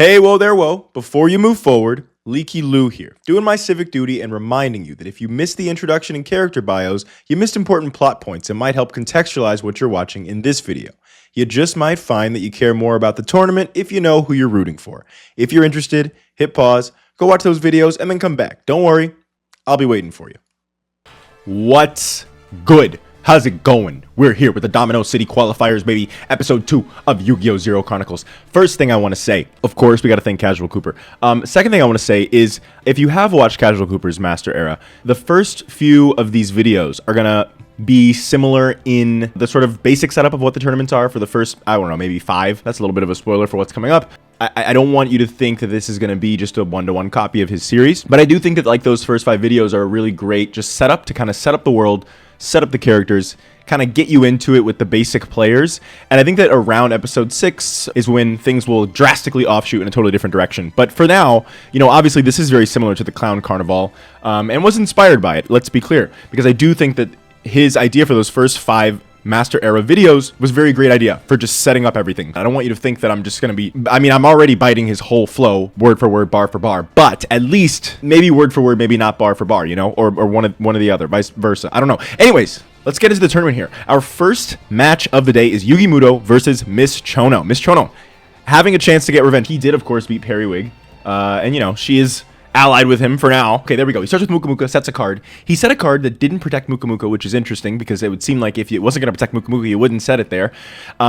Hey, whoa there, whoa. Before you move forward, Leaky Lou here, doing my civic duty and reminding you that if you missed the introduction and character bios, you missed important plot points that might help contextualize what you're watching in this video. You just might find that you care more about the tournament if you know who you're rooting for. If you're interested, hit pause, go watch those videos, and then come back. Don't worry, I'll be waiting for you. What's good? How's it going? We're here with the Domino City Qualifiers, baby. Episode 2 of Yu-Gi-Oh! Zero Chronicles. First thing I want to say, of course, we got to thank Casual Cooper. Second thing I want to say is, if you have watched Casual Cooper's Master Era, the first few of these videos are going to be similar in the sort of basic setup of what the tournaments are for the first, I don't know, maybe 5. That's a little bit of a spoiler for what's coming up. I don't want you to think that this is going to be just a one-to-one copy of his series, but I do think that like those first 5 videos are a really great just setup to kind of set up the world, set up the characters, kind of get you into it with the basic players. And I think that around episode 6 is when things will drastically offshoot in a totally different direction. But for now, you know, obviously this is very similar to the Clown Carnival and was inspired by it, let's be clear, because I do think that his idea for those first 5 Master Era videos was a very great idea for just setting up everything. I don't want you to think that I'm just going to be, I'm already biting his whole flow, word for word, bar for bar, but at least maybe word for word, maybe not bar for bar, you know, or one of the other, vice versa. I don't know. Anyways, let's get into the tournament here. Our first match of the day is Yugi Muto versus Miss Chono. Miss Chono having a chance to get revenge. He did, of course, beat Periwig, and you know, she is allied with him for now. Okay, there we go. He starts with Muka Muka, sets a card. He set a card that didn't protect Muka Muka, which is interesting because it would seem like if it wasn't going to protect Muka Muka, you wouldn't set it there.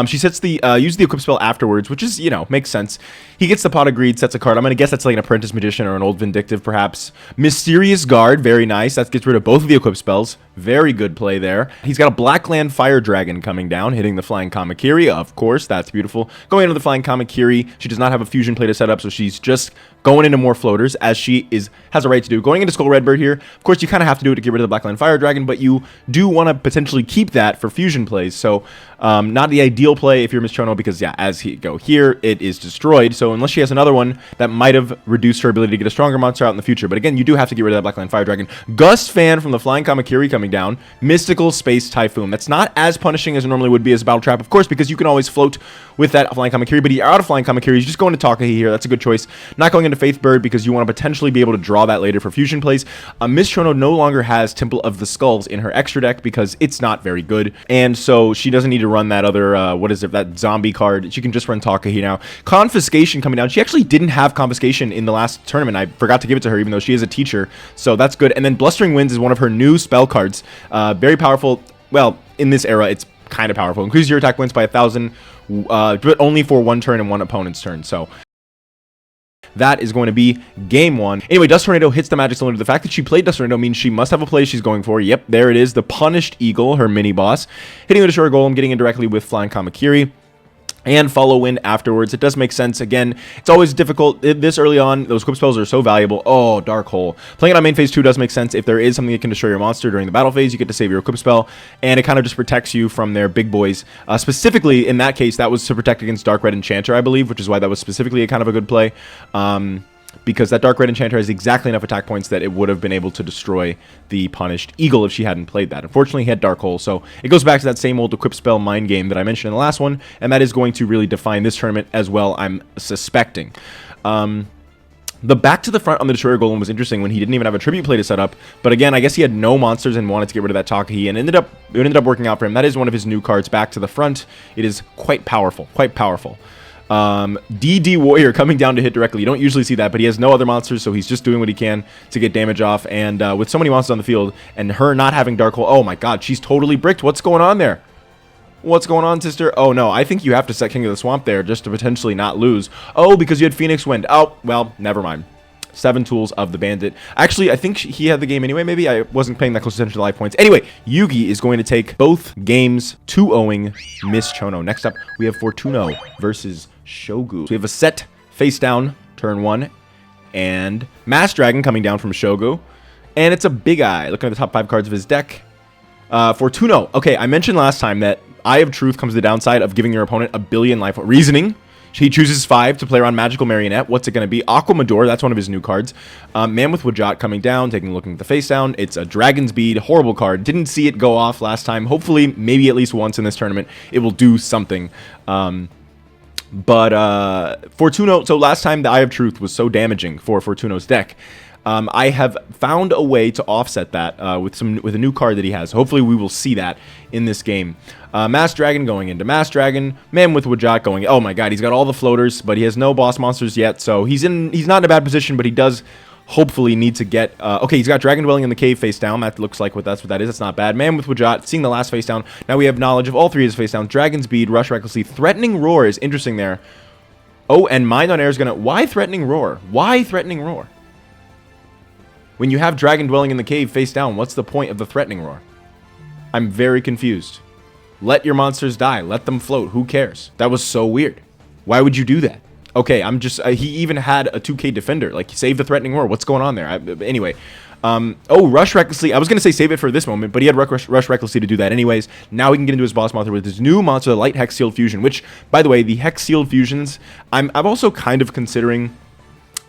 She sets the use the equip spell afterwards, which is, you know, makes sense. He gets the Pot of Greed, sets a card. I'm going to guess that's like an Apprentice Magician or an Old Vindictive, perhaps. Mysterious Guard, very nice. That gets rid of both of the equip spells. Very good play there. He's got a Blackland Fire Dragon coming down, hitting the Flying Kamakiri. Of course, that's beautiful. Going into the Flying Kamakiri, she does not have a fusion play to set up, so she's just going into more floaters, as she has a right to do. Going into Skull Redbird here, of course, you kind of have to do it to get rid of the Blackland Fire Dragon, but you do want to potentially keep that for fusion plays. So, not the ideal play if you're Miss Chono, because, yeah, as he go here, it is destroyed. So, unless she has another one, that might have reduced her ability to get a stronger monster out in the future. But again, you do have to get rid of that Blackland Fire Dragon. Gust Fan from the Flying Kamakiri coming down. Mystical Space Typhoon. That's not as punishing as it normally would be as a Battle Trap, of course, because you can always float with that Flying Kamakiri, but you're out of Flying Kamakiri. You just go into Takahi here. That's a good choice. Not going into Faith Bird because you want to potentially be able to draw that later for fusion plays. Miss Chono no longer has Temple of the Skulls in her extra deck because it's not very good, and so she doesn't need to run that other, what is it, that zombie card. She can just run Takahi now. Confiscation coming down. She actually didn't have Confiscation in the last tournament. I forgot to give it to her, even though she is a teacher, so that's good. And then Blustering Winds is one of her new spell cards. Very powerful. Well, in this era, it's kind of powerful. Increase your attack wins by 1,000, but only for one turn and one opponent's turn. So that is going to be game 1. Anyway, Dust Tornado hits the Magic Cylinder. The fact that she played Dust Tornado means she must have a play she's going for. Yep, there it is. The Punished Eagle, her mini boss. Hitting the Destroyer Golem, getting in directly with Flying Kamakiri. And Follow Wind afterwards. It does make sense. Again, it's always difficult this early on. Those equip spells are so valuable. Oh, Dark Hole. Playing it on main phase 2 does make sense. If there is something that can destroy your monster during the battle phase, you get to save your equip spell, and it kind of just protects you from their big boys. Specifically, in that case, that was to protect against Dark Red Enchanter, I believe, which is why that was specifically a kind of a good play. Because that Dark Red Enchanter has exactly enough attack points that it would have been able to destroy the Punished Eagle if she hadn't played that. Unfortunately, he had Dark Hole, so it goes back to that same old equip spell mind game that I mentioned in the last one, and that is going to really define this tournament as well, I'm suspecting. The back to the front on the Destroyer Golem was interesting when he didn't even have a tribute play to set up, but again, I guess he had no monsters and wanted to get rid of that Takahi, and it ended up working out for him. That is one of his new cards back to the front. It is quite powerful, quite powerful. DD Warrior coming down to hit directly. You don't usually see that, but he has no other monsters, so he's just doing what he can to get damage off. And with so many monsters on the field, and her not having Dark Hole, oh my god, she's totally bricked. What's going on there? What's going on, sister? Oh no, I think you have to set King of the Swamp there just to potentially not lose. Oh, because you had Phoenix Wind. Oh, well, never mind. 7 tools of the Bandit. Actually, I think he had the game anyway. Maybe I wasn't paying that close attention to the life points. Anyway, Yugi is going to take both games 2-0ing Miss Chono. Next up, we have Fortuno versus Shogu. So we have a set face down, turn 1, and Mass Dragon coming down from Shogu. And it's a Big Eye. Looking at the top 5 cards of his deck. Fortuno. Okay, I mentioned last time that Eye of Truth comes to the downside of giving your opponent a billion life. Reasoning. He chooses 5 to play around Magical Marionette. What's it going to be? Aquamador, that's one of his new cards. Mammoth Wajat coming down, taking a look at the face down. It's a Dragon's Bead, horrible card. Didn't see it go off last time. Hopefully, maybe at least once in this tournament, it will do something. But Fortuno, so last time the Eye of Truth was so damaging for Fortuno's deck. I have found a way to offset that with a new card that he has. Hopefully we will see that in this game. Mass Dragon going into Mass Dragon. Man with Wajat going. Oh my god, he's got all the floaters, but he has no boss monsters yet. So he's not in a bad position, but he does hopefully need to get... okay, he's got Dragon Dwelling in the Cave face down. That looks like that's what that is. That's not bad. Man with Wajat, seeing the last face down. Now we have knowledge of all three of his face down. Dragon's Bead, Rush Recklessly. Threatening Roar is interesting there. Oh, and Mind on Air is going to... Why Threatening Roar? Why Threatening Roar? When you have Dragon Dwelling in the Cave face down, what's the point of the Threatening Roar? I'm very confused. Let your monsters die. Let them float. Who cares? That was so weird. Why would you do that? Okay, I'm just... he even had a 2K Defender. Like, save the Threatening Roar. What's going on there? Anyway. Oh, Rush Recklessly. I was going to say save it for this moment, but he had Rush Recklessly to do that anyways. Now he can get into his boss monster with his new monster, the Light Hex Sealed Fusion, which, by the way, the Hex Sealed Fusions, I'm also kind of considering...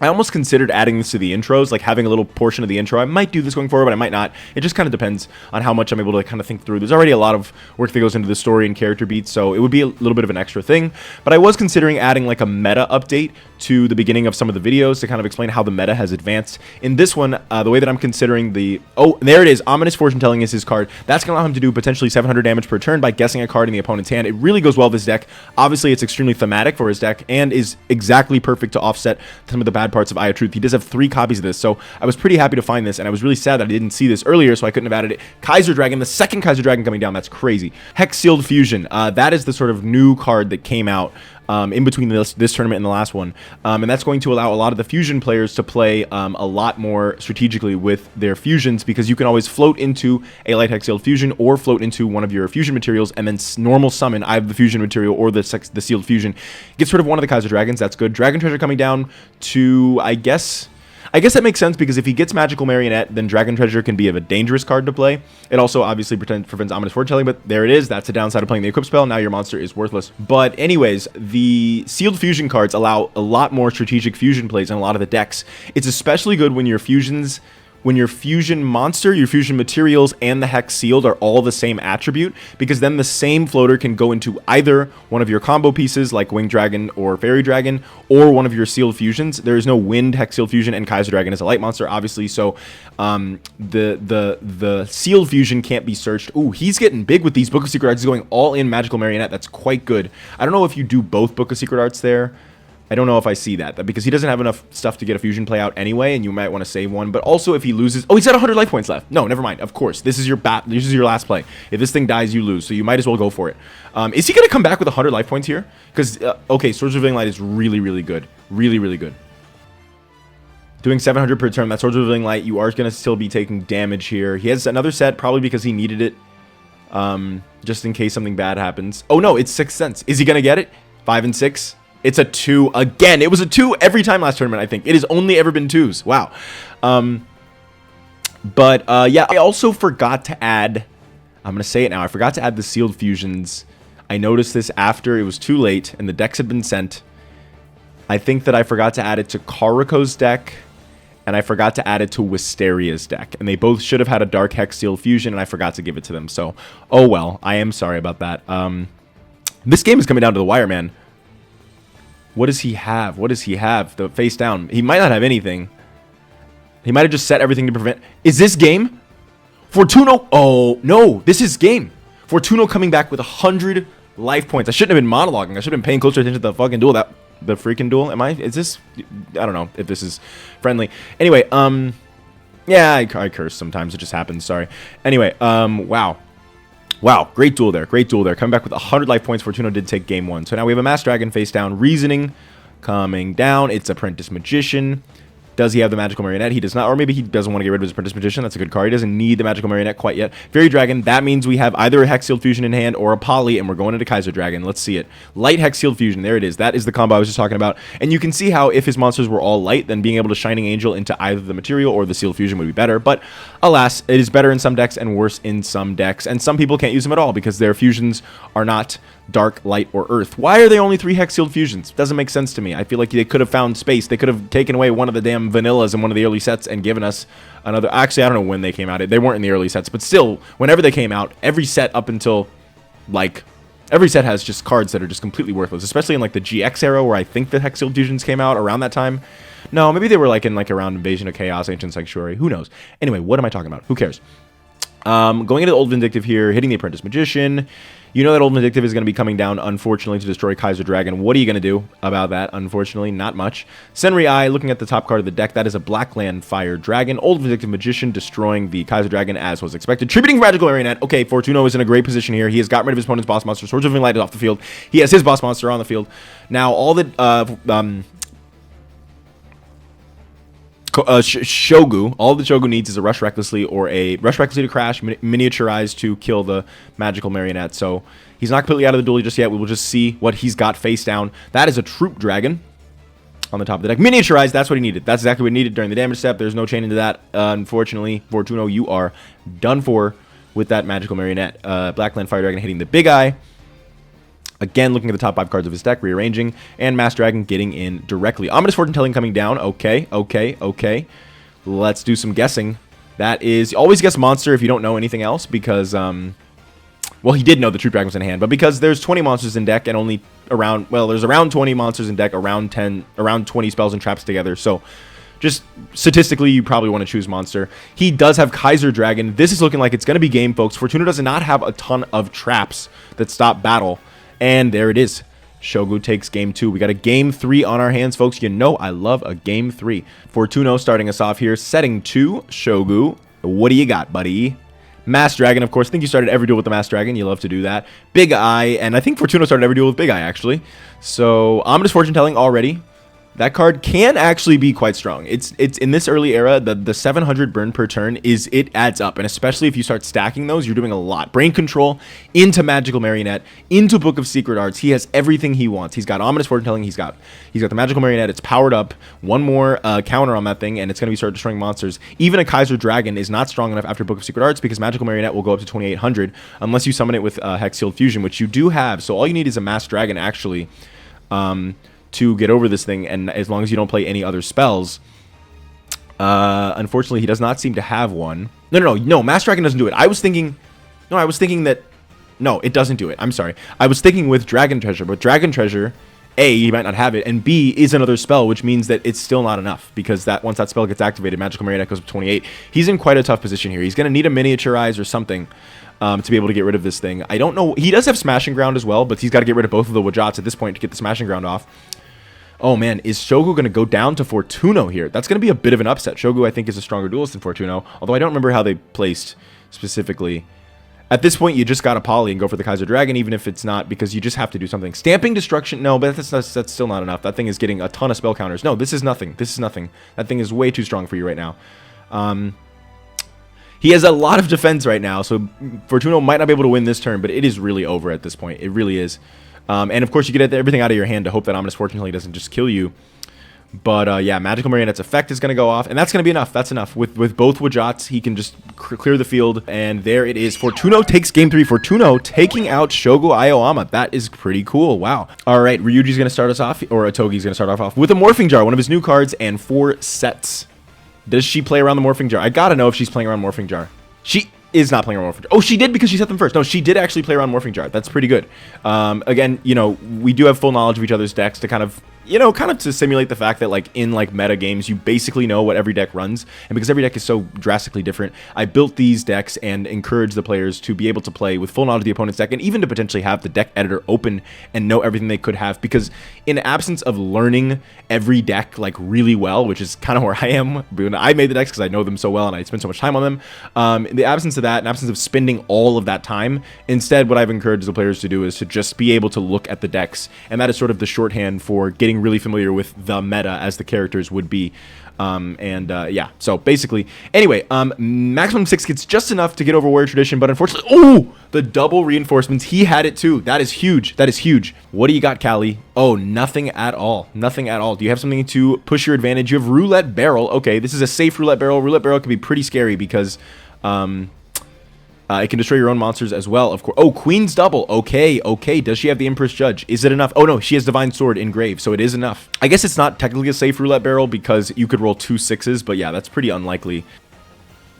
I almost considered adding this to the intros, like having a little portion of the intro. I might do this going forward, but I might not. It just kind of depends on how much I'm able to kind of think through. There's already a lot of work that goes into the story and character beats, so it would be a little bit of an extra thing. But I was considering adding like a meta update to the beginning of some of the videos to kind of explain how the meta has advanced. In this one, the way that I'm considering the... Oh, there it is. Ominous Fortune Telling is his card. That's going to allow him to do potentially 700 damage per turn by guessing a card in the opponent's hand. It really goes well with his deck. Obviously, it's extremely thematic for his deck and is exactly perfect to offset some of the bad parts of Eye of Truth. He does have 3 copies of this, so I was pretty happy to find this, and I was really sad that I didn't see this earlier, so I couldn't have added it. Kaiser Dragon, the second Kaiser Dragon coming down. That's crazy. Hex Sealed Fusion. That is the sort of new card that came out in between this tournament and the last one, and that's going to allow a lot of the fusion players to play a lot more strategically with their fusions, because you can always float into a Light Hex Sealed Fusion or float into one of your fusion materials and then normal summon either the fusion material or the Sealed Fusion. Get rid of one of the Kaiser Dragons. That's good. Dragon Treasure coming down to, I guess that makes sense, because if he gets Magical Marionette, then Dragon Treasure can be a dangerous card to play. It also obviously prevents Ominous Fortune Telling, but there it is. That's the downside of playing the Equip spell. Now your monster is worthless. But anyways, the Sealed Fusion cards allow a lot more strategic fusion plays in a lot of the decks. It's especially good when your fusions... When your fusion monster, your fusion materials, and the Hex Sealed are all the same attribute, because then the same floater can go into either one of your combo pieces, like Winged Dragon or Fairy Dragon, or one of your Sealed Fusions. There is no Wind Hex Sealed Fusion, and Kaiser Dragon is a light monster, obviously, so the Sealed Fusion can't be searched. Ooh, he's getting big with these Book of Secret Arts. He's going all in Magical Marionette. That's quite good. I don't know if you do both Book of Secret Arts there. I don't know if I see that, because he doesn't have enough stuff to get a fusion play out anyway, and you might want to save one. But also, if he loses... Oh, he's got 100 life points left. No, never mind. Of course. This is your last play. If this thing dies, you lose, so you might as well go for it. Is he going to come back with 100 life points here? Because, okay, Swords of Revealing Light is really, really good. Really, really good. Doing 700 per turn, that Swords of Revealing Light, you are going to still be taking damage here. He has another set, probably because he needed it, just in case something bad happens. Oh, no, it's 6 cents. Is he going to get it? 5 and 6? It's a 2 again. It was a 2 every time last tournament, I think. It has only ever been 2s. Wow. Yeah, I also forgot to add... I'm going to say it now. I forgot to add the Sealed Fusions. I noticed this after it was too late and the decks had been sent. I think that I forgot to add it to Kariko's deck, and I forgot to add it to Wisteria's deck. And they both should have had a Dark Hex Sealed Fusion, and I forgot to give it to them. So, oh well. I am sorry about that. This game is coming down to the wire, man. What does he have? What does he have? The face down. He might not have anything. He might have just set everything to prevent... Is this game? Fortuno... Oh, no. This is game. Fortuno coming back with 100 life points. I shouldn't have been monologuing. I should have been paying closer attention to the fucking duel. The freaking duel. Am I... Is this... I don't know if this is friendly. Anyway, yeah, I curse sometimes. It just happens. Sorry. Anyway, wow. Wow, great duel there. Great duel there. Coming back with 100 life points. Fortuno did take game 1. So now we have a Mass Dragon face down. Reasoning coming down. It's Apprentice Magician. Does he have the Magical Marionette? He does not. Or maybe he doesn't want to get rid of his Apprentice Magician. That's a good card. He doesn't need the Magical Marionette quite yet. Fairy Dragon. That means we have either a Hex Sealed Fusion in hand or a Poly, and we're going into Kaiser Dragon. Let's see it. Light Hex Sealed Fusion. There it is. That is the combo I was just talking about. And you can see how if his monsters were all light, then being able to Shining Angel into either the material or the Sealed Fusion would be better. But alas, it is better in some decks and worse in some decks. And some people can't use them at all because their fusions are not dark, light, or earth. Why are they only 3 Hex Sealed Fusions? Doesn't make sense to me. I feel like they could have found space. They could have taken away one of the damn vanillas in one of the early sets and given us another. Actually, I don't know when they came out. They weren't in the early sets, but still, whenever they came out, every set up until like Every set has just cards that are just completely worthless, especially in like the GX era where I think the Hex Shield Fusions came out around that time. No, maybe they were like in like around Invasion of Chaos, Ancient Sanctuary. Who knows? Anyway, what am I talking about? Who cares? Going into the Old Vindictive here, hitting the Apprentice Magician. You know that Old Vindictive is going to be coming down, unfortunately, to destroy Kaiser Dragon. What are you going to do about that? Unfortunately, not much. Senri Eye, looking at the top card of the deck, that is a Blackland Fire Dragon. Old Vindictive Magician destroying the Kaiser Dragon as was expected. Tributing Magical Marionette. Okay, Fortuno is in a great position here. He has gotten rid of his opponent's boss monster. Swords of Light is off the field. He has his boss monster on the field. Now, all the... Shogu, all the Shogu needs is a Rush Recklessly or a Rush Recklessly to crash, miniaturize to kill the magical marionette. So he's not completely out of the duel just yet. We will just see what he's got face down. That is a Troop Dragon on the top of the deck. Miniaturized, that's what he needed. That's exactly what he needed during the damage step. There's no chain into that. Unfortunately, Fortuno, you are done for with that magical marionette. Blackland Fire Dragon hitting the big eye. Again, looking at the top 5 cards of his deck, rearranging, and Mass Dragon getting in directly. Ominous Fortune Telling coming down. Okay. Let's do some guessing. That is, always guess monster if you don't know anything else, because, well, he did know the Troop Dragon was in hand, but because there's 20 monsters in deck and only around, well, there's around 20 monsters in deck, around 20 spells and traps together, so just statistically, you probably want to choose monster. He does have Kaiser Dragon. This is looking like it's going to be game, folks. Fortuna does not have a ton of traps that stop battle. And there it is. Shogu takes game 2. We got a game 3 on our hands, folks. You know I love a game 3. Fortuno starting us off here. Setting 2. Shogu. What do you got, buddy? Mass Dragon, of course. I think you started every duel with the Mass Dragon. You love to do that. Big Eye. And I think Fortuno started every duel with Big Eye, actually. So, Ominous Fortune Telling already. That card can actually be quite strong. It's in this early era, the 700 burn per turn it adds up, and especially if you start stacking those, you're doing a lot. Brain Control into Magical Marionette, into Book of Secret Arts. He has everything he wants. He's got Ominous Fortune Telling. He's got the Magical Marionette. It's powered up. One more counter on that thing, and it's going to start destroying monsters. Even a Kaiser Dragon is not strong enough after Book of Secret Arts because Magical Marionette will go up to 2800 unless you summon it with Hex Shield Fusion, which you do have. So all you need is a Mass Dragon actually. To get over this thing, and as long as you don't play any other spells. Unfortunately, he does not seem to have one. No, Mass Dragon doesn't do it. I was thinking that, no, it doesn't do it. I'm sorry. I was thinking with Dragon Treasure, but Dragon Treasure, A, he might not have it, and B, is another spell, which means that it's still not enough, because that once that spell gets activated, Magical Marionette goes up to 28. He's in quite a tough position here. He's going to need a miniaturize or something to be able to get rid of this thing. I don't know. He does have Smashing Ground as well, but he's got to get rid of both of the Wajats at this point to get the Smashing Ground off. Oh man, is Shogu going to go down to Fortuno here? That's going to be a bit of an upset. Shogu, I think, is a stronger duelist than Fortuno, although I don't remember how they placed specifically. At this point, you just got to poly and go for the Kaiser Dragon, even if it's not, because you just have to do something. Stamping Destruction, no, but that's still not enough. That thing is getting a ton of spell counters. No, this is nothing. This is nothing. That thing is way too strong for you right now. He has a lot of defense right now, so Fortuno might not be able to win this turn, but it is really over at this point. It really is. And of course, you get everything out of your hand to hope that Ominous Fortune Telling doesn't just kill you. But yeah, Magical Marionette's effect is going to go off, and that's going to be enough. That's enough. With both Wajats, he can just clear the field, and there it is. Fortuno takes game 3. Fortuno taking out Shogu Aoyama. That is pretty cool. Wow. All right, Ryuji's going to start us off, or Otogi's going to start off with a Morphing Jar, one of his new cards, and 4 sets. Does she play around the Morphing Jar? I got to know if she's playing around Morphing Jar. She is not playing around Morphing Jar. Oh, she did because she set them first. No, she did actually play around Morphing Jar. That's pretty good. Again, you know, we do have full knowledge of each other's decks to kind of to simulate the fact that, like, in, like, meta games, you basically know what every deck runs. And because every deck is so drastically different, I built these decks and encourage the players to be able to play with full knowledge of the opponent's deck, and even to potentially have the deck editor open and know everything they could have. Because in absence of learning every deck, like, really well, which is kind of where I am, I made the decks because I know them so well and I spend so much time on them. In the absence of that, in absence of spending all of that time, instead, what I've encouraged the players to do is to just be able to look at the decks. And that is sort of the shorthand for getting really familiar with the meta as the characters would be. Yeah, so basically, anyway, maximum 6 gets just enough to get over Warrior Tradition, but unfortunately, oh, the double reinforcements, he had it too. That is huge. That is huge. What do you got, Callie? Oh, nothing at all. Nothing at all. Do you have something to push your advantage? You have Roulette Barrel. Okay, this is a safe Roulette Barrel. Roulette Barrel can be pretty scary because, it can destroy your own monsters as well, of course. Oh, Queen's Double. Okay. Does she have the Empress Judge? Is it enough? Oh, no. She has Divine Sword engraved, so it is enough. I guess it's not technically a safe Roulette Barrel because you could roll 2 6s, but yeah, that's pretty unlikely.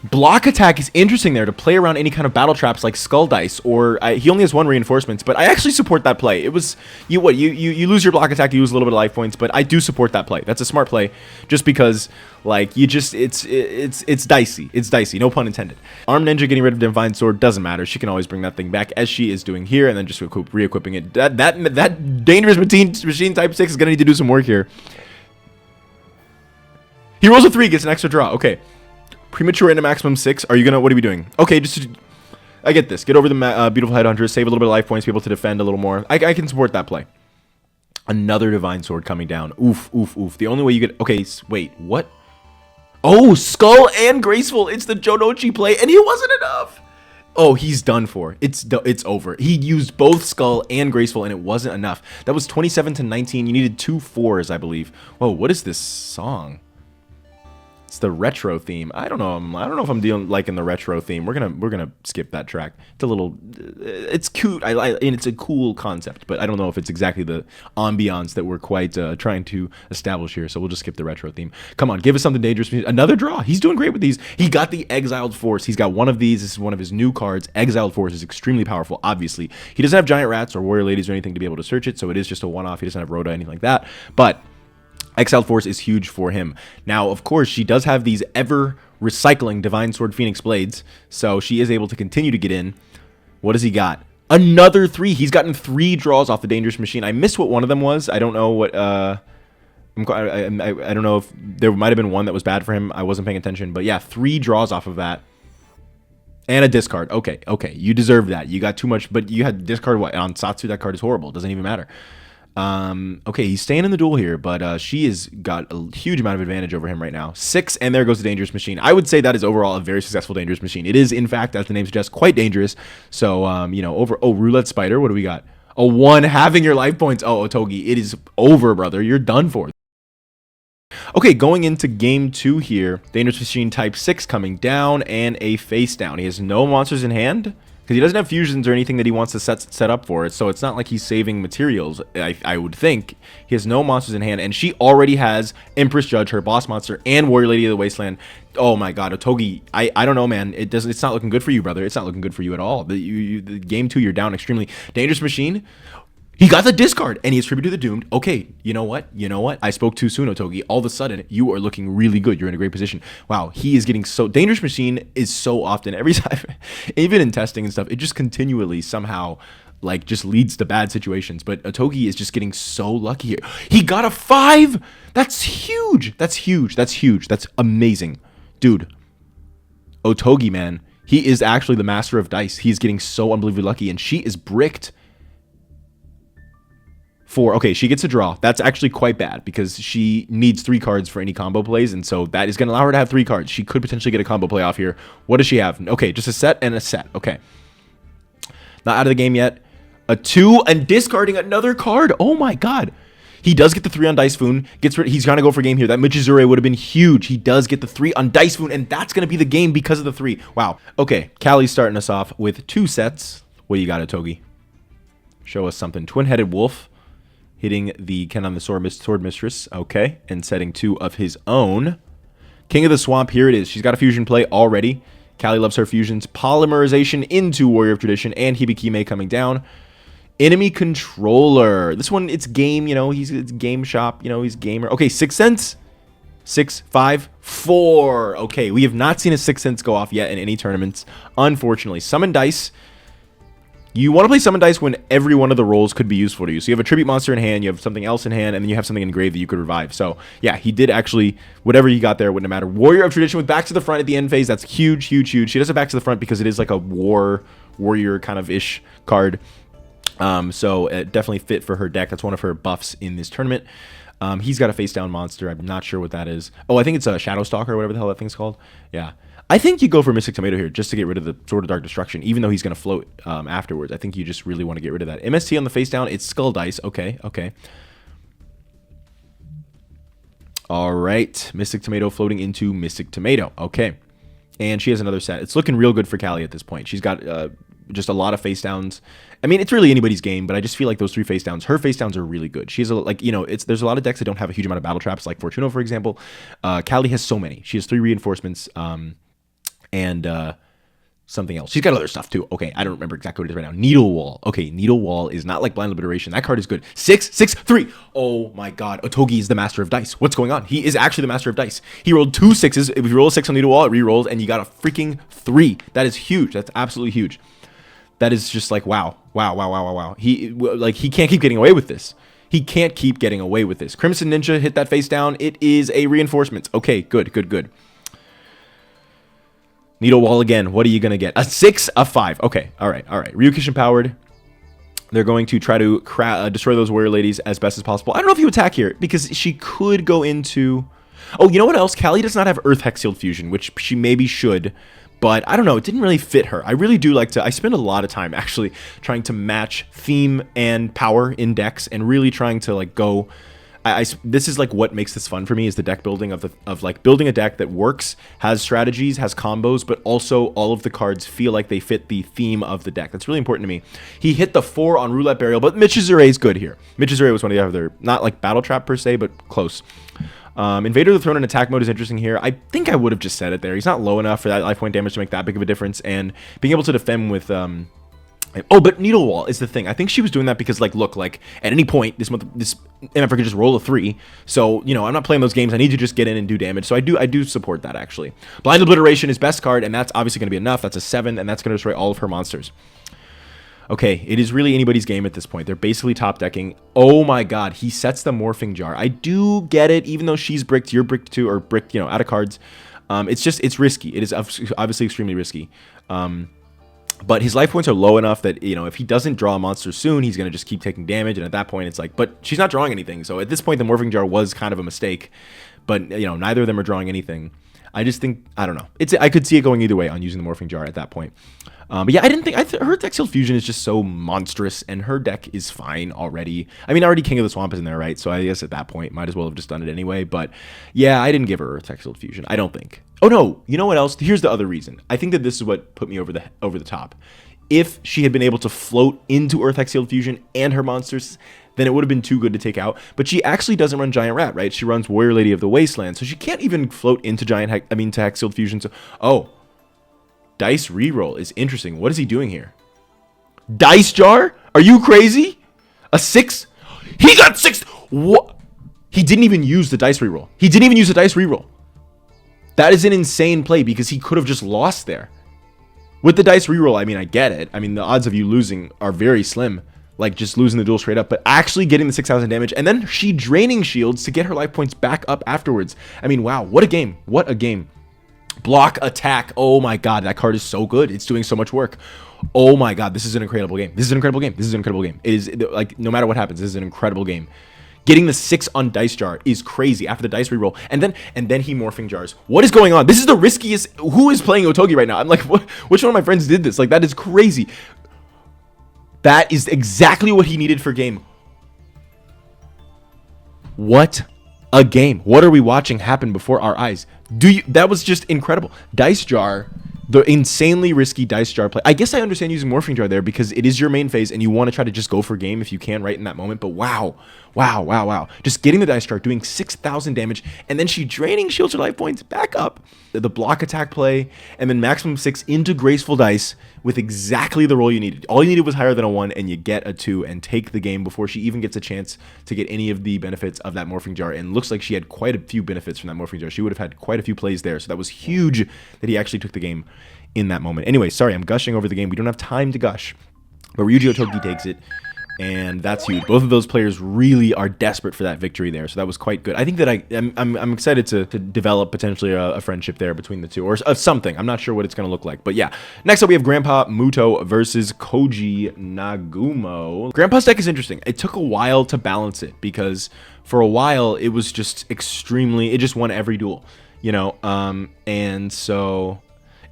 Block attack is interesting there to play around any kind of battle traps like Skull Dice, or he only has 1 reinforcements, but I actually support that play. It was, you lose your block attack, you lose a little bit of life points, but I do support that play. That's a smart play, just because, like, it's dicey. It's dicey, no pun intended. Armed Ninja getting rid of Divine Sword doesn't matter. She can always bring that thing back, as she is doing here, and then just re-equipping it. That Dangerous Machine Type 6 is going to need to do some work here. He rolls a 3, gets an extra draw. Okay. Premature into maximum 6. What are we doing? Okay, I get this. Get over the beautiful Headhunter, save a little bit of life points, be able to defend a little more. I can support that play. Another Divine Sword coming down. Oof, oof, oof. The only way you get... Okay, wait, what? Oh, Skull and Graceful. It's the Jonochi play, and it wasn't enough. Oh, he's done for. It's over. He used both Skull and Graceful, and it wasn't enough. That was 27 to 19. You needed 2 4s, I believe. Whoa, what is this song? It's the retro theme. I don't know if I'm liking the retro theme. We're gonna skip that track. It's a little, it's cute. And it's a cool concept, but I don't know if it's exactly the ambiance that we're quite trying to establish here. So we'll just skip the retro theme. Come on, give us something dangerous. Another draw. He's doing great with these. He got the Exiled Force. He's got one of these. This is one of his new cards. Exiled Force is extremely powerful. Obviously, he doesn't have Giant Rats or Warrior Ladies or anything to be able to search it, so it is just a one-off. He doesn't have Rhoda, anything like that, but Exiled Force is huge for him. Now, of course, she does have these ever recycling Divine Sword Phoenix Blades, so she is able to continue to get in. What has he got? Another 3. He's gotten 3 draws off the Dangerous Machine. I missed what one of them was. I don't know what... I don't know if there might have been one that was bad for him. I wasn't paying attention, but yeah, 3 draws off of that. And a discard. Okay, you deserve that. You got too much, but you had discard what? On Satsu, that card is horrible. Doesn't even matter. Okay, he's staying in the duel here, but she has got a huge amount of advantage over him right now. 6, and there goes the Dangerous Machine. I would say that is overall a very successful Dangerous Machine. It is, in fact, as the name suggests, quite dangerous. So, Roulette Spider, what do we got? A 1, having your life points. Oh, Otogi, it is over, brother. You're done for. Okay, going into game 2 here, Dangerous Machine Type 6 coming down, and a face down. He has no monsters in hand, because he doesn't have fusions or anything that he wants to set up for it, so it's not like he's saving materials, I would think. He has no monsters in hand, and she already has Empress Judge, her boss monster, and Warrior Lady of the Wasteland. Oh my god, Otogi, I don't know, man. It's not looking good for you, brother. It's not looking good for you at all. The game 2, you're down extremely. Dangerous Machine, he got the discard, and he is tribute to the Doomed. Okay, you know what? I spoke too soon, Otogi. All of a sudden, you are looking really good. You're in a great position. Wow, he is getting so... Dangerous Machine is so often, every time, even in testing and stuff, it just continually somehow, like, just leads to bad situations. But Otogi is just getting so lucky here. He got a 5! That's huge! That's huge. That's amazing. Dude, Otogi, man, he is actually the master of dice. He's getting so unbelievably lucky, and she is bricked. 4. Okay, she gets a draw. That's actually quite bad because she needs 3 cards for any combo plays, and so that is going to allow her to have 3 cards. She could potentially get a combo play off here. What does she have? Okay, just a set and a set. Okay. Not out of the game yet. A 2 and discarding another card. Oh my god. He does get the 3 on Dice Foon. He's going to go for game here. That Michizure would have been huge. He does get the 3 on Dice Foon, and that's going to be the game because of the 3. Wow. Okay, Callie's starting us off with 2 sets. What do you got, Otogi? Show us something. Twin-Headed Wolf. Hitting the Ken on the Sword Mistress, okay, and setting 2 of his own. King of the Swamp, here it is. She's got a fusion play already. Callie loves her fusions. Polymerization into Warrior of Tradition, and Hibikime coming down. Enemy Controller. This one, it's game, it's game shop, he's gamer. Okay, 6 cents. 6, 5, 4. Okay, we have not seen a 6 cents go off yet in any tournaments, unfortunately. Summon Dice. You want to play Summon Dice when every one of the rolls could be useful to you. So you have a Tribute Monster in hand, you have something else in hand, and then you have something engraved that you could revive. So, yeah, he did actually, whatever he got there wouldn't matter. Warrior of Tradition with Back to the Front at the end phase, that's huge, huge, huge. She does have Back to the Front because it is like a warrior kind of ish card. So it definitely fit for her deck. That's one of her buffs in this tournament. He's got a face down monster. I'm not sure what that is. Oh, I think it's a Shadow Stalker or whatever the hell that thing's called. Yeah. I think you go for Mystic Tomato here just to get rid of the Sword of Dark Destruction, even though he's going to float afterwards. I think you just really want to get rid of that. MST on the face down, it's Skull Dice. Okay. All right. Mystic Tomato floating into Mystic Tomato. Okay. And she has another set. It's looking real good for Callie at this point. She's got just a lot of face downs. I mean, it's really anybody's game, but I just feel like those 3 face downs, her face downs are really good. She has there's a lot of decks that don't have a huge amount of battle traps, like Fortuno, for example. Callie has so many. She has 3 reinforcements. and something else. She's got other stuff too. Okay, I don't remember exactly what it is right now. Needle Wall. Okay, Needle Wall is not like Blind Obliteration. That card is good. 6, 6, 3. Oh my god. Otogi is the master of dice. What's going on? He is actually the master of dice. He rolled 2 6s. If you roll a 6 on Needle Wall, it re-rolls, and you got a freaking 3. That is huge. That's absolutely huge. That is just like, wow. Wow, wow, wow, wow, wow. He can't keep getting away with this. He can't keep getting away with this. Crimson Ninja hit that face down. It is a reinforcement. Okay, good, good, good. Needle Wall again. What are you going to get? A 6, a 5. Okay. All right. All right. Ryukishin powered. They're going to try to destroy those warrior ladies as best as possible. I don't know if you attack here because she could go into... Oh, you know what else? Callie does not have Earth Hex Shield Fusion, which she maybe should. But I don't know. It didn't really fit her. I really do like to... I spend a lot of time actually trying to match theme and power in decks and really trying to like go... this is like what makes this fun for me is the deck building of like building a deck that works, has strategies, has combos, but also all of the cards feel like they fit the theme of the deck. That's really important to me. He hit the 4 on Roulette Burial, but Michizure is good here. Michizure was one of the other, not like Battle Trap per se, but close. Invader of the Throne in attack mode is interesting here. I think I would have just said it there. He's not low enough for that life point damage to make that big of a difference, and being able to defend with... Oh, but Needle Wall is the thing. I think she was doing that because, like, look, like, at any point, this MF could just roll a 3. So, you know, I'm not playing those games. I need to just get in and do damage. So I do support that, actually. Blind Obliteration is best card, and that's obviously going to be enough. That's a 7, and that's going to destroy all of her monsters. Okay, it is really anybody's game at this point. They're basically top decking. Oh my god, he sets the Morphing Jar. I do get it, even though she's bricked, you're bricked too, or bricked, you know, out of cards. It's risky. It is obviously extremely risky. But his life points are low enough that, you know, if he doesn't draw a monster soon, he's going to just keep taking damage. And at that point, it's like, but she's not drawing anything. So at this point, the Morphing Jar was kind of a mistake. But, you know, neither of them are drawing anything. I just think, I don't know. I could see it going either way on using the Morphing Jar at that point. But yeah, I didn't think, her Deck Shield Fusion is just so monstrous. And her deck is fine already. I mean, already King of the Swamp is in there, right? So I guess at that point, might as well have just done it anyway. But yeah, I didn't give her Earth Deck Shield Fusion. I don't think. Oh no, you know what else? Here's the other reason. I think that this is what put me over the top. If she had been able to float into Earth Hex Shield Fusion and her monsters, then it would have been too good to take out. But she actually doesn't run Giant Rat, right? She runs Warrior Lady of the Wasteland, so she can't even float into to Hex Shield Fusion. So, oh, Dice Reroll is interesting. What is he doing here? Dice Jar? Are you crazy? A 6? He got 6. What? He didn't even use the Dice Reroll. He didn't even use the Dice Reroll. That is an insane play because he could have just lost there. With the Dice Reroll, I mean, I get it. I mean, the odds of you losing are very slim. Like, just losing the duel straight up. But actually getting the 6,000 damage. And then she draining shields to get her life points back up afterwards. I mean, wow. What a game. What a game. Block, attack. Oh my god. That card is so good. It's doing so much work. Oh my god. This is an incredible game. This is an incredible game. This is an incredible game. It is, like, no matter what happens, this is an incredible game. Getting the 6 on Dice Jar is crazy after the Dice Reroll. And then he Morphing Jars. What is going on? This is the riskiest... Who is playing Otogi right now? I'm like, what? Which one of my friends did this? Like, that is crazy. That is exactly what he needed for game. What a game. What are we watching happen before our eyes? That was just incredible. Dice Jar... The insanely risky Dice Jar play. I guess I understand using Morphing Jar there because it is your main phase and you want to try to just go for game if you can right in that moment. But wow. Wow, wow, wow. Just getting the Dice Jar, doing 6,000 damage, and then she draining shields her life points back up. The block attack play, and then maximum 6 into Graceful Dice with exactly the roll you needed. All you needed was higher than a 1, and you get a 2 and take the game before she even gets a chance to get any of the benefits of that Morphing Jar. And looks like she had quite a few benefits from that Morphing Jar. She would have had quite a few plays there, so that was huge that he actually took the game in that moment. Anyway, sorry, I'm gushing over the game. We don't have time to gush. But Ryuji Otogi takes it, and that's huge. Both of those players really are desperate for that victory there, so that was quite good. I think that I'm excited to develop potentially a friendship there between the two, or something. I'm not sure what it's going to look like, but yeah. Next up, we have Grandpa Muto versus Koji Nagumo. Grandpa's deck is interesting. It took a while to balance it, because for a while, it was just extremely... It just won every duel, you know? And so...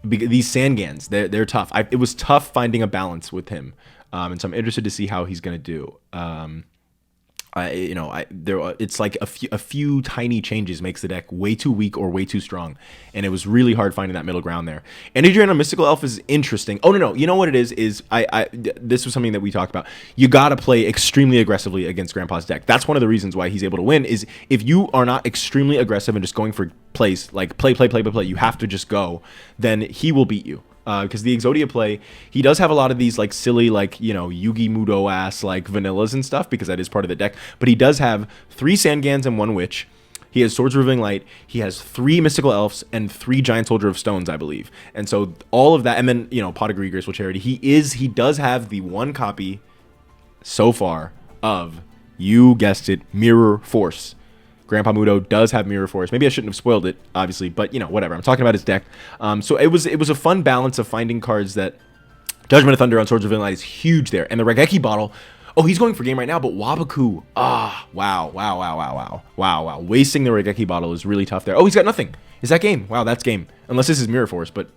These Sangans, they're tough. It was tough finding a balance with him. And so I'm interested to see how he's going to do. it's like a few tiny changes makes the deck way too weak or way too strong, and it was really hard finding that middle ground there. And Adrian on Mystical Elf is interesting. Oh no, you know what it is this was something that we talked about. You gotta play extremely aggressively against Grandpa's deck. That's one of the reasons why he's able to win. Is if you are not extremely aggressive and just going for plays, like play, you have to just go, then he will beat you. Because the Exodia play, he does have a lot of these like silly, like, you know, Yugi Mudo ass like vanillas and stuff, because that is part of the deck. But he does have 3 Sangans and 1 Witch. He has Swords of Revealing Light. He has 3 Mystical Elves and 3 Giant Soldier of Stones, I believe. And so all of that, and then, you know, Pot of Greed, Graceful Charity. He does have the 1 copy so far of, you guessed it, Mirror Force. Grandpa Mudo does have Mirror Force. Maybe I shouldn't have spoiled it, obviously, but, you know, whatever. I'm talking about his deck. So it was a fun balance of finding cards that... Judgment of Thunder on Swords of Revealing Light is huge there. And the Regeki Bottle... Oh, he's going for game right now, but Wabaku... Wow. Wasting the Regeki Bottle is really tough there. Oh, he's got nothing. Is that game? Wow, that's game. Unless this is Mirror Force, but...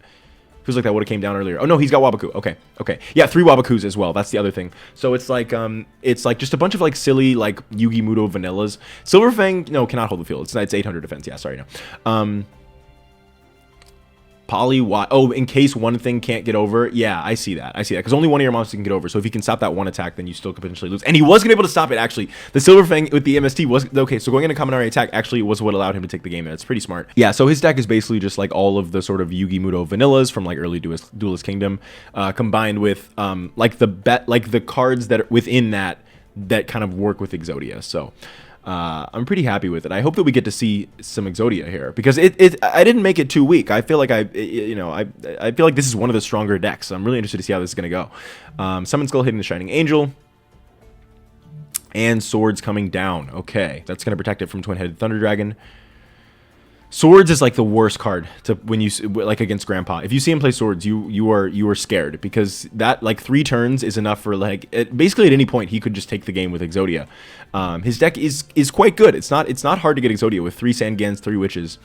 Feels like that would have came down earlier. Oh no, he's got Wabaku. Okay. Yeah, 3 Wabakus as well. That's the other thing. So it's like just a bunch of like silly like Yugi Mudo vanillas. Silverfang, no, cannot hold the field. It's 800 defense. Yeah, sorry, no. Oh, in case one thing can't get over. Yeah, I see that. Because only one of your monsters can get over. So if you can stop that one attack, then you still could potentially lose. And he wasn't able to stop it, actually. The Silverfang with the MST was... Okay, so going into Kaminari attack actually was what allowed him to take the game there. It's pretty smart. Yeah, so his deck is basically just like all of the sort of Yugi Mudo vanillas from like early Duelist Kingdom, combined with like the cards that are within that kind of work with Exodia. So... I'm pretty happy with it. I hope that we get to see some Exodia here, because I didn't make it too weak. I feel like I feel like this is one of the stronger decks. So I'm really interested to see how this is going to go. Summon Skull hitting the Shining Angel, and Swords coming down. Okay, that's going to protect it from Twin-Headed Thunder Dragon. Swords is like the worst card to when you like against Grandpa. If you see him play Swords, you are scared, because that like 3 turns is enough for like basically at any point he could just take the game with Exodia. His deck is quite good. It's not hard to get Exodia with 3 Sangans, 3 Witches.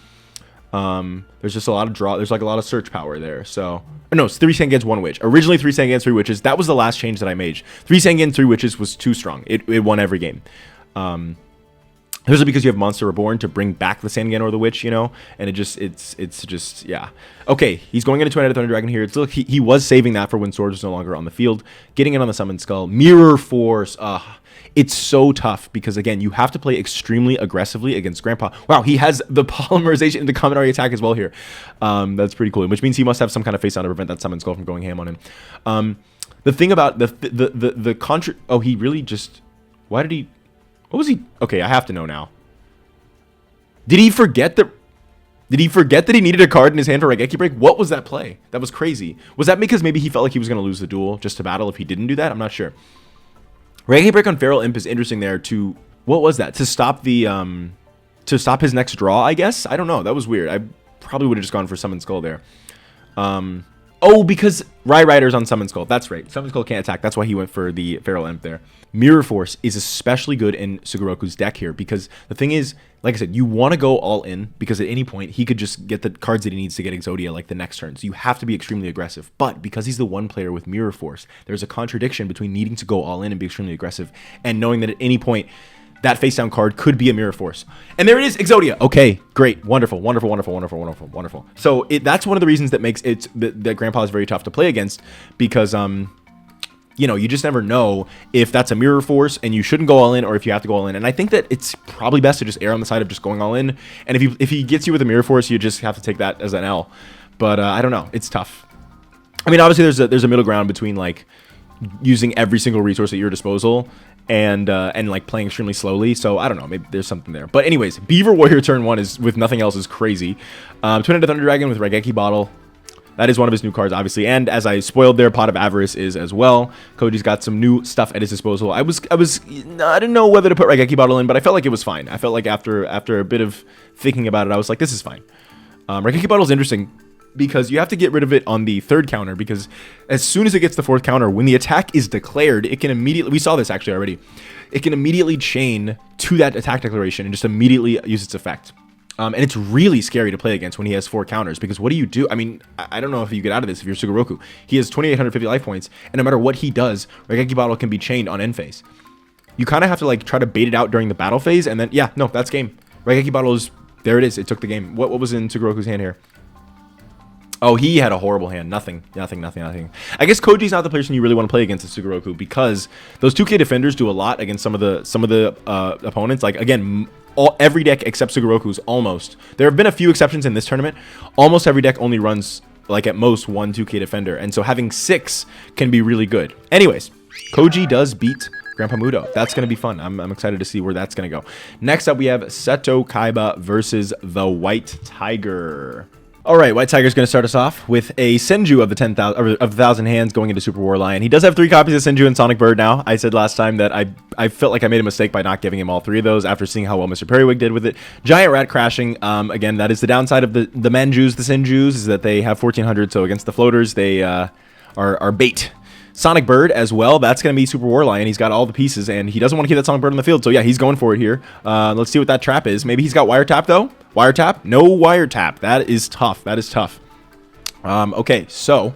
There's just a lot of draw. There's like a lot of search power there. So no, it's 3 Sangans, 1 Witch. Originally 3 Sangans, 3 Witches. That was the last change that I made. 3 Sangans, 3 Witches was too strong. It won every game. Especially because you have Monster Reborn to bring back the Sangan or the Witch, you know, and it's just, yeah. Okay, he's going into Twin-Headed Thunder Dragon here. It's look, he was saving that for when Swords was no longer on the field. Getting it on the Summon Skull. Mirror Force. It's so tough because, again, you have to play extremely aggressively against Grandpa. Wow, he has the polymerization into Kaminari attack as well here. That's pretty cool, which means he must have some kind of face down to prevent that Summon Skull from going ham on him. The thing about the contra... Oh, he really just... Why did he... What was he? Okay, I have to know now. Did he forget that he needed a card in his hand for Regeki Break? What was that play? That was crazy. Was that because maybe he felt like he was going to lose the duel just to battle if he didn't do that? I'm not sure. Regeki Break on Feral Imp is interesting there to... What was that? To stop the... To stop his next draw, I guess? I don't know. That was weird. I probably would have just gone for Summon Skull there. Oh, because Rider's on Summon Skull. That's right. Summon Skull can't attack. That's why he went for the Feral Imp there. Mirror Force is especially good in Sugoroku's deck here, because the thing is, like I said, you want to go all in, because at any point he could just get the cards that he needs to get Exodia like the next turn. So you have to be extremely aggressive. But because he's the one player with Mirror Force, there's a contradiction between needing to go all in and be extremely aggressive and knowing that at any point that face down card could be a Mirror Force. And there it is, Exodia. Okay, great, wonderful. So that's one of the reasons that makes it that Grandpa is very tough to play against, because you know, you just never know if that's a Mirror Force and you shouldn't go all in, or if you have to go all in. And I think that it's probably best to just err on the side of just going all in. And if he gets you with a Mirror Force, you just have to take that as an L. But I don't know, it's tough. I mean, obviously there's a middle ground between like using every single resource at your disposal and like playing extremely slowly. So I don't know, maybe there's something there. But anyways, Beaver Warrior turn 1 is with nothing else is crazy. Twin-Headed Thunder Dragon with Regeki Bottle. That is one of his new cards, obviously. And as I spoiled there, Pot of Avarice is as well. Koji's got some new stuff at his disposal. I didn't know whether to put Regeki Bottle in, but I felt like it was fine. I felt like after a bit of thinking about it, I was like, this is fine. Regeki Bottle is interesting because you have to get rid of it on the 3rd counter, because as soon as it gets the 4th counter, when the attack is declared, it can immediately... We saw this actually already. It can immediately chain to that attack declaration and just immediately use its effect. And it's really scary to play against when he has 4 counters, because what do you do? I mean, I don't know if you get out of this if you're Sugoroku. He has 2,850 life points, and no matter what he does, Regeki Bottle can be chained on end phase. you kind of have to like try to bait it out during the battle phase, and then yeah, no, that's game. Raigeki bottle is there. It is. It took the game. What was in Sugoroku's hand here? Oh, he had a horrible hand. Nothing. I guess Koji's not the person you really want to play against in Sugoroku, because those 2K defenders do a lot against some of the opponents. Like again, every deck except Sugoroku's almost. There have been a few exceptions in this tournament. Almost every deck only runs like at most one 2K defender, and so having 6 can be really good. Anyways, Koji does beat Grandpa Mudo. That's going to be fun. I'm excited to see where that's going to go. Next up, we have Seto Kaiba versus the White Tiger. All right, White Tiger's going to start us off with a Senju of the 1,000 hands going into Super War Lion. He does have 3 copies of Senju and Sonic Bird now. I said last time that I felt like I made a mistake by not giving him all 3 of those after seeing how well Mr. Periwig did with it. Giant Rat crashing. Again, that is the downside of the Manjus, the Senjus, is that they have 1,400. So against the floaters, they are bait. Sonic Bird as well. That's going to be Super War Lion. He's got all the pieces, and he doesn't want to keep that Sonic Bird on the field. So yeah, he's going for it here. Let's see what that trap is. Maybe he's got Wiretap, though. Wiretap? No Wiretap. That is tough. That is tough. Okay, so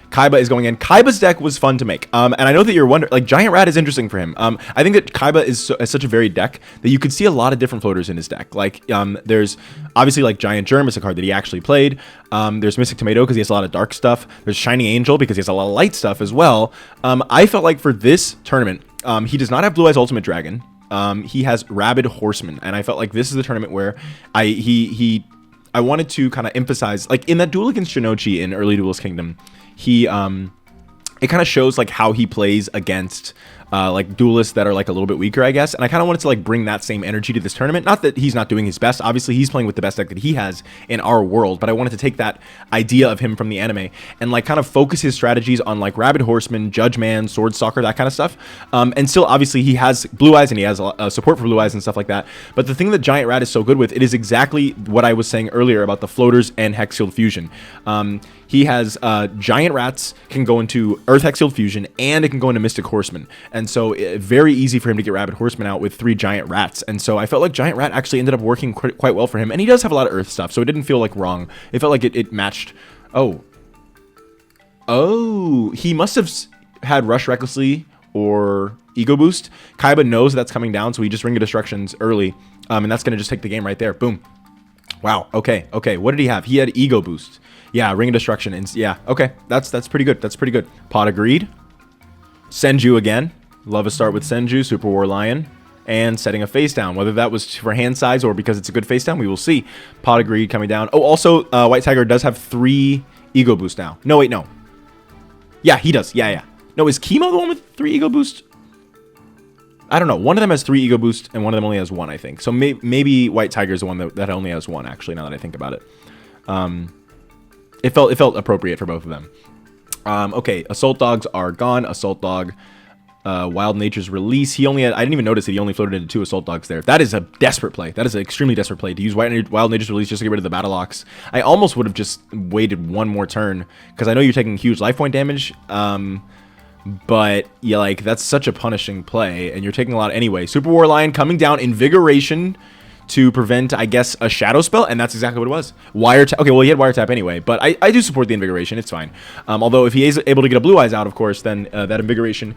Kaiba is going in. Kaiba's deck was fun to make. And I know that you're wondering, like, Giant Rat is interesting for him. I think that Kaiba is such a varied deck that you could see a lot of different floaters in his deck. Like, there's obviously, like, Giant Germ is a card that he actually played. There's Mystic Tomato because he has a lot of dark stuff. There's Shining Angel because he has a lot of light stuff as well. I felt like for this tournament, he does not have Blue Eyes Ultimate Dragon. He has Rabid Horseman. And I felt like this is the tournament where I wanted to kind of emphasize, like, in that duel against Shinochi in early Duelist Kingdom, he it kind of shows like how he plays against like duelists that are like a little bit weaker, I guess. And I kind of wanted to like bring that same energy to this tournament. Not that he's not doing his best. Obviously, he's playing with the best deck that he has in our world. But I wanted to take that idea of him from the anime and like kind of focus his strategies on like Rabid Horseman, Judge Man, Sword Stalker, that kind of stuff. And still, obviously, he has Blue Eyes and he has support for Blue Eyes and stuff like that. But the thing that Giant Rat is so good with, it is exactly what I was saying earlier about the floaters and Hexial Fusion. He has Giant Rats can go into Earth Hexial Fusion, and it can go into Mystic Horseman. And so very easy for him to get Rabid Horseman out with 3 Giant Rats. And so I felt like Giant Rat actually ended up working quite well for him. And he does have a lot of Earth stuff, so it didn't feel like wrong. It felt like it matched. Oh, he must have had Rush Recklessly or Ego Boost. Kaiba knows that's coming down, so he just Ring of Destructions early. And that's going to just take the game right there. Boom. Wow. Okay. What did he have? He had Ego Boost. Yeah, Ring of Destruction. And yeah, okay. That's pretty good. That's pretty good. Pot of Greed. Senju again. Love a start with Senju, Super War Lion. And setting a face down. Whether that was for hand size or because it's a good face down, we will see. Pot of Greed coming down. Oh, also, White Tiger does have 3 Ego Boost now. No, wait, no. Yeah, he does. Yeah. No, is Chemo the one with 3 Ego Boost? I don't know. One of them has 3 Ego Boost, and one of them only has 1, I think. So maybe White Tiger is the one that only has 1, actually, now that I think about it. It felt appropriate for both of them. Okay, Assault Dogs are gone. Assault Dog, Wild Nature's Release. I didn't even notice that he only floated into 2 Assault Dogs there. That is a desperate play. That is an extremely desperate play to use Wild Nature's Release just to get rid of the Battle Locks. I almost would have just waited one more turn because I know you're taking huge life point damage. But yeah, like that's such a punishing play, and you're taking a lot anyway. Super War Lion coming down, Invigoration to prevent, I guess, a shadow spell, and that's exactly what it was. Wiretap. Okay, well, he had Wiretap anyway, but I do support the Invigoration. It's fine. Although if he is able to get a Blue Eyes out, of course, then that Invigoration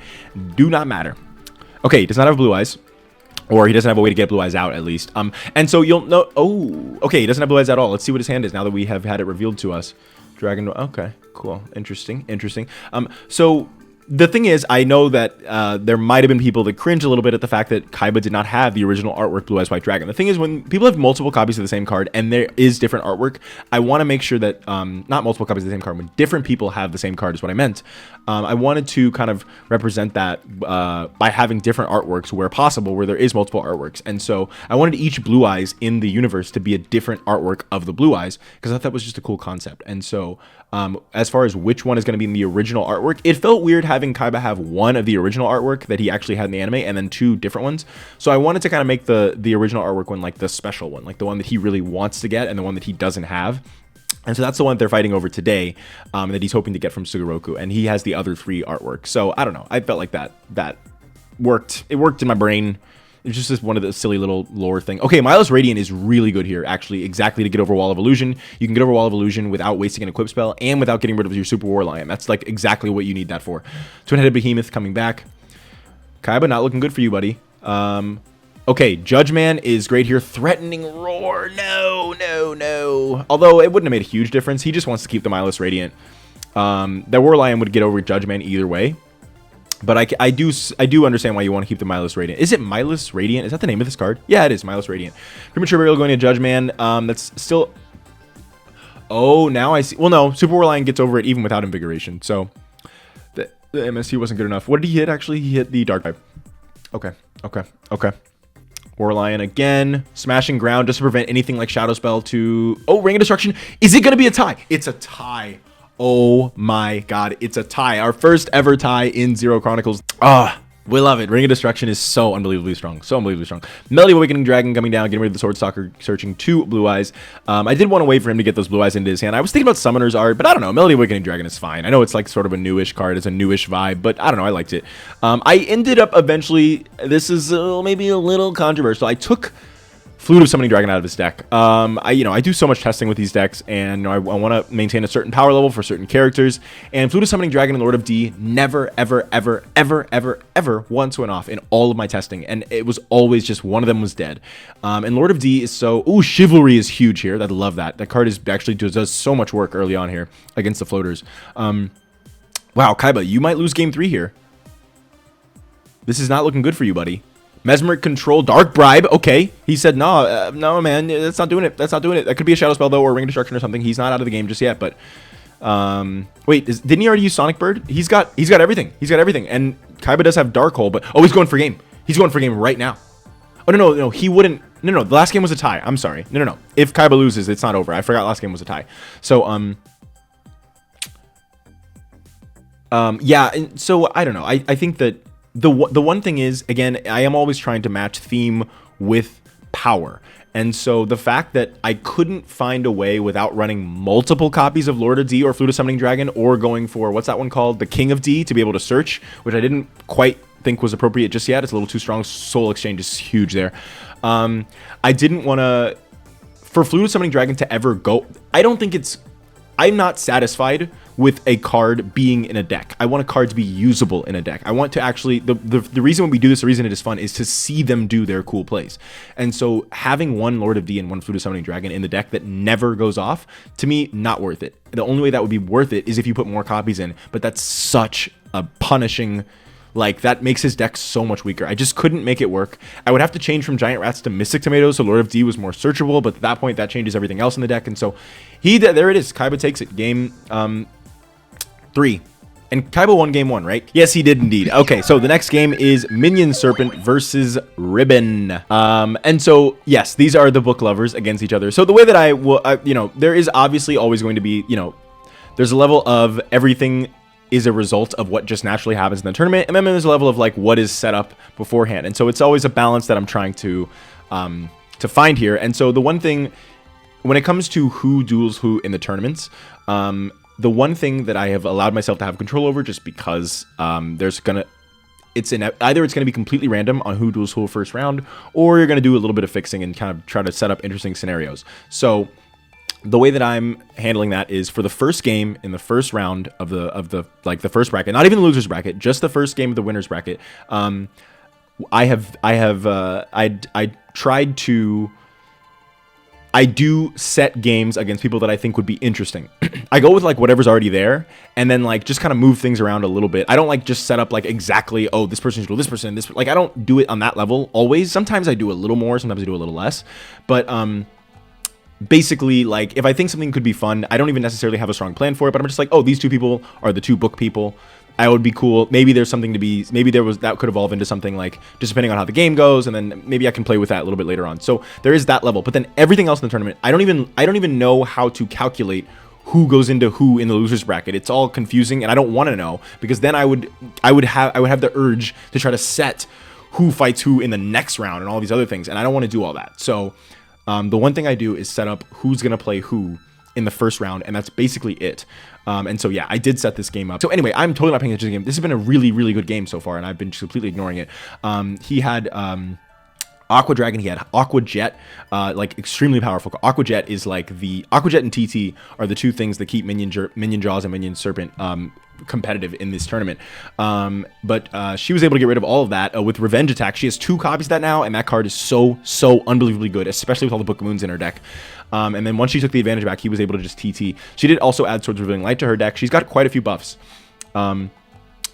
do not matter. Okay, he does not have Blue Eyes, or he doesn't have a way to get Blue Eyes out, at least. And so you'll know. Oh, okay, he doesn't have Blue Eyes at all. Let's see what his hand is now that we have had it revealed to us. Dragon. Okay, cool. Interesting. So the thing is, I know that there might have been people that cringe a little bit at the fact that Kaiba did not have the original artwork Blue Eyes White Dragon. The thing is, when people have multiple copies of the same card and there is different artwork, I want to make sure that, not multiple copies of the same card, when different people have the same card is what I meant. I wanted to kind of represent that by having different artworks where possible, where there is multiple artworks. And so I wanted each Blue Eyes in the universe to be a different artwork of the Blue Eyes, because I thought that was just a cool concept. And so as far as which one is going to be in the original artwork, it felt weird having Kaiba have one of the original artwork that he actually had in the anime and then 2 different ones. So I wanted to kind of make the original artwork one like the special one, like the one that he really wants to get and the one that he doesn't have. And so that's the one they're fighting over today, that he's hoping to get from Sugoroku, and he has the other 3 artwork. So I don't know, I felt like that worked. It worked in my brain. It's just this one of the silly little lore thing. Okay, Milo's Radiant is really good here, actually, exactly to get over Wall of Illusion. You can get over Wall of Illusion without wasting an equip spell and without getting rid of your Super War Lion. That's like exactly what you need that for. Twin-headed Behemoth coming back. Kaiba, not looking good for you, buddy. Okay, Judge Man is great here. Threatening Roar. No, no, no. Although it wouldn't have made a huge difference. He just wants to keep the Milus Radiant. That War Lion would get over Judge Man either way. But I do understand why you want to keep the Milus Radiant. Is it Milus Radiant? Is that the name of this card? Yeah, it is. Milus Radiant. Premature Burial going to Judge Man. That's still... Oh, now I see. Well, no. Super War Lion gets over it even without Invigoration. So the MST wasn't good enough. What did he hit, actually? He hit the Dark Vibe. Okay. Okay. Okay. War Lion again. Smashing Ground just to prevent anything like Shadow Spell to... Oh, Ring of Destruction. Is it going to be a tie? It's a tie. Oh my god, it's a tie. Our first ever tie in Zero Chronicles. We love it. Ring of Destruction is so unbelievably strong. So unbelievably strong. Melody Awakening Dragon coming down, getting rid of the Sword Stalker, searching 2 Blue Eyes. I did want to wait for him to get those Blue Eyes into his hand. I was thinking about Summoner's Art, but I don't know. Melody Awakening Dragon is fine. I know it's like sort of a newish card. It's a newish vibe, but I don't know. I liked it. I ended up eventually, this is maybe a little controversial. I took Flute of Summoning Dragon out of his deck. I do so much testing with these decks, and I want to maintain a certain power level for certain characters. And Flute of Summoning Dragon and Lord of D never, ever, ever, ever, ever, ever once went off in all of my testing, and it was always just one of them was dead. And Lord of D is so... Ooh, Chivalry is huge here. I love that. That card is actually does so much work early on here against the floaters. Wow, Kaiba, you might lose game 3 here. This is not looking good for you, buddy. Mesmeric Control, Dark Bribe. Okay. He said, no, no, man, that's not doing it. That's not doing it. That could be a Shadow Spell, though, or Ring of Destruction or something. He's not out of the game just yet, but... Wait, didn't he already use Sonic Bird? He's got everything. He's got everything. And Kaiba does have Dark Hole, but... Oh, he's going for game. He's going for game right now. Oh, no, he wouldn't... No, the last game was a tie. I'm sorry. No. If Kaiba loses, it's not over. I forgot last game was a tie. So, yeah, so I don't know. I think that... The one thing is, again, I am always trying to match theme with power. And so the fact that I couldn't find a way without running multiple copies of Lord of D or Flute of Summoning Dragon, or going for, what's that one called? The King of D, to be able to search, which I didn't quite think was appropriate just yet. It's a little too strong. Soul Exchange is huge there. I didn't want to... For Flute of Summoning Dragon to ever go... I don't think it's... I'm not satisfied with a card being in a deck. I want a card to be usable in a deck. I want to actually, the reason when we do this, the reason it is fun is to see them do their cool plays. And so having one Lord of D and one Flute of Summoning Dragon in the deck that never goes off, to me, not worth it. The only way that would be worth it is if you put more copies in, but that's such a punishing... Like, that makes his deck so much weaker. I just couldn't make it work. I would have to change from Giant Rats to Mystic Tomatoes, so Lord of D was more searchable, but at that point, that changes everything else in the deck. And so, there it is. Kaiba takes it. Game 3. And Kaiba won game 1, right? Yes, he did indeed. Okay, so the next game is Minion Serpent versus Ribbon. And so, yes, these are the book lovers against each other. So the way that I will, there is obviously always going to be, there's a level of everything is a result of what just naturally happens in the tournament, and then there's a level of like what is set up beforehand. And so it's always a balance that I'm trying to find here. And so the one thing when it comes to who duels who in the tournaments, the one thing that I have allowed myself to have control over, just because either it's going to be completely random on who duels who first round, or you're going to do a little bit of fixing and kind of try to set up interesting scenarios. So the way that I'm handling that is for the first game in the first round of the first bracket, not even the losers bracket, just the first game of the winners bracket. I do set games against people that I think would be interesting. I go with like whatever's already there, and then like just kind of move things around a little bit. I don't like just set up like exactly, oh, this person's duel, this person, this, like I don't do it on that level always. Sometimes I do a little more, sometimes I do a little less, but basically, like, if I think something could be fun, I don't even necessarily have a strong plan for it, but I'm just like, oh, these two people are the two book people. I would be cool. Maybe there's something to be, that could evolve into something like, just depending on how the game goes, and then maybe I can play with that a little bit later on. So there is that level, but then everything else in the tournament, I don't even know how to calculate who goes into who in the losers bracket. It's all confusing, and I don't want to know, because then I would have the urge to try to set who fights who in the next round and all these other things, and I don't want to do all that. So the one thing I do is set up who's going to play who in the first round, and that's basically it. And so, yeah, I did set this game up. So anyway, I'm totally not paying attention to the game. This has been a really, really good game so far, and I've been completely ignoring it. He had Aqua Dragon, he had Aqua Jet, like extremely powerful. Aqua Jet is like the Aqua Jet and TT are the two things that keep Minion Jaws and Minion Serpent competitive in this tournament. But she was able to get rid of all of that with Revenge Attack. She has 2 copies of that now, and that card is so unbelievably good, especially with all the Book of Moons in her deck. And then once she took the advantage back, he was able to just TT. She did also add Swords of Revealing Light to her deck. She's got quite a few buffs.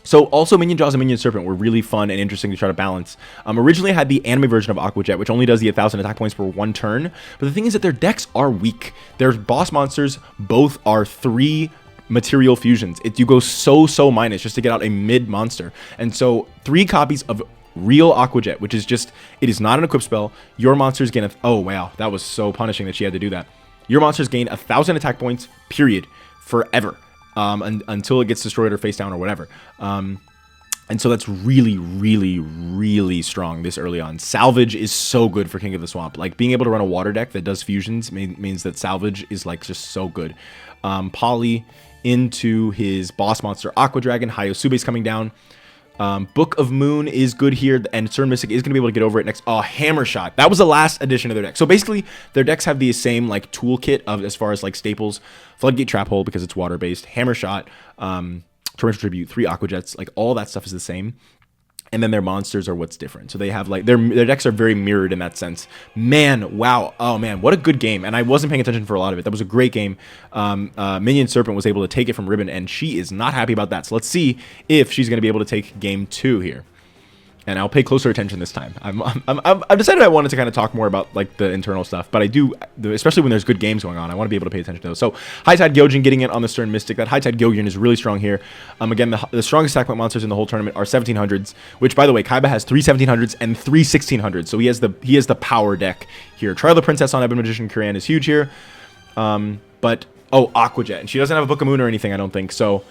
So also Minion Jaws and Minion Serpent were really fun and interesting to try to balance. Originally I had the anime version of Aqua Jet, which only does the 1,000 attack points for 1 turn. But the thing is that their decks are weak. Their boss monsters both are 3 material fusions. You go so minus just to get out a mid monster. And so 3 copies of real Aqua Jet, which is just, it is not an equip spell. Your monsters gain oh wow, that was so punishing that she had to do that. Your monsters gain 1,000 attack points, period, forever. Until it gets destroyed or face down or whatever. And so that's really strong this early on. Salvage is so good for King of the Swamp. Like being able to run a water deck that does fusions means that Salvage is like just so good. Poly into his boss monster Aqua Dragon. Hayasube's coming down. Book of Moon is good here, and Stern Mystic is going to be able to get over it next. Oh, Hammer Shot. That was the last addition to their deck. So basically, their decks have the same like toolkit of as far as like staples. Floodgate Trap Hole because it's water based. Hammer Shot, Torrential Tribute, 3 Aqua Jets. Like all that stuff is the same. And then their monsters are what's different. So they have like their decks are very mirrored in that sense. Man, wow. Oh man, what a good game. And I wasn't paying attention for a lot of it. That was a great game. Minion Serpent was able to take it from Ribbon, and she is not happy about that. So let's see if she's going to be able to take game 2 here. And I'll pay closer attention this time. I've decided I wanted to kind of talk more about like the internal stuff, but I do, especially when there's good games going on, I want to be able to pay attention to those. So High Tide Gyojin getting it on the Stern Mystic. That High Tide Gyojin is really strong here. Again, the strongest attack point monsters in the whole tournament are 1700s, which by the way, Kaiba has 3 1700s and 3 1600s. So he has the power deck here. Trial of the Princess on Ebon Magician Kiran is huge here. But Aqua Jet, and she doesn't have a Book of Moon or anything, I don't think. So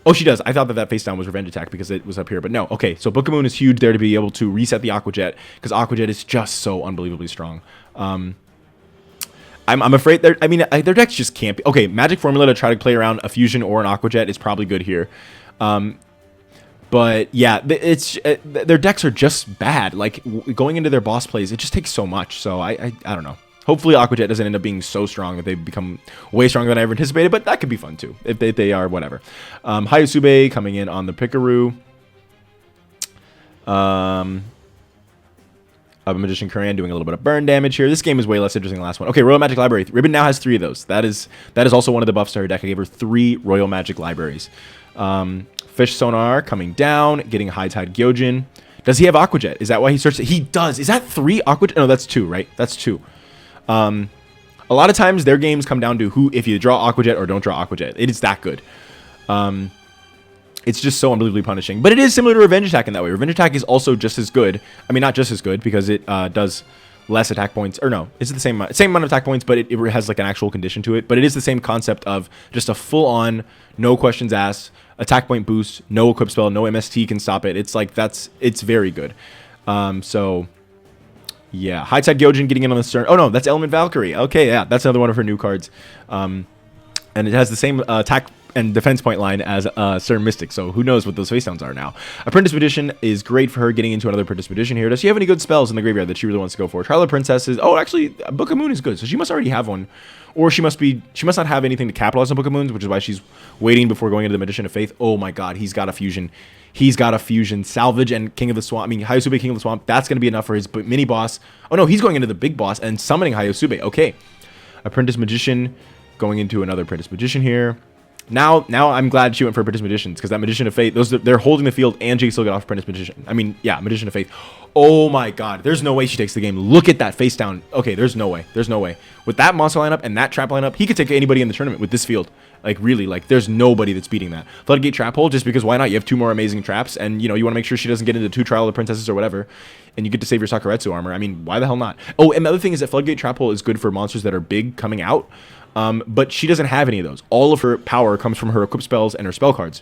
oh, she does. I thought that face down was Revenge Attack because it was up here, but no. Okay, so Book of Moon is huge there to be able to reset the Aqua Jet because Aqua Jet is just so unbelievably strong. I'm afraid their decks just can't be. Okay, Magic Formula to try to play around a Fusion or an Aqua Jet is probably good here. But yeah, their decks are just bad. Like going into their boss plays, it just takes so much. So I don't know. Hopefully Aqua Jet doesn't end up being so strong that they become way stronger than I ever anticipated, but that could be fun too, if they are, whatever. Hayasube coming in on the Pikaru. Magician Kiran doing a little bit of burn damage here. This game is way less interesting than the last one. Okay, Royal Magic Library. Ribbon now has 3 of those. That is also one of the buffs to her deck. I gave her 3 Royal Magic Libraries. Fish Sonar coming down, getting High Tide Gyojin. Does he have Aqua Jet? Is that why he starts? He does. Is that 3 Aqua Jet? No, that's 2, right? That's 2. A lot of times their games come down to if you draw Aqua Jet or don't draw Aqua Jet. It is that good. It's just so unbelievably punishing. But it is similar to Revenge Attack in that way. Revenge Attack is also just as good. I mean, not just as good because it does less attack points. Or no, it's the same amount of attack points, but it has like an actual condition to it. But it is the same concept of just a full-on, no questions asked, attack point boost, no equip spell, no MST can stop it. It's like it's very good. So yeah, High Tide Gyojin getting in on the Stern. Oh no, that's Element Valkyrie. Okay, yeah, that's another one of her new cards. And it has the same attack and defense point line as Stern Mystic, so who knows what those face downs are now. Apprentice Magician is great for her getting into another Apprentice Magician here. Does she have any good spells in the graveyard that she really wants to go for? Trial of Princesses. Oh, actually, Book of Moon is good, so she must already have one. Or she must not have anything to capitalize on Book of Moons, which is why she's waiting before going into the Magician of Faith. Oh my god, he's got a fusion. He's got a fusion. Salvage and King of the Swamp. I mean, Hayasube, King of the Swamp. That's going to be enough for his mini boss. Oh no, he's going into the big boss and summoning Hayasube. Okay. Apprentice Magician going into another Apprentice Magician here. Now I'm glad she went for Apprentice Magicians because that Magician of Faith, they're holding the field and Jake still got off Apprentice Magician. I mean, yeah, Magician of Faith. Oh my god, there's no way she takes the game. Look at that face down. Okay, there's no way. There's no way. With that monster lineup and that trap lineup, he could take anybody in the tournament with this field. Like really, like there's nobody that's beating that. Floodgate Trap Hole, just because why not? You have 2 more amazing traps, and you know you want to make sure she doesn't get into 2 Trial of the Princesses or whatever, and you get to save your Sakuretsu armor. I mean, why the hell not? Oh, and the other thing is that Floodgate Trap Hole is good for monsters that are big coming out. But she doesn't have any of those. All of her power comes from her equip spells and her spell cards.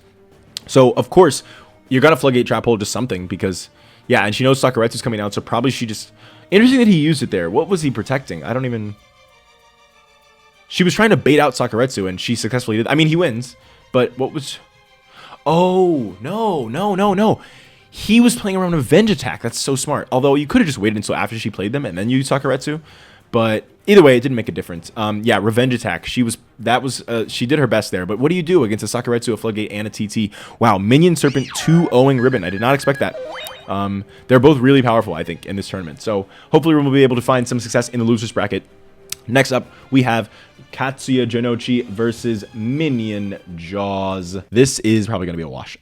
So, of course, you got to Floodgate Trap Hole just something because, yeah, and she knows Sakuretsu's coming out, so probably she just... Interesting that he used it there. What was he protecting? I don't even... She was trying to bait out Sakuretsu, and she successfully did. I mean, he wins, but what was... Oh, no. he was playing around Revenge Attack. That's so smart. Although you could have just waited until after she played them and then you Sakuretsu. But either way, it didn't make a difference. Yeah, Revenge Attack. She did her best there. But what do you do against a Sakuretsu, a Floodgate, and a TT? Wow, Minion Serpent 2-0ing Ribbon. I did not expect that. They're both really powerful, I think, in this tournament. So hopefully we'll be able to find some success in the losers bracket. Next up, we have Katsuya Jinochi versus Minion Jaws. This is probably going to be a wash.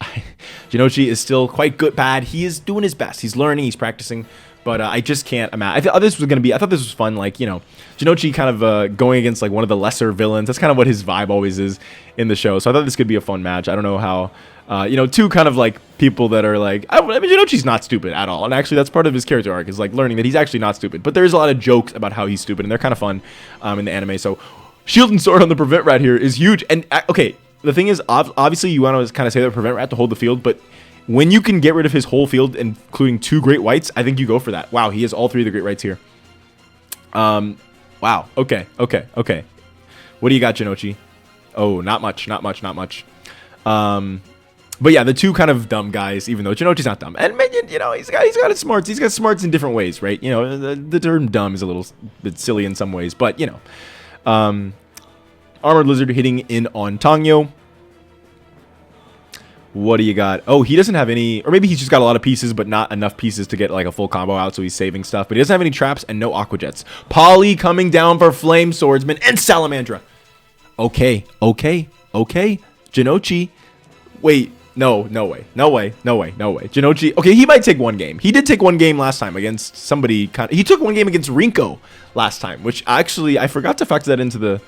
Jinochi is still quite bad. He is doing his best. He's learning. He's practicing. But I just can't imagine. I thought this was fun. Like, you know, Jinochi kind of going against like one of the lesser villains. That's kind of what his vibe always is in the show. So I thought this could be a fun match. I don't know how, you know, two kind of like people that are like, I mean, Jinochi's not stupid at all. And actually, that's part of his character arc is like learning that he's actually not stupid. But there's a lot of jokes about how he's stupid, and they're kind of fun in the anime. So Shield and Sword on the Prevent Rat here is huge. And okay, the thing is, obviously, you want to kind of say that Prevent Rat to hold the field, but when you can get rid of his whole field, including 2 Great Whites, I think you go for that. Wow, he has all 3 of the Great Whites here. Wow. Okay. What do you got, Jinochi? Oh, not much. But yeah, the 2 kind of dumb guys, even though Jinochi's not dumb. And Minion, you know, he's got his smarts. He's got smarts in different ways, right? You know, the term dumb is a little bit silly in some ways, but you know. Armored Lizard hitting in on Tangyo. What do you got? Oh, he doesn't have any, or maybe he's just got a lot of pieces, but not enough pieces to get like a full combo out, so he's saving stuff. But he doesn't have any traps and no Aqua Jets. Polly coming down for Flame Swordsman and Salamandra. Okay. Jinochi. Wait, no way. Jinochi. Okay, he might take 1 game. He did take 1 game last time against somebody. He took 1 game against Rinko last time, which actually I forgot to factor that into the.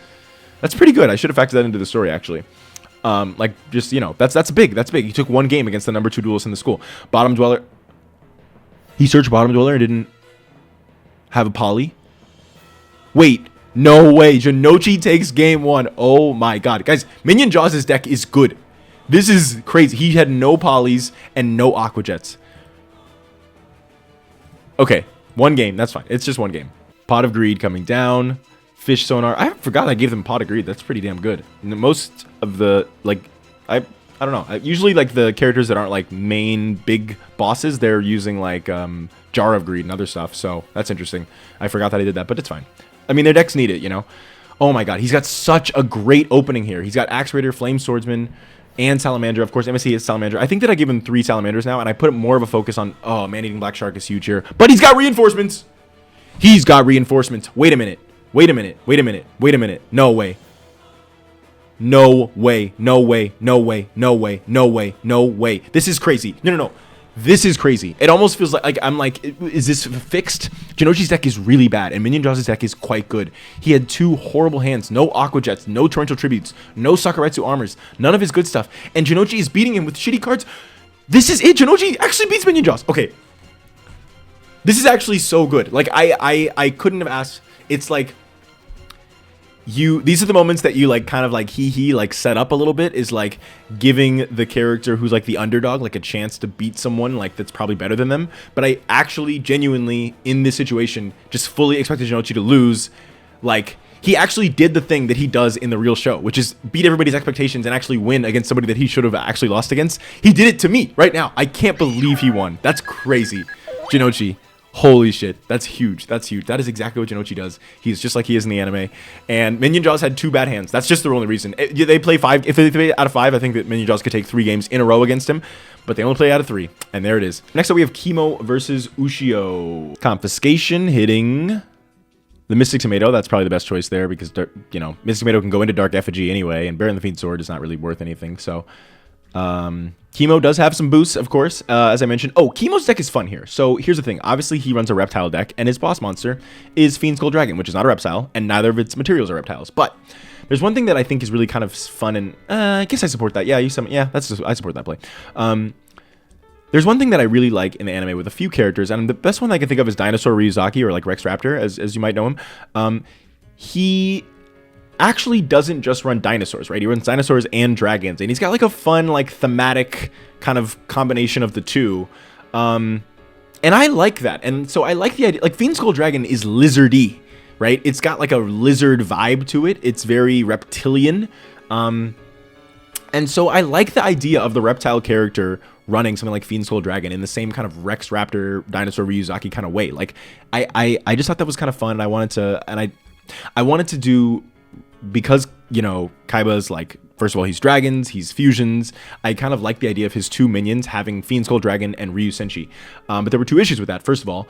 That's pretty good. I should have factored that into the story actually. Like just, you know, that's big. He took 1 game against the number 2 duelist in the school. Bottom Dweller. He searched Bottom Dweller and didn't have a poly. Wait, no way. Jinochi takes game 1. Oh my god. Guys, Minion Jaws' deck is good. This is crazy. He had no polys and no Aqua Jets. Okay, 1 game. That's fine. It's just 1 game. Pot of Greed coming down. Fish Sonar. I forgot I gave them Pot of Greed. That's pretty damn good. Most of the, like, I don't know. Usually, like, the characters that aren't, like, main big bosses, they're using, like, Jar of Greed and other stuff. So, that's interesting. I forgot that I did that, but it's fine. I mean, their decks need it, you know? Oh, my God. He's got such a great opening here. He's got Axe Raider, Flame Swordsman, and Salamander. Of course, MSC is Salamander. I think that I give him 3 Salamanders now, and I put more of a focus on, oh, Man-Eating Black Shark is huge here. But he's got reinforcements! He's got reinforcements. Wait a minute. No way. This is crazy. No. This is crazy. It almost feels like I'm like, is this fixed? Jinochi's deck is really bad, and Minion Jaws' deck is quite good. He had 2 horrible hands, no Aqua Jets, no Torrential Tributes, no Sakuretsu Armors, none of his good stuff, and Jinochi is beating him with shitty cards. This is it. Jinochi actually beats Minion Jaws. Okay. This is actually so good. Like, I couldn't have asked. It's like, these are the moments that you like kind of like like set up a little bit, is like giving the character who's like the underdog like a chance to beat someone like that's probably better than them. But I actually genuinely in this situation just fully expected Jinochi to lose. Like, he actually did the thing that he does in the real show, which is beat everybody's expectations and actually win against somebody that he should have actually lost against. He did it to me right now. I can't believe he won. That's crazy. Jinochi. Holy shit, that's huge. That is exactly what Jinochi does. He's just like he is in the anime. And Minion Jaws had 2 bad hands. That's just the only reason. They play 5. If they play out of 5, I think that Minion Jaws could take 3 games in a row against him. But they only play out of 3. And there it is. Next up, we have Chemo versus Ushio. Confiscation hitting the Mystic Tomato. That's probably the best choice there because, you know, Mystic Tomato can go into Dark Effigy anyway. And Baron the Fiend Sword is not really worth anything. So, Chemo does have some boosts, of course, as I mentioned. Oh, Chemo's deck is fun here. So here's the thing. Obviously, he runs a reptile deck, and his boss monster is Fiend Skull Dragon, which is not a reptile, and neither of its materials are reptiles. But there's one thing that I think is really kind of fun, and I guess I support that. Yeah, I support that play. There's one thing that I really like in the anime with a few characters, and the best one I can think of is Dinosaur Ryuzaki, or like Rex Raptor, as you might know him. He actually doesn't just run dinosaurs, right? He runs dinosaurs and dragons, and he's got like a fun, like thematic kind of combination of the 2. And I like that. And so I like the idea, like Fiend Skull Dragon is lizardy, right? It's got like a lizard vibe to it. It's very reptilian. And so I like the idea of the reptile character running something like Fiend Skull Dragon in the same kind of Rex Raptor Dinosaur Ryuzaki kind of way. Like I just thought that was kind of fun, and I wanted to do, because, you know, Kaiba's like, first of all, he's dragons, he's fusions. I kind of like the idea of his two minions having Fiend Skull Dragon and Ryu Senshi. But there were two issues with that. First of all,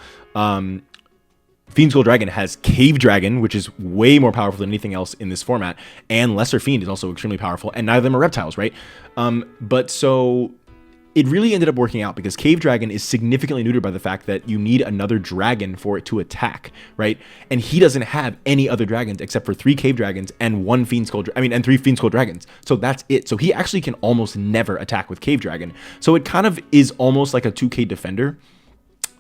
Fiend Skull Dragon has Cave Dragon, which is way more powerful than anything else in this format, and Lesser Fiend is also extremely powerful, and neither of them are reptiles, right? But so it really ended up working out because Cave Dragon is significantly neutered by the fact that you need another dragon for it to attack, right? And he doesn't have any other dragons except for 3 Cave Dragons and 3 Fiend Skull Dragons. So that's it. So he actually can almost never attack with Cave Dragon. So it kind of is almost like a 2K defender.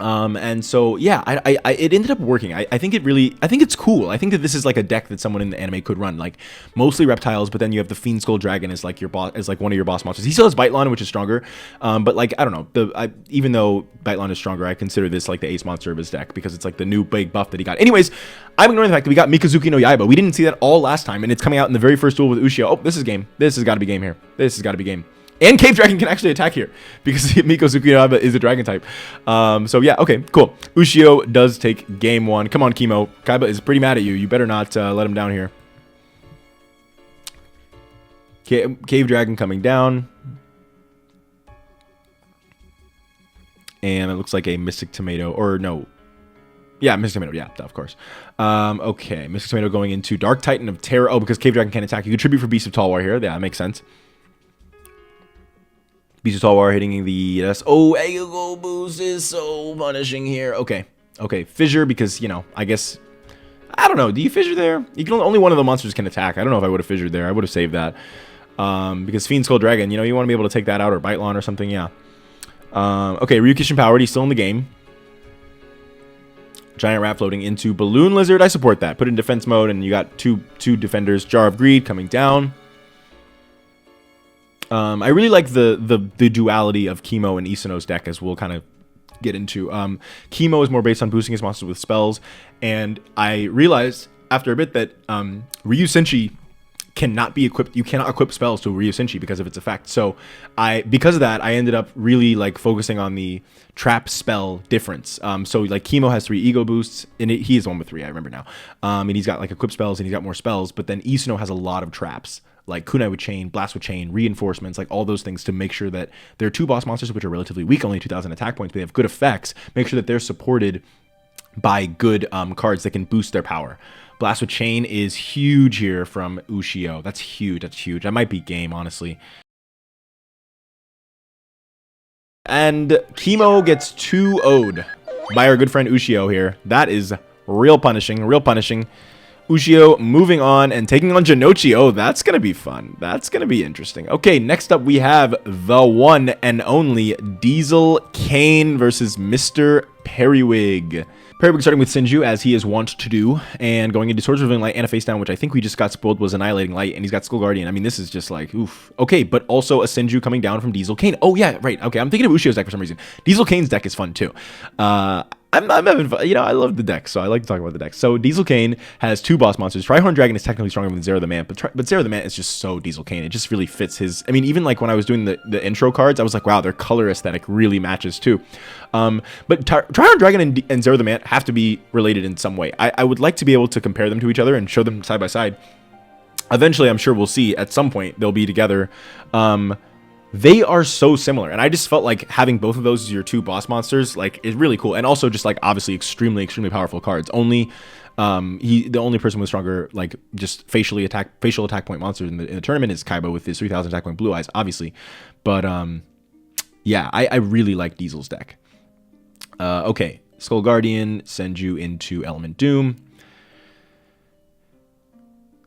And so, yeah, it ended up working. I think it's cool. I think that this is like a deck that someone in the anime could run, like mostly reptiles, but then you have the Fiend Skull Dragon as like your boss, as like one of your boss monsters. He still has Bitelon, which is stronger. But like, I don't know, even though Bitelon is stronger, I consider this like the ace monster of his deck because it's like the new big buff that he got. Anyways, I'm ignoring the fact that we got Mikazuki no Yaiba. We didn't see that all last time, and it's coming out in the very first duel with Ushio. Oh, this is game. This has got to be game here. This has got to be game. And Cave Dragon can actually attack here because Mikazuki no Yaiba is a dragon type. So yeah, okay, cool. Ushio does take game 1. Come on, Kimo. Kaiba is pretty mad at you. You better not let him down here. Cave Dragon coming down. And it looks like a Mystic Tomato, or no. Yeah, Mystic Tomato, yeah, of course. Okay, Mystic Tomato going into Dark Titan of Terror. Oh, because Cave Dragon can't attack. You contribute for Beast of Tall War here. Yeah, that makes sense. Beast of Tall War hitting the... Yes. Oh, Ego Boost is so punishing here. Okay. Okay, Fissure, because, you know, I guess... I don't know. Do you Fissure there? You can only one of the monsters can attack. I don't know if I would have Fissured there. I would have saved that. Because Fiend Skull Dragon, you know, you want to be able to take that out, or Bitelon or something, yeah. Okay, Ryukishin Powered. He's still in the game. Giant Rat floating into Balloon Lizard. I support that. Put it in defense mode, and you got two defenders. Jar of Greed coming down. I really like the duality of Kimo and Isano's deck, as we'll kind of get into. Kimo is more based on boosting his monsters with spells, and I realized after a bit that Ryu Senshi cannot be equipped. You cannot equip spells to Ryu Senshi because of its effect. So because of that, I ended up really like focusing on the trap spell difference. So like Kimo has 3 ego boosts, and he is one with 3. I remember now. And he's got like equip spells, and he's got more spells. But then Isano has a lot of traps, like Kunai with Chain, Blast with Chain, Reinforcements, like all those things to make sure that their 2 boss monsters, which are relatively weak, only 2,000 attack points, but they have good effects, make sure that they're supported by good cards that can boost their power. Blast with Chain is huge here from Ushio. That's huge. That's huge. That might be game, honestly. And Kimo gets 2-0'd by our good friend Ushio here. That is real punishing. Real punishing. Ushio moving on and taking on Janochi. Oh, that's going to be fun. That's going to be interesting. Okay, next up we have the one and only Diesel Kane versus Mr. Periwig. Periwig starting with Senju, as he is wont to do, and going into Swords of Revealing Light and a face down, which I think we just got spoiled was Annihilating Light, and he's got Skull Guardian. I mean, this is just like, oof. Okay, but also a Senju coming down from Diesel Kane. Oh, yeah, right. Okay, I'm thinking of Ushio's deck for some reason. Diesel Kane's deck is fun, too. I'm having fun. You know, I love the deck, so I like to talk about the deck. So Diesel Kane has 2 boss monsters. Trihorn Dragon is technically stronger than Zero the Man, but Zero the Man is just so Diesel Kane. It just really fits his... I mean, even like when I was doing the intro cards, I was like, wow, their color aesthetic really matches too. But Trihorn Dragon and Zero the Man have to be related in some way. I would like to be able to compare them to each other and show them side by side. Eventually, I'm sure we'll see at some point they'll be together. They are so similar, and I just felt like having both of those as your 2 boss monsters like is really cool, and also just like obviously extremely powerful cards. The only person with stronger like just facial attack point monsters in the tournament is Kaiba with his 3,000 attack point Blue Eyes, obviously. But yeah, I really like Diesel's deck. Okay, Skull Guardian, Senju into Element Doom.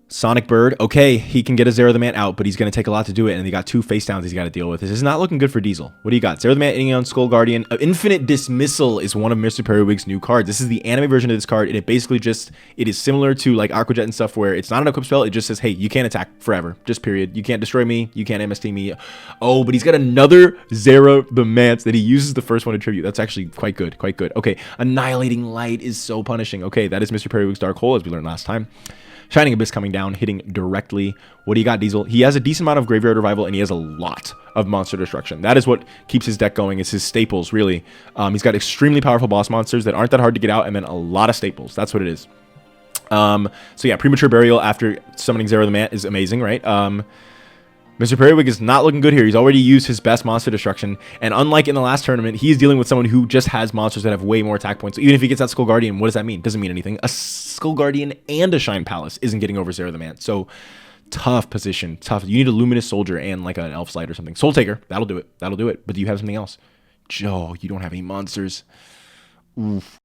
Sonic Bird, okay, he can get a Zero the Man out, but he's going to take a lot to do it, and he got 2 face downs he's got to deal with. This is not looking good for Diesel. What do you got? Zero the Man, hitting on Skull Guardian. Infinite Dismissal is one of Mr. Periwig's new cards. This is the anime version of this card, and it basically just, it is similar to like Aquajet and stuff, where it's not an equip spell, it just says, hey, you can't attack forever, just period. You can't destroy me, you can't MST me. Oh, but he's got another Zero the Man that he uses the first one to tribute. That's actually quite good, Okay, Annihilating Light is so punishing. Okay, that is Mr. Periwig's Dark Hole, as we learned last time. Shining Abyss coming down, hitting directly. What do you got, Diesel? He has a decent amount of Graveyard Revival, and he has a lot of Monster Destruction. That is what keeps his deck going. It's his staples, really. He's got extremely powerful boss monsters that aren't that hard to get out, and then a lot of staples. That's what it is. So yeah, Premature Burial after summoning Zero the Man is amazing, right? Mr. Periwig is not looking good here. He's already used his best Monster Destruction, and unlike in the last tournament, he's dealing with someone who just has monsters that have way more attack points. So even if he gets that Skull Guardian, what does that mean? Doesn't mean anything. A Skull Guardian and a Shine Palace isn't getting over Zero the Man. So tough position, tough. You need a Luminous Soldier and like an Elf Slide or something. Soul Taker, that'll do it. That'll do it. But do you have something else? Joe, you don't have any monsters. Oof.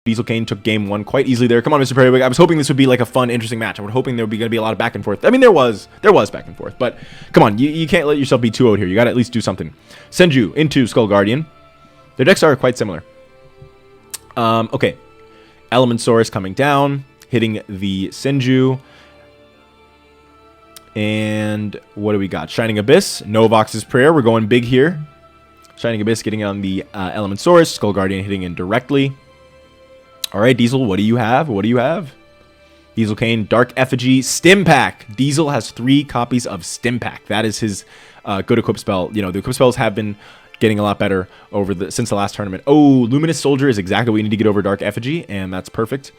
Diesel Kane took game 1 quite easily there. Come on, Mr. Periwig. I was hoping this would be like a fun, interesting match. I was hoping there would be going to be a lot of back and forth. I mean, there was back and forth, but come on, you can't let yourself be 2-0'd here. You got to at least do something. Senju into Skull Guardian. Their decks are quite similar. Okay. Elemensaurus coming down, hitting the Senju. And what do we got? Shining Abyss, Novox's Prayer. We're going big here. Shining Abyss getting on the Elemensaurus. Skull Guardian hitting in directly. All right, Diesel, what do you have? What do you have? Diesel Kane, Dark Effigy, Stim Pack. Diesel has 3 copies of Stim Pack. That is his good equip spell. You know, the equip spells have been getting a lot better since the last tournament. Oh, Luminous Soldier is exactly what we need to get over Dark Effigy, and that's perfect.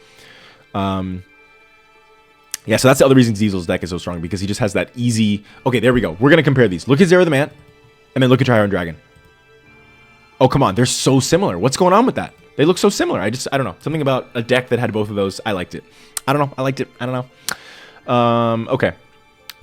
Yeah, so that's the other reason Diesel's deck is so strong, because he just has that easy... Okay, there we go. We're going to compare these. Look at Zero the Man, and then look at Tryhard Dragon. Oh, come on. They're so similar. What's going on with that? They look so similar. I don't know. Something about a deck that had both of those. I liked it. I don't know. I liked it. I don't know. Okay.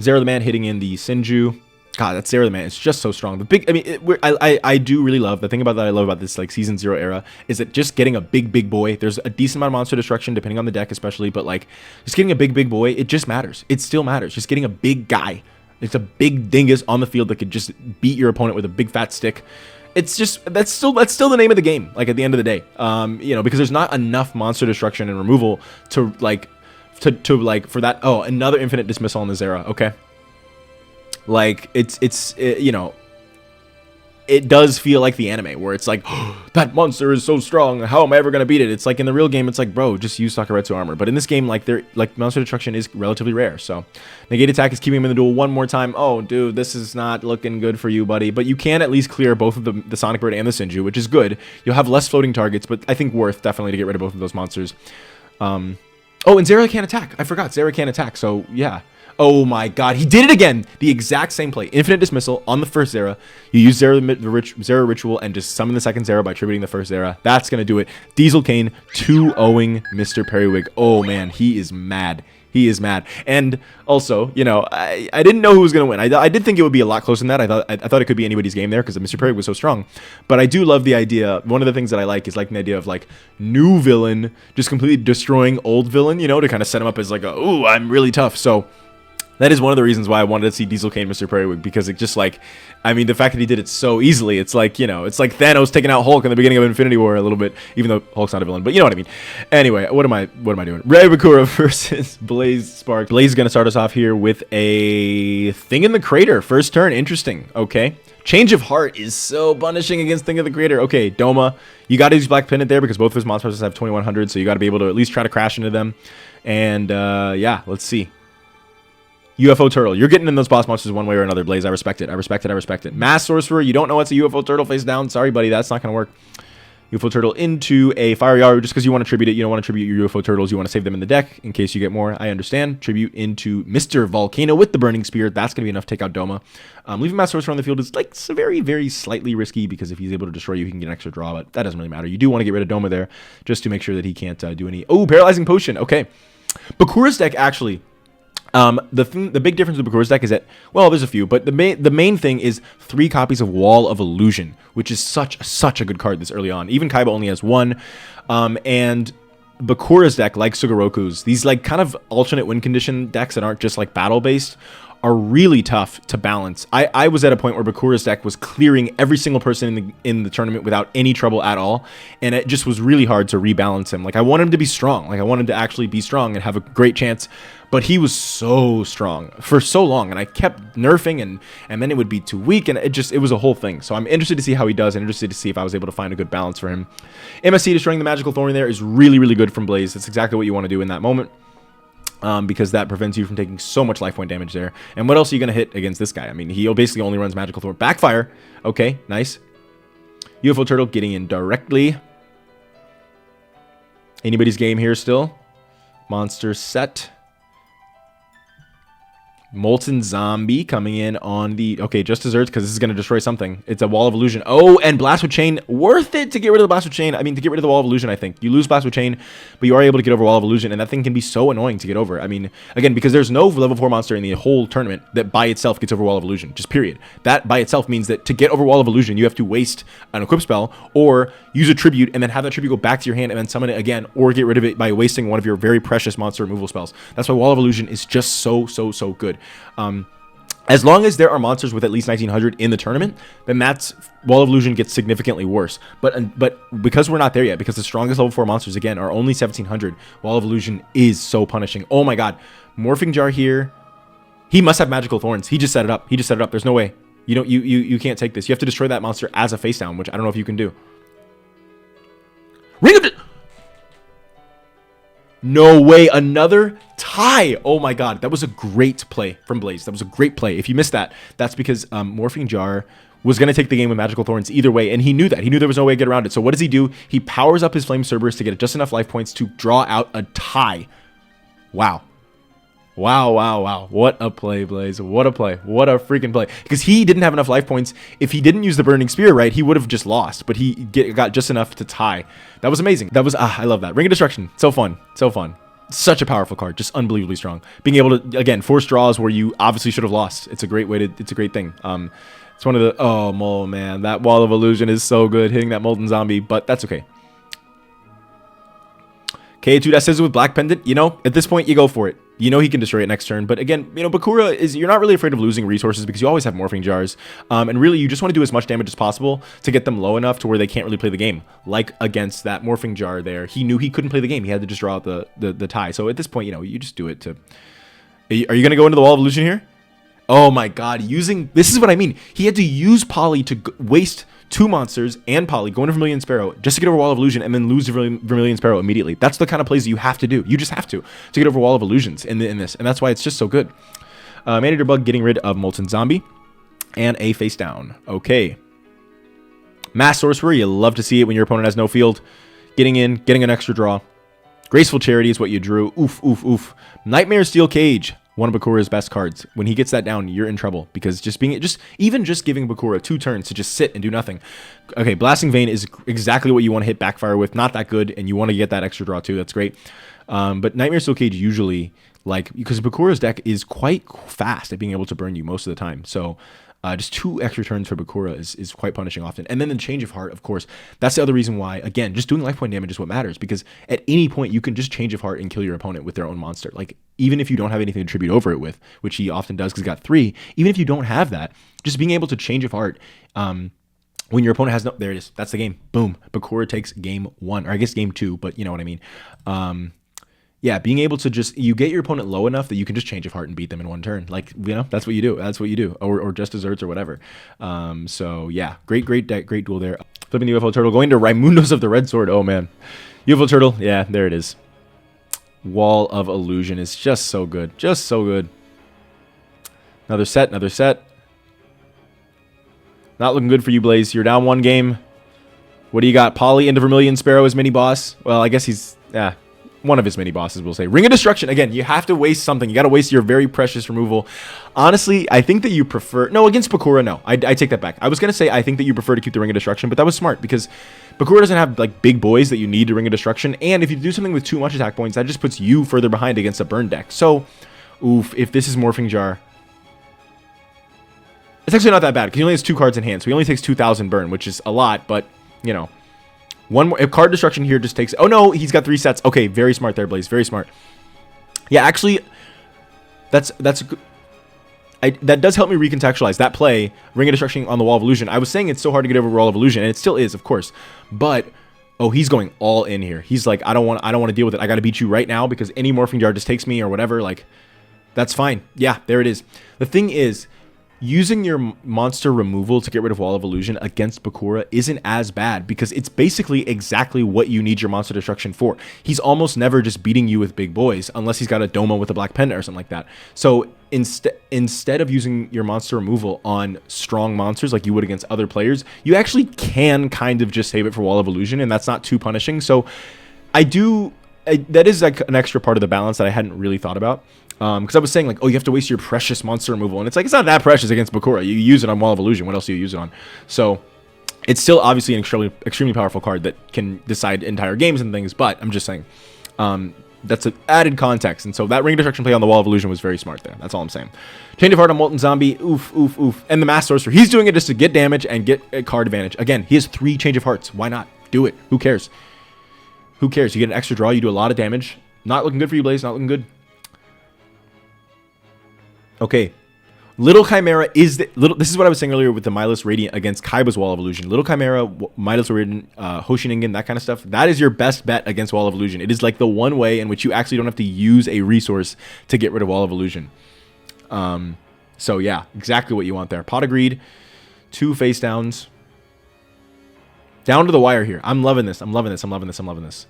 Zero the Man hitting in the Senju. God, that's Zero the Man. It's just so strong. The big, I mean, I do really love, the thing about that I love about this like Season 0 era is that just getting a big boy, there's a decent amount of Monster Destruction depending on the deck especially, but like just getting a big boy, it just matters. It still matters. Just getting a big guy. It's a big dingus on the field that could just beat your opponent with a big fat stick. It's just, that's still the name of the game, like at the end of the day, you know, because there's not enough Monster Destruction and removal to like, for that. Oh, another Infinite Dismissal on the Zera. Okay. Like you know, it does feel like the anime where it's like, oh, that monster is so strong. How am I ever going to beat it? It's like in the real game, it's like, bro, just use Sakuretsu armor. But in this game, like Monster Destruction is relatively rare. So Negate Attack is keeping him in the duel one more time. Oh, dude, this is not looking good for you, buddy. But you can at least clear both of the Sonic Bird and the Senju, which is good. You'll have less floating targets, but I think worth definitely to get rid of both of those monsters. Oh, and Zera can't attack. I forgot. Zera can't attack. So yeah. Oh my god, he did it again! The exact same play. Infinite Dismissal on the first Zera. You use Zera Ritual and just summon the second Zera by tributing the first Zera. That's going to do it. Diesel Kane 2-0ing Mr. Periwig. Oh man, he is mad. He is mad. And also, you know, I didn't know who was going to win. I did think it would be a lot closer than that. I thought it could be anybody's game there because Mr. Periwig was so strong. But I do love the idea. One of the things that I like is like the idea of like new villain just completely destroying old villain, you know, to kind of set him up as like, ooh, I'm really tough. So that is one of the reasons why I wanted to see Diesel Kane Mr. Periwig, because it just like, I mean, the fact that he did it so easily, it's like, you know, it's like Thanos taking out Hulk in the beginning of Infinity War a little bit, even though Hulk's not a villain, but you know what I mean. Anyway, what am I doing? Ray Bakura versus Blaze Spark. Blaze is going to start us off here with a Thing in the Crater. First turn, interesting. Okay. Change of Heart is so punishing against Thing of the Crater. Okay, Doma, you got to use Black Pendant there because both of his monsters have 2100, so you got to be able to at least try to crash into them. And yeah, let's see. UFO Turtle. You're getting in those boss monsters one way or another, Blaze. I respect it. I respect it. I respect it. Mass Sorcerer. You don't know what's a UFO Turtle face down. Sorry, buddy. That's not going to work. UFO Turtle into a Fire Yaru just because you want to tribute it. You don't want to tribute your UFO Turtles. You want to save them in the deck in case you get more. I understand. Tribute into Mr. Volcano with the Burning Spear. That's going to be enough to take out Doma. Leaving Mass Sorcerer on the field is like very, very slightly risky because if he's able to destroy you, he can get an extra draw, but that doesn't really matter. You do want to get rid of Doma there just to make sure that he can't do any... Oh, Paralyzing Potion. Okay. Bakura's deck actually... the big difference with Bakura's deck is that, well, there's a few, but the main thing is 3 copies of Wall of Illusion, which is such a good card this early on. Even Kaiba only has 1, and Bakura's deck, like Sugoroku's, these like kind of alternate win condition decks that aren't just like battle based, are really tough to balance. I was at a point where Bakura's deck was clearing every single person in the tournament without any trouble at all, and it just was really hard to rebalance him. Like, I want him to be strong. Like, I want him to actually be strong and have a great chance, but he was so strong for so long, and I kept nerfing, and then it would be too weak, and it was a whole thing. So I'm interested to see how he does, and interested to see if I was able to find a good balance for him. MSC destroying the Magical Thorn there is really, really good from Blaze. That's exactly what you want to do in that moment. because that prevents you from taking so much life point damage there. And what else are you going to hit against this guy? I mean, he basically only runs Magical Thorn. Backfire. Okay, nice. UFO Turtle getting in directly. Anybody's game here still. Monster set. Molten Zombie coming in on the... Okay, just desserts because this is going to destroy something. It's a Wall of Illusion. Oh, and Blast with Chain. Worth it to get rid of the Blast with Chain. I mean, to get rid of the Wall of Illusion, I think. You lose Blast with Chain, but you are able to get over Wall of Illusion, and that thing can be so annoying to get over. I mean, again, because there's no level 4 monster in the whole tournament that by itself gets over Wall of Illusion. Just period. That by itself means that to get over Wall of Illusion, you have to waste an equip spell or use a tribute and then have that tribute go back to your hand and then summon it again or get rid of it by wasting one of your very precious monster removal spells. That's why Wall of Illusion is just so good. As long as there are monsters with at least 1900 in the tournament, then that's Wall of Illusion gets significantly worse. But because we're not there yet, because the strongest level 4 monsters again are only 1700, Wall of Illusion is so punishing. Oh my god, Morphing Jar here. He must have Magical Thorns. He just set it up. He just set it up. There's no way. You can't take this. You have to destroy that monster as a face down, which I don't know if you can do. Ring of the... No way, another tie. Oh my god, that was a great play from Blaze. That was a great play. If you missed that, that's because Morphing Jar was going to take the game with Magical Thorns either way, and he knew that. He knew there was no way to get around it. So what does he do? He powers up his Flame Cerberus to get just enough life points to draw out a tie. Wow. Wow. What a play, Blaze. What a play. What a freaking play. Because he didn't have enough life points. If he didn't use the Burning Spear, right, he would have just lost. But he got just enough to tie. That was amazing. That was, I love that. Ring of Destruction. So fun. So fun. Such a powerful card. Just unbelievably strong. Being able to, again, force draws where you obviously should have lost. It's a great way to, it's a great thing. It's one of the, oh man, that Wall of Illusion is so good. Hitting that Molten Zombie, but that's okay. K2 that says with Black Pendant, you know, at this point, you go for it. You know he can destroy it next turn. But again, you know, Bakura is, you're not really afraid of losing resources because you always have Morphing Jars. And really, you just want to do as much damage as possible to get them low enough to where they can't really play the game. Like against that Morphing Jar there. He knew he couldn't play the game. He had to just draw out the tie. So at this point, you know, you just do it to... Are you going to go into the Wall of Illusion here? Oh my god, this is what I mean. He had to use Poly to waste 2 monsters and Poly, go into Vermilion Sparrow just to get over Wall of Illusion and then lose Vermilion Sparrow immediately. That's the kind of plays you have to do. You just have to get over Wall of Illusions in this, and that's why it's just so good. Manager Bug getting rid of Molten Zombie and a face down. Okay. Mass Sorcerer, you love to see it when your opponent has no field. Getting in, getting an extra draw. Graceful Charity is what you drew. Oof. Nightmare Steel Cage. One of Bakura's best cards. When he gets that down, you're in trouble because even giving Bakura 2 turns to just sit and do nothing. Okay, Blasting Vein is exactly what you want to hit Backfire with. Not that good, and you want to get that extra draw too. That's great. But Nightmare Steel Cage usually, like, because Bakura's deck is quite fast at being able to burn you most of the time. So just 2 extra turns for Bakura is quite punishing often. And then the Change of Heart, of course, that's the other reason why, again, just doing life point damage is what matters, because at any point you can just Change of Heart and kill your opponent with their own monster. Like, even if you don't have anything to tribute over it with, which he often does because he's got 3, even if you don't have that, just being able to Change of Heart when your opponent has no... There it is. That's the game. Boom. Bakura takes game 1, or I guess game 2, but you know what I mean. Yeah, being able to just, you get your opponent low enough that you can just Change of Heart and beat them in 1 turn. Like, you know, that's what you do. That's what you do. Or just desserts or whatever. So yeah, great deck, great duel there. Flipping the UFO Turtle, going to Raimundos of the Red Sword. Oh man. UFO Turtle, yeah, there it is. Wall of Illusion is just so good. Just so good. Another set. Not looking good for you, Blaze. You're down 1 game. What do you got? Poly into Vermilion Sparrow as mini boss. Well, I guess he's, yeah, one of his mini bosses, we'll say. Ring of Destruction. Again, you have to waste something. You got to waste your very precious removal. Honestly, I think that you prefer... No, against Bakura, no. I take that back. I was going to say I think that you prefer to keep the Ring of Destruction, but that was smart because Bakura doesn't have, like, big boys that you need to Ring of Destruction, and if you do something with too much attack points, that just puts you further behind against a burn deck. So, oof, if this is Morphing Jar... It's actually not that bad because he only has 2 cards in hand, so he only takes 2,000 burn, which is a lot, but, you know... One more, if card destruction here just takes... Oh, no, he's got 3 sets. Okay, very smart there, Blaze. Very smart. Yeah, actually, that's that does help me recontextualize that play, Ring of Destruction on the Wall of Illusion. I was saying it's so hard to get over Wall of Illusion, and it still is, of course. But, oh, he's going all in here. He's like, I don't want to deal with it. I got to beat you right now because any Morphing Jar just takes me or whatever. Like, that's fine. Yeah, there it is. The thing is, using your monster removal to get rid of Wall of Illusion against Bakura isn't as bad because it's basically exactly what you need your monster destruction for. He's almost never just beating you with big boys unless he's got a Domo with a black pendant or something like that. So instead of using your monster removal on strong monsters like you would against other players, you actually can kind of just save it for Wall of Illusion, and that's not too punishing. So that is like an extra part of the balance that I hadn't really thought about. Because I was saying, like, oh, you have to waste your precious monster removal. And it's like, it's not that precious against Bakura. You use it on Wall of Illusion. What else do you use it on? So it's still obviously an extremely powerful card that can decide entire games and things. But I'm just saying, that's an added context. And so that Ring of Destruction play on the Wall of Illusion was very smart there. That's all I'm saying. Change of Heart on Molten Zombie. Oof, oof, oof. And the Mass Sorcerer. He's doing it just to get damage and get a card advantage. Again, he has 3 Change of Hearts. Why not? Do it. Who cares? Who cares? You get an extra draw. You do a lot of damage. Not looking good for you, Blaze. Not looking good. Okay, Little Chimera is this is what I was saying earlier with the Milos Radiant against Kaiba's Wall of Illusion. Little Chimera, Milos Radiant, Hoshiningen, that kind of stuff. That is your best bet against Wall of Illusion. It is like the one way in which you actually don't have to use a resource to get rid of Wall of Illusion. So yeah, exactly what you want there. Pot of Greed, 2 face downs. Down to the wire here. I'm loving this. I'm loving this. I'm loving this. I'm loving this.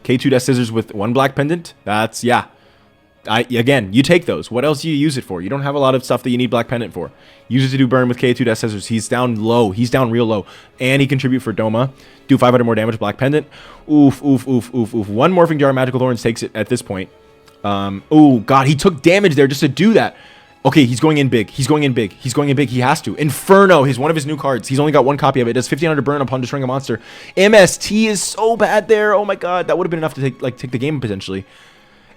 K2 Death Scissors with 1 black pendant. That's, yeah. Again, you take those. What else do you use it for? You don't have a lot of stuff that you need black pendant for. Use it to do burn with K2 Death Scissors. He's down low. He's down real low. And he contribute for Doma. Do 500 more damage, black pendant. Oof, oof, oof, oof, oof. 1 Morphing Jar Magical Thorns takes it at this point. Oh, God. He took damage there just to do that. Okay, he's going in big. He's going in big. He's going in big. He has to. Inferno is one of his new cards. He's only got 1 copy of it. It does 1500 burn upon destroying a monster. MST is so bad there. Oh, my God. That would have been enough to take the game, potentially.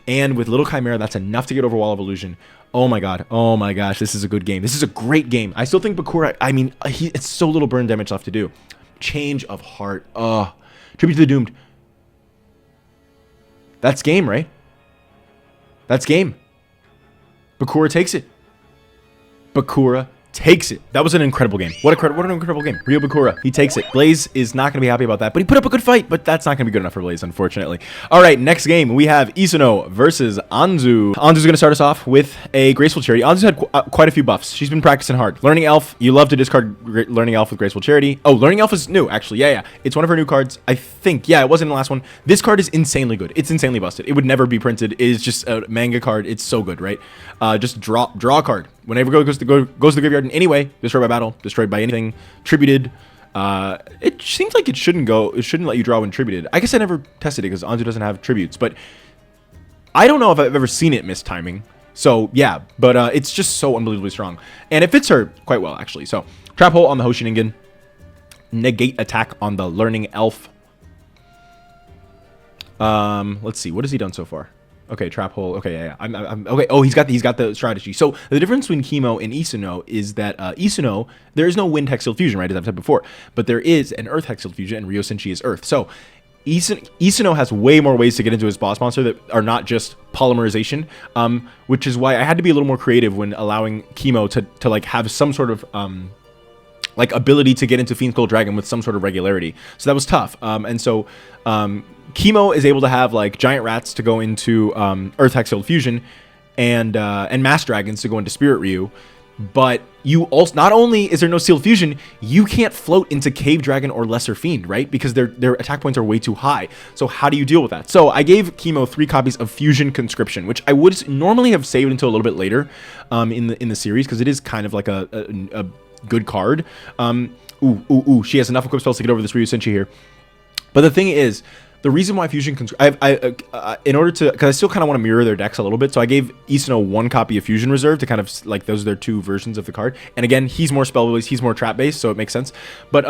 And with Little Chimera, that's enough to get over Wall of Illusion. Oh my God. Oh my gosh. This is a good game. This is a great game. I still think Bakura, I mean, it's so little burn damage left to do. Change of Heart. Tribute to the Doomed. That's game, right? That's game. Bakura takes it. Bakura takes it. That was an incredible game. What an incredible game. Rio Bakura, he takes it. Blaze is not going to be happy about that, but he put up a good fight, but that's not going to be good enough for Blaze, unfortunately. All right, next game, we have Isuno versus Anzu. Anzu's going to start us off with a Graceful Charity. Anzu's had quite a few buffs. She's been practicing hard. Learning Elf, you love to discard Learning Elf with Graceful Charity. Oh, Learning Elf is new, actually. Yeah. It's one of her new cards, I think. Yeah, it wasn't in the last one. This card is insanely good. It's insanely busted. It would never be printed. It is just a manga card. It's so good, right? Just draw a card. Whenever it goes to the graveyard in any way, destroyed by battle, destroyed by anything, tributed. It seems like it shouldn't let you draw when tributed. I guess I never tested it because Anzu doesn't have tributes, but I don't know if I've ever seen it miss timing. So yeah, but it's just so unbelievably strong. And it fits her quite well, actually. So Trap Hole on the Hoshiningen. Negate attack on the Learning Elf. Let's see, what has he done so far? Okay, Trap Hole. Okay, yeah. I'm okay. Oh, he's got the strategy. So the difference between Chemo and Isuno is that Isuno, there is no Wind Hexil Fusion, right, as I've said before, but there is an Earth Hexil Fusion, and Ryo Senshi is Earth. So Isuno has way more ways to get into his boss monster that are not just polymerization, which is why I had to be a little more creative when allowing Chemo to like have some sort of like ability to get into Fiend Skull Dragon with some sort of regularity. So that was tough. And so Chemo is able to have like giant rats to go into Earth Hexil Fusion and Mass Dragons to go into Spirit Ryu. But you also, not only is there no Sealed Fusion, you can't float into Cave Dragon or Lesser Fiend, right? Because their attack points are way too high. So how do you deal with that? So I gave Chemo 3 copies of Fusion Conscription, which I would normally have saved until a little bit later in the series, because it is kind of like a good card. She has enough equipped spells to get over this Ryu Senshi here. But the thing is, the reason why Fusion in order to, because I still kind of want to mirror their decks a little bit, so I gave Isuno 1 copy of Fusion Reserve to kind of, like, those are their 2 versions of the card. And again, he's more spell-based, he's more trap-based, so it makes sense. But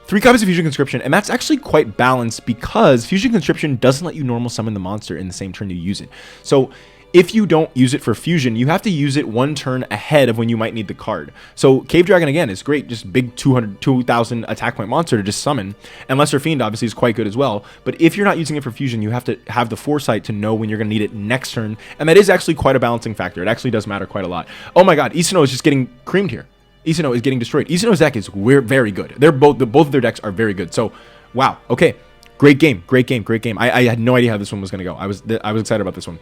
3 copies of Fusion Conscription, and that's actually quite balanced because Fusion Conscription doesn't let you normal summon the monster in the same turn you use it. So if you don't use it for Fusion, you have to use it 1 turn ahead of when you might need the card. So Cave Dragon, again, is great. Just big 2,000 attack point monster to just summon. And Lesser Fiend, obviously, is quite good as well. But if you're not using it for Fusion, you have to have the foresight to know when you're going to need it next turn. And that is actually quite a balancing factor. It actually does matter quite a lot. Oh my God, Isuno is just getting creamed here. Isuno is getting destroyed. Isuno's deck is very good. They're both of their decks are very good. So, wow. Okay. Great game. I had no idea how this one was going to go. I was excited about this one.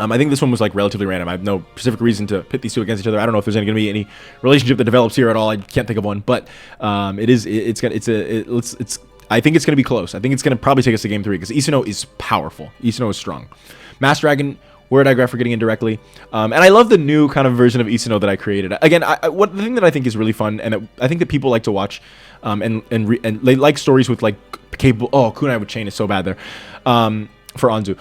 I think this one was like relatively random. I have no specific reason to pit these two against each other. I don't know if there's going to be any relationship that develops here at all. I can't think of one, but I think it's going to be close. I think it's going to probably take us to game 3 because Isuno is powerful. Isuno is strong. Mass Dragon, where did I grab for getting indirectly? And I love the new kind of version of Isuno that I created. Again, the thing that I think is really fun and that I think that people like to watch, and they like stories with like capable. Oh, Kunai with Chain is so bad there, for Anzu.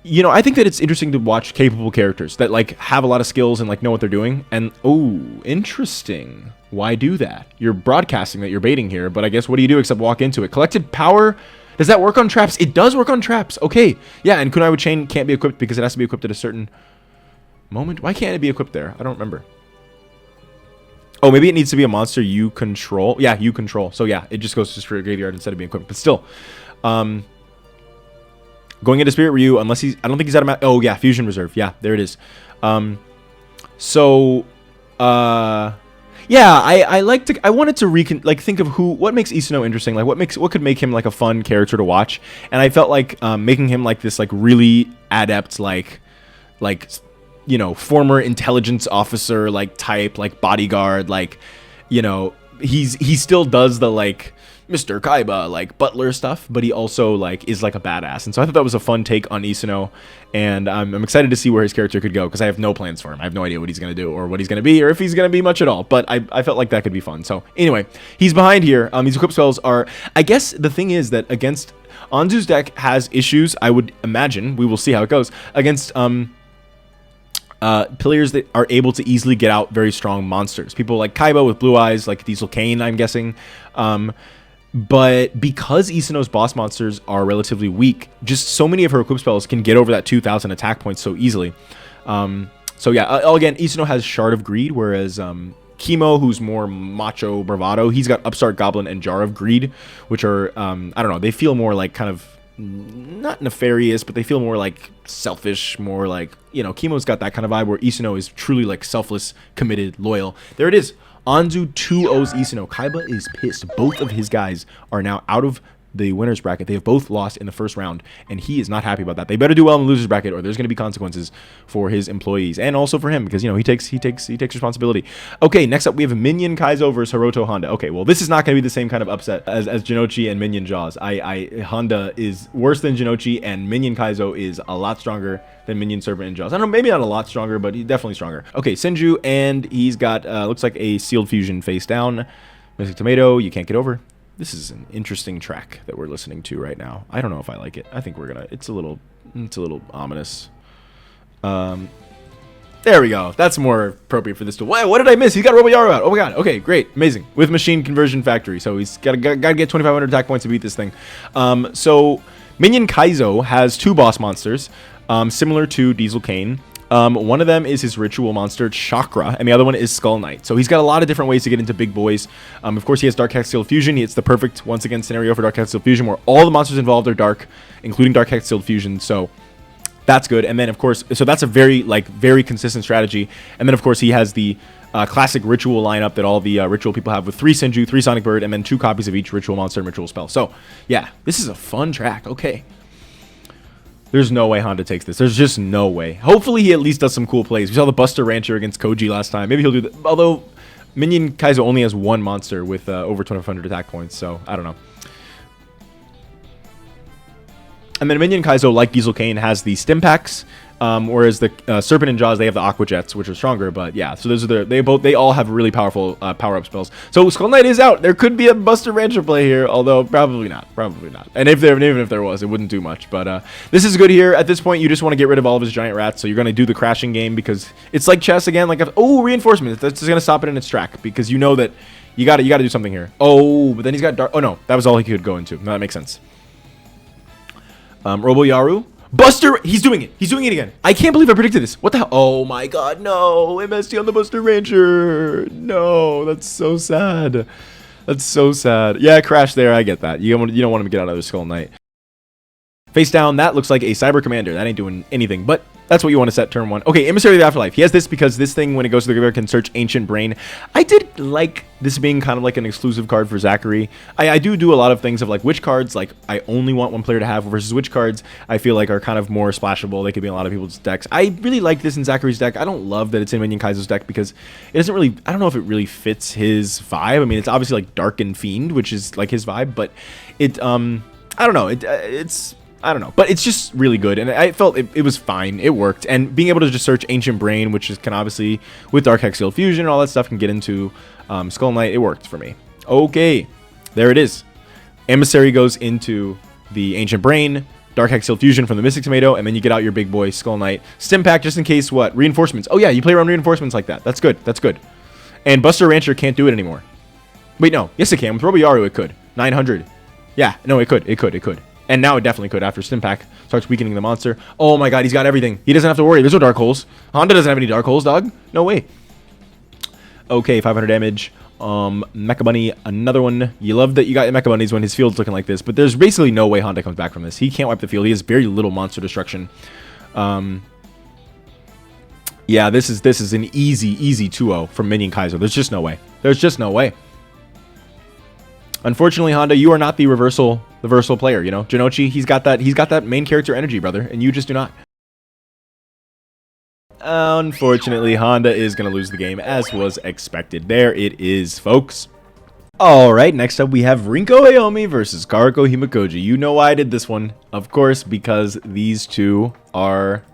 You know, I think that it's interesting to watch capable characters that like have a lot of skills and like know what they're doing. And oh, interesting. Why do that? You're broadcasting that you're baiting here, but I guess what do you do except walk into it? Collected power. Does that work on traps? It does work on traps. Okay. Yeah, and Kunai with Chain can't be equipped because it has to be equipped at a certain moment. Why can't it be equipped there? I don't remember. Oh, maybe it needs to be a monster you control. Yeah, you control. So yeah, it just goes to Spirit Graveyard instead of being equipped. But still, going into Spirit Ryu, unless he's... I don't think he's out of... Oh, yeah, Fusion Reserve. Yeah, there it is. Yeah, I like to... I wanted to think of what makes Isuno interesting. Like, what could make him, like, a fun character to watch. And I felt like making him, like, this, like, really adept, like, you know, former intelligence officer, like, type, like, bodyguard, like, you know... He still does the, like... Mr. Kaiba, like, butler stuff, but he also, like, is, like, a badass. And so I thought that was a fun take on Isuno, and I'm excited to see where his character could go, because I have no plans for him. I have no idea what he's going to do, or what he's going to be, or if he's going to be much at all, but I felt like that could be fun. So, anyway, he's behind here. His equip spells are... I guess the thing is that against... Anzu's deck has issues, I would imagine, we will see how it goes, against... players that are able to easily get out very strong monsters. People like Kaiba with blue eyes, like Diesel Kane, I'm guessing. But because Isuno's boss monsters are relatively weak, just so many of her equip spells can get over that 2,000 attack points so easily. So yeah, again, Isuno has Shard of Greed, whereas Chemo, who's more macho bravado, he's got Upstart Goblin and Jar of Greed, which are, I don't know, they feel more like kind of, not nefarious, but they feel more like selfish, more like, you know, Chemo's got that kind of vibe, where Isuno is truly like selfless, committed, loyal. There it is. Anzu 2-0's Isuno. Kaiba is pissed. Both of his guys are now out of the winner's bracket. They have both lost in the first round, and he is not happy about that. They better do well in the loser's bracket, or there's going to be consequences for his employees, and also for him, because, you know, he takes responsibility. Okay, next up we have Minion Kaizo versus Hiroto Honda. Okay, well, this is not going to be the same kind of upset as Jinochi and Minion Jaws. Honda is worse than Jinochi, and Minion Kaizo is a lot stronger than Minion Serpent and Jaws. I don't know, maybe not a lot stronger, but he's definitely stronger. Okay, Senju, and he's got, looks like a Sealed Fusion face down. Mystic Tomato, you can't get over. This is an interesting track that we're listening to right now. I don't know if I like it. I think we're gonna... It's a little ominous. There we go. That's more appropriate for this tool. What did I miss? He's got Roboyaru out. Oh my god. Okay, great. Amazing. With Machine Conversion Factory. So he's got to get 2,500 attack points to beat this thing. So Minion Kaizo has 2 boss monsters, similar to Diesel Kane. One of them is his ritual monster, Chakra, and the other one is Skull Knight. So he's got a lot of different ways to get into big boys. Of course, he has Dark Hex Sealed Fusion. It's the perfect, once again, scenario for Dark Hex Sealed Fusion, where all the monsters involved are dark, including Dark Hex Sealed Fusion. So that's good. And then, of course, so that's a very consistent strategy. And then, of course, he has the classic ritual lineup that all the ritual people have, with 3 Senju, 3 Sonic Bird, and then 2 copies of each ritual monster and ritual spell. So, yeah, this is a fun track. Okay. There's no way Honda takes this. There's just no way. Hopefully he at least does some cool plays. We saw the Buster Rancher against Koji last time. Maybe he'll do that. Although Minion Kaizo only has 1 monster with over 2,500 attack points, so I don't know. And then Minion Kaizo, like Diesel Kane, has the Stim Packs, whereas the Serpent and Jaws, they have the Aqua Jets, which are stronger. But yeah, so those are they all have really powerful power-up spells. So Skull Knight is out. There could be a Buster Rancher play here, although probably not. And even if there was, it wouldn't do much. But this is good here. At this point, you just want to get rid of all of his giant rats. So you're going to do the crashing game, because it's like chess again. Like, reinforcement. That's just going to stop it in its track, because you know that you got to do something here. Oh, but then he's got dark. Oh no, that was all he could go into. No, that makes sense. Roboyaru. Buster, he's doing it. He's doing it again. I can't believe I predicted this. What the hell? Oh my god, no. MST on the Buster Rancher. No, that's so sad. That's so sad. Yeah, crash there. I get that. You don't want him to get out of the Skull Knight. Face down, that looks like a Cyber Commander. That ain't doing anything. But That's what you want to set turn 1. Okay, Emissary of the Afterlife. He has this because this thing, when it goes to the graveyard, can search Ancient Brain. I did like this being kind of like an exclusive card for Zachary. I do a lot of things of like which cards like I only want one player to have versus which cards I feel like are kind of more splashable. They could be in a lot of people's decks. I really like this in Zachary's deck. I don't love that it's in Minion Kaizo's deck because it doesn't really, I don't know if it really fits his vibe. I mean, it's obviously like Dark and Fiend, which is like his vibe, but it, I don't know. It's... I don't know, but it's just really good, and I felt it was fine. It worked, and being able to just search Ancient Brain, which is, can obviously, with Dark Hexfield Fusion and all that stuff, can get into Skull Knight, it worked for me. Okay, there it is. Emissary goes into the Ancient Brain, Dark Hexfield Fusion from the Mystic Tomato, and then you get out your big boy Skull Knight. Stim Pack, just in case, what? Reinforcements. Oh yeah, you play around reinforcements like that. That's good, that's good. And Buster Rancher can't do it anymore. Wait, no. Yes, it can. With Roboyaru, it could. 900. Yeah, no, it could. It could. And now it definitely could after Stim Pack starts weakening the monster. Oh my god, he's got everything. He doesn't have to worry. There's no dark holes. Honda doesn't have any dark holes, dog. No way. Okay, 500 damage. Mecha Bunny, another one. You love that you got Mecha Bunnies when his field's looking like this, but there's basically no way Honda comes back from this. He can't wipe the field. He has very little monster destruction. Yeah, this is an easy 2-0 from Minion Kaizo. There's just no way. There's just no way. Unfortunately, Honda, you are not the reversal player, you know? Jinochi, he's got that main character energy, brother, and you just do not. Unfortunately, Honda is going to lose the game, as was expected. There it is, folks. Alright, next up we have Rinko Aomi versus Karako Himokoji. You know why I did this one, of course, because these two are...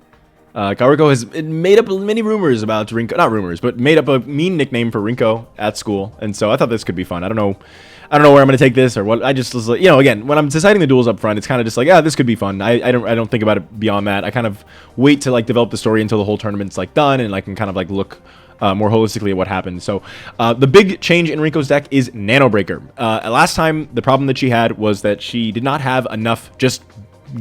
Karako has made up many rumors about Rinko, not rumors, but made up a mean nickname for Rinko at school, and so I thought this could be fun. I don't know where I'm going to take this or what. I just was like, you know, again, when I'm deciding the duels up front, it's kind of just like, yeah, this could be fun. I don't think about it beyond that. I kind of wait to like develop the story until the whole tournament's like done and I can kind of like look more holistically at what happened. So the big change in Rinko's deck is Nano Breaker. Last time, the problem that she had was that she did not have enough just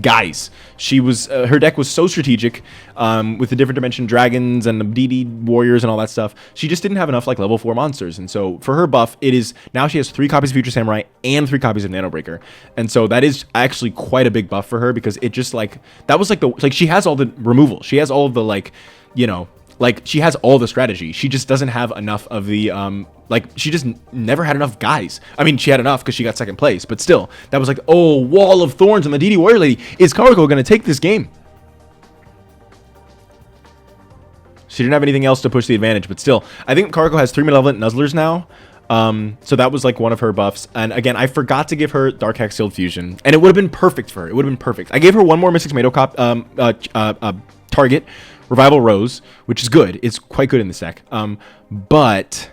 guys. She was her deck was so strategic with the different dimension dragons and the DD warriors and all that stuff. She just didn't have enough like level 4 monsters, and so for her buff, it is now she has 3 copies of Future Samurai and 3 copies of Nano Breaker, and so that is actually quite a big buff for her because it just like that was like she has all the removal, she has all of the like, you know, like she has all the strategy. She just doesn't have enough of the like she just never had enough guys. I mean, she had enough because she got 2nd place, but still, that was like, oh, wall of thorns on the DD Warrior Lady. Is Karako going to take this game? She didn't have anything else to push the advantage, but still, I think Karako has 3 Malevolent Nuzzlers now. So that was like one of her buffs. And again, I forgot to give her Dark Hexfield Fusion, and it would have been perfect for her. It would have been perfect. I gave her one more Mystic Tomato target, Revival Rose, which is good. It's quite good in this deck. But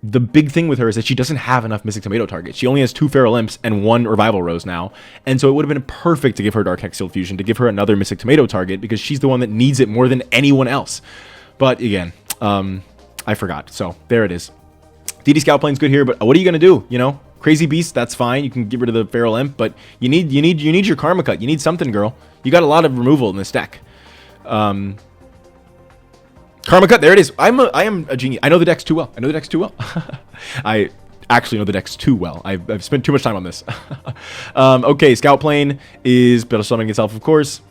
the big thing with her is that she doesn't have enough Mystic Tomato targets. She only has 2 Feral Imps and 1 Revival Rose now. And so it would have been perfect to give her Dark Hexfield Fusion, to give her another Mystic Tomato target, because she's the one that needs it more than anyone else. But again, I forgot. So there it is. DD Scout Plane's good here, but what are you going to do? You know, Crazy Beast, that's fine. You can get rid of the Feral Imp, but you need your Karma Cut. You need something, girl. You got a lot of removal in this deck. Karma Cut, there it is. I am a genius. I know the decks too well. I actually know the decks too well. I've spent too much time on this. Okay, Scout Plane is better summoning itself, of course.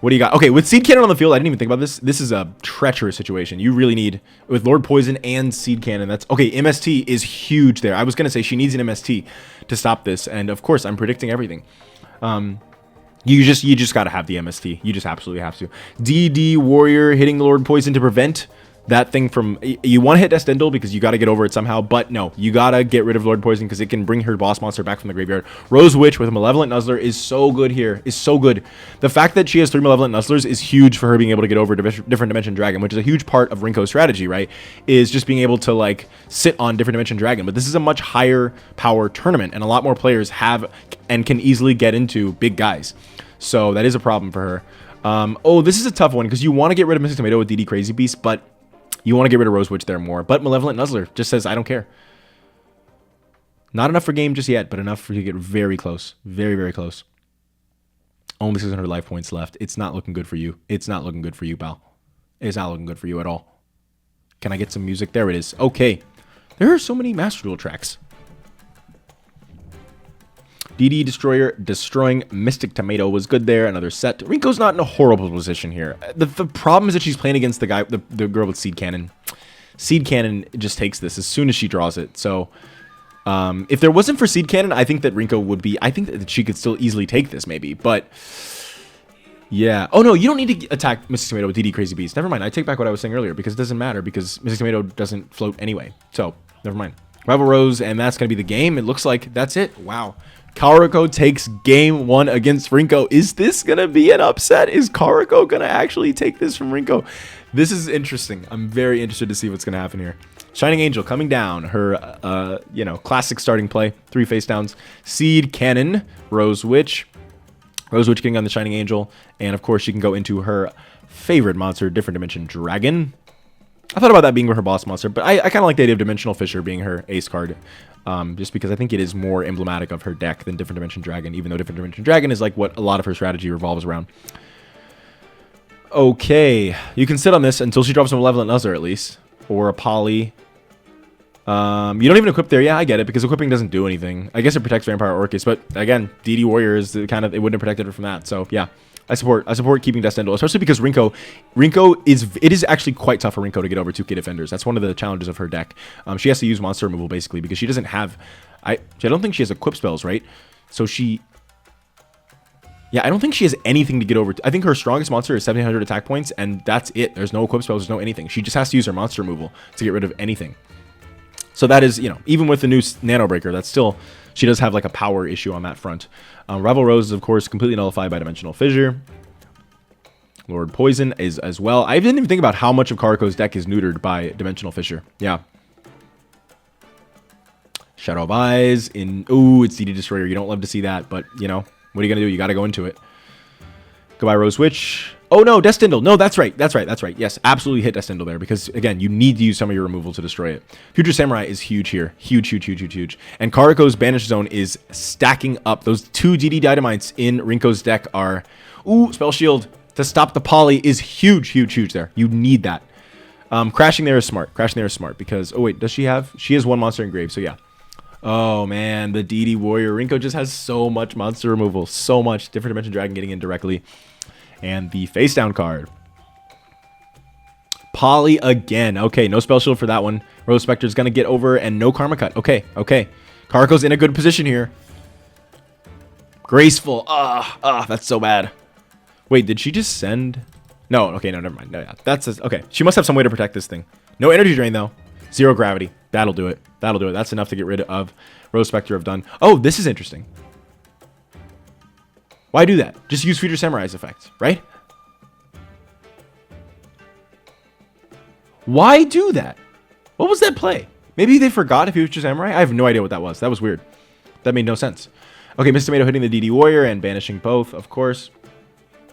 What do you got? Okay, with Seed Cannon on the field, I didn't even think about this. This is a treacherous situation. You really need, with Lord Poison and Seed Cannon, that's... Okay, MST is huge there. I was going to say she needs an MST to stop this, and of course, I'm predicting everything. You just got to have the MST. You just absolutely have to. DD Warrior hitting the Lord Poison to prevent that thing from... You want to hit Estendel because you got to get over it somehow, but no, you got to get rid of Lord Poison because it can bring her boss monster back from the graveyard. Rose Witch with a Malevolent Nuzzler is so good here. Is so good. The fact that she has 3 Malevolent Nuzzlers is huge for her being able to get over Different Dimension Dragon, which is a huge part of Rinko's strategy, right? Is just being able to, like, sit on Different Dimension Dragon. But this is a much higher power tournament, and a lot more players have and can easily get into big guys. So that is a problem for her. Oh, this is a tough one because you want to get rid of Mystic Tomato with DD Crazy Beast, but you want to get rid of Rose Witch there more. But Malevolent Nuzzler just says, I don't care. Not enough for game just yet, but enough for you to get very close. Very, very close. Only 600 life points left. It's not looking good for you. It's not looking good for you, pal. It's not looking good for you at all. Can I get some music? There it is. Okay. There are so many Master Duel tracks. DD Destroyer destroying Mystic Tomato was good there. Another set. Rinko's not in a horrible position here. The problem is that she's playing against the girl with Seed Cannon. Seed Cannon just takes this as soon as she draws it. So if there wasn't for Seed Cannon, I think that Rinko would be... I think that she could still easily take this maybe, but... Yeah. Oh, no, you don't need to attack Mystic Tomato with DD Crazy Beast. Never mind. I take back what I was saying earlier because it doesn't matter because Mystic Tomato doesn't float anyway. So, never mind. Rival Rose, and that's going to be the game. It looks like that's it. Wow. Karako takes game 1 against Rinko. Is this going to be an upset? Is Karako going to actually take this from Rinko? This is interesting. I'm very interested to see what's going to happen here. Shining Angel coming down. Her, you know, classic starting play. 3 face downs. Seed Cannon. Rose Witch. Rose Witch getting on the Shining Angel. And, of course, she can go into her favorite monster, Different Dimension Dragon. I thought about that being her boss monster, but I kind of like the idea of Dimensional Fisher being her ace card. Just because I think it is more emblematic of her deck than Different Dimension Dragon, even though Different Dimension Dragon is like what a lot of her strategy revolves around. Okay. You can sit on this until she drops a Malevolent Nuzzler, at least. Or a Poly. You don't even equip there. Yeah, I get it, because equipping doesn't do anything. I guess it protects Vampire Orcus, but again, DD Warrior is the kind of... It wouldn't have protected her from that, so yeah. I support keeping Descendal, especially because Rinko is... It is actually quite tough for Rinko to get over 2K Defenders. That's one of the challenges of her deck. She has to use monster removal, basically, because she doesn't have... I don't think she has equip spells, right? So she... Yeah, I don't think she has anything to get over... I think her strongest monster is 1700 attack points, and that's it. There's no equip spells, there's no anything. She just has to use her monster removal to get rid of anything. So that is, you know, even with the new Nano Breaker, that's still... She does have, like, a power issue on that front. Rival Rose is, of course, completely nullified by Dimensional Fissure. Lord Poison is as well. I didn't even think about how much of Karako's deck is neutered by Dimensional Fissure. Yeah. Shadow of Eyes in... Ooh, it's DD Destroyer. You don't love to see that, but, you know, what are you going to do? You got to go into it. Goodbye, Rose Witch. Oh, no, Descendal. No, that's right. That's right. That's right. Yes, absolutely hit Descendal there because, again, you need to use some of your removal to destroy it. Future Samurai is huge here. Huge, huge, huge, huge, huge. And Karako's Banish Zone is stacking up. Those 2 DD Dynamites in Rinko's deck are... Ooh, Spell Shield to stop the Poly is huge, huge, huge there. You need that. Crashing there is smart. Crashing there is smart because... Oh, wait, does she have... She has 1 monster engraved, so yeah. Oh, man, the DD Warrior. Rinko just has so much monster removal. So much. Different Dimension Dragon getting in directly. And the face down card. Poly again. Okay, no Spell Shield for that one. Rose Spectre is going to get over and no Karma Cut. Okay, okay. Karako's in a good position here. Graceful. That's so bad. Wait, did she just send... No, okay, no, never mind. No, yeah, that's... Okay, she must have some way to protect this thing. No energy drain, though. 0 gravity. That'll do it. That'll do it. That's enough to get rid of Rose Spectre of done. Oh, this is interesting. Why do that? Just use Future Samurai's effect, right? Why do that? What was that play? Maybe they forgot if Future Samurai? I have no idea what that was. That was weird. That made no sense. Okay, Miss Tomato hitting the DD Warrior and banishing both, of course.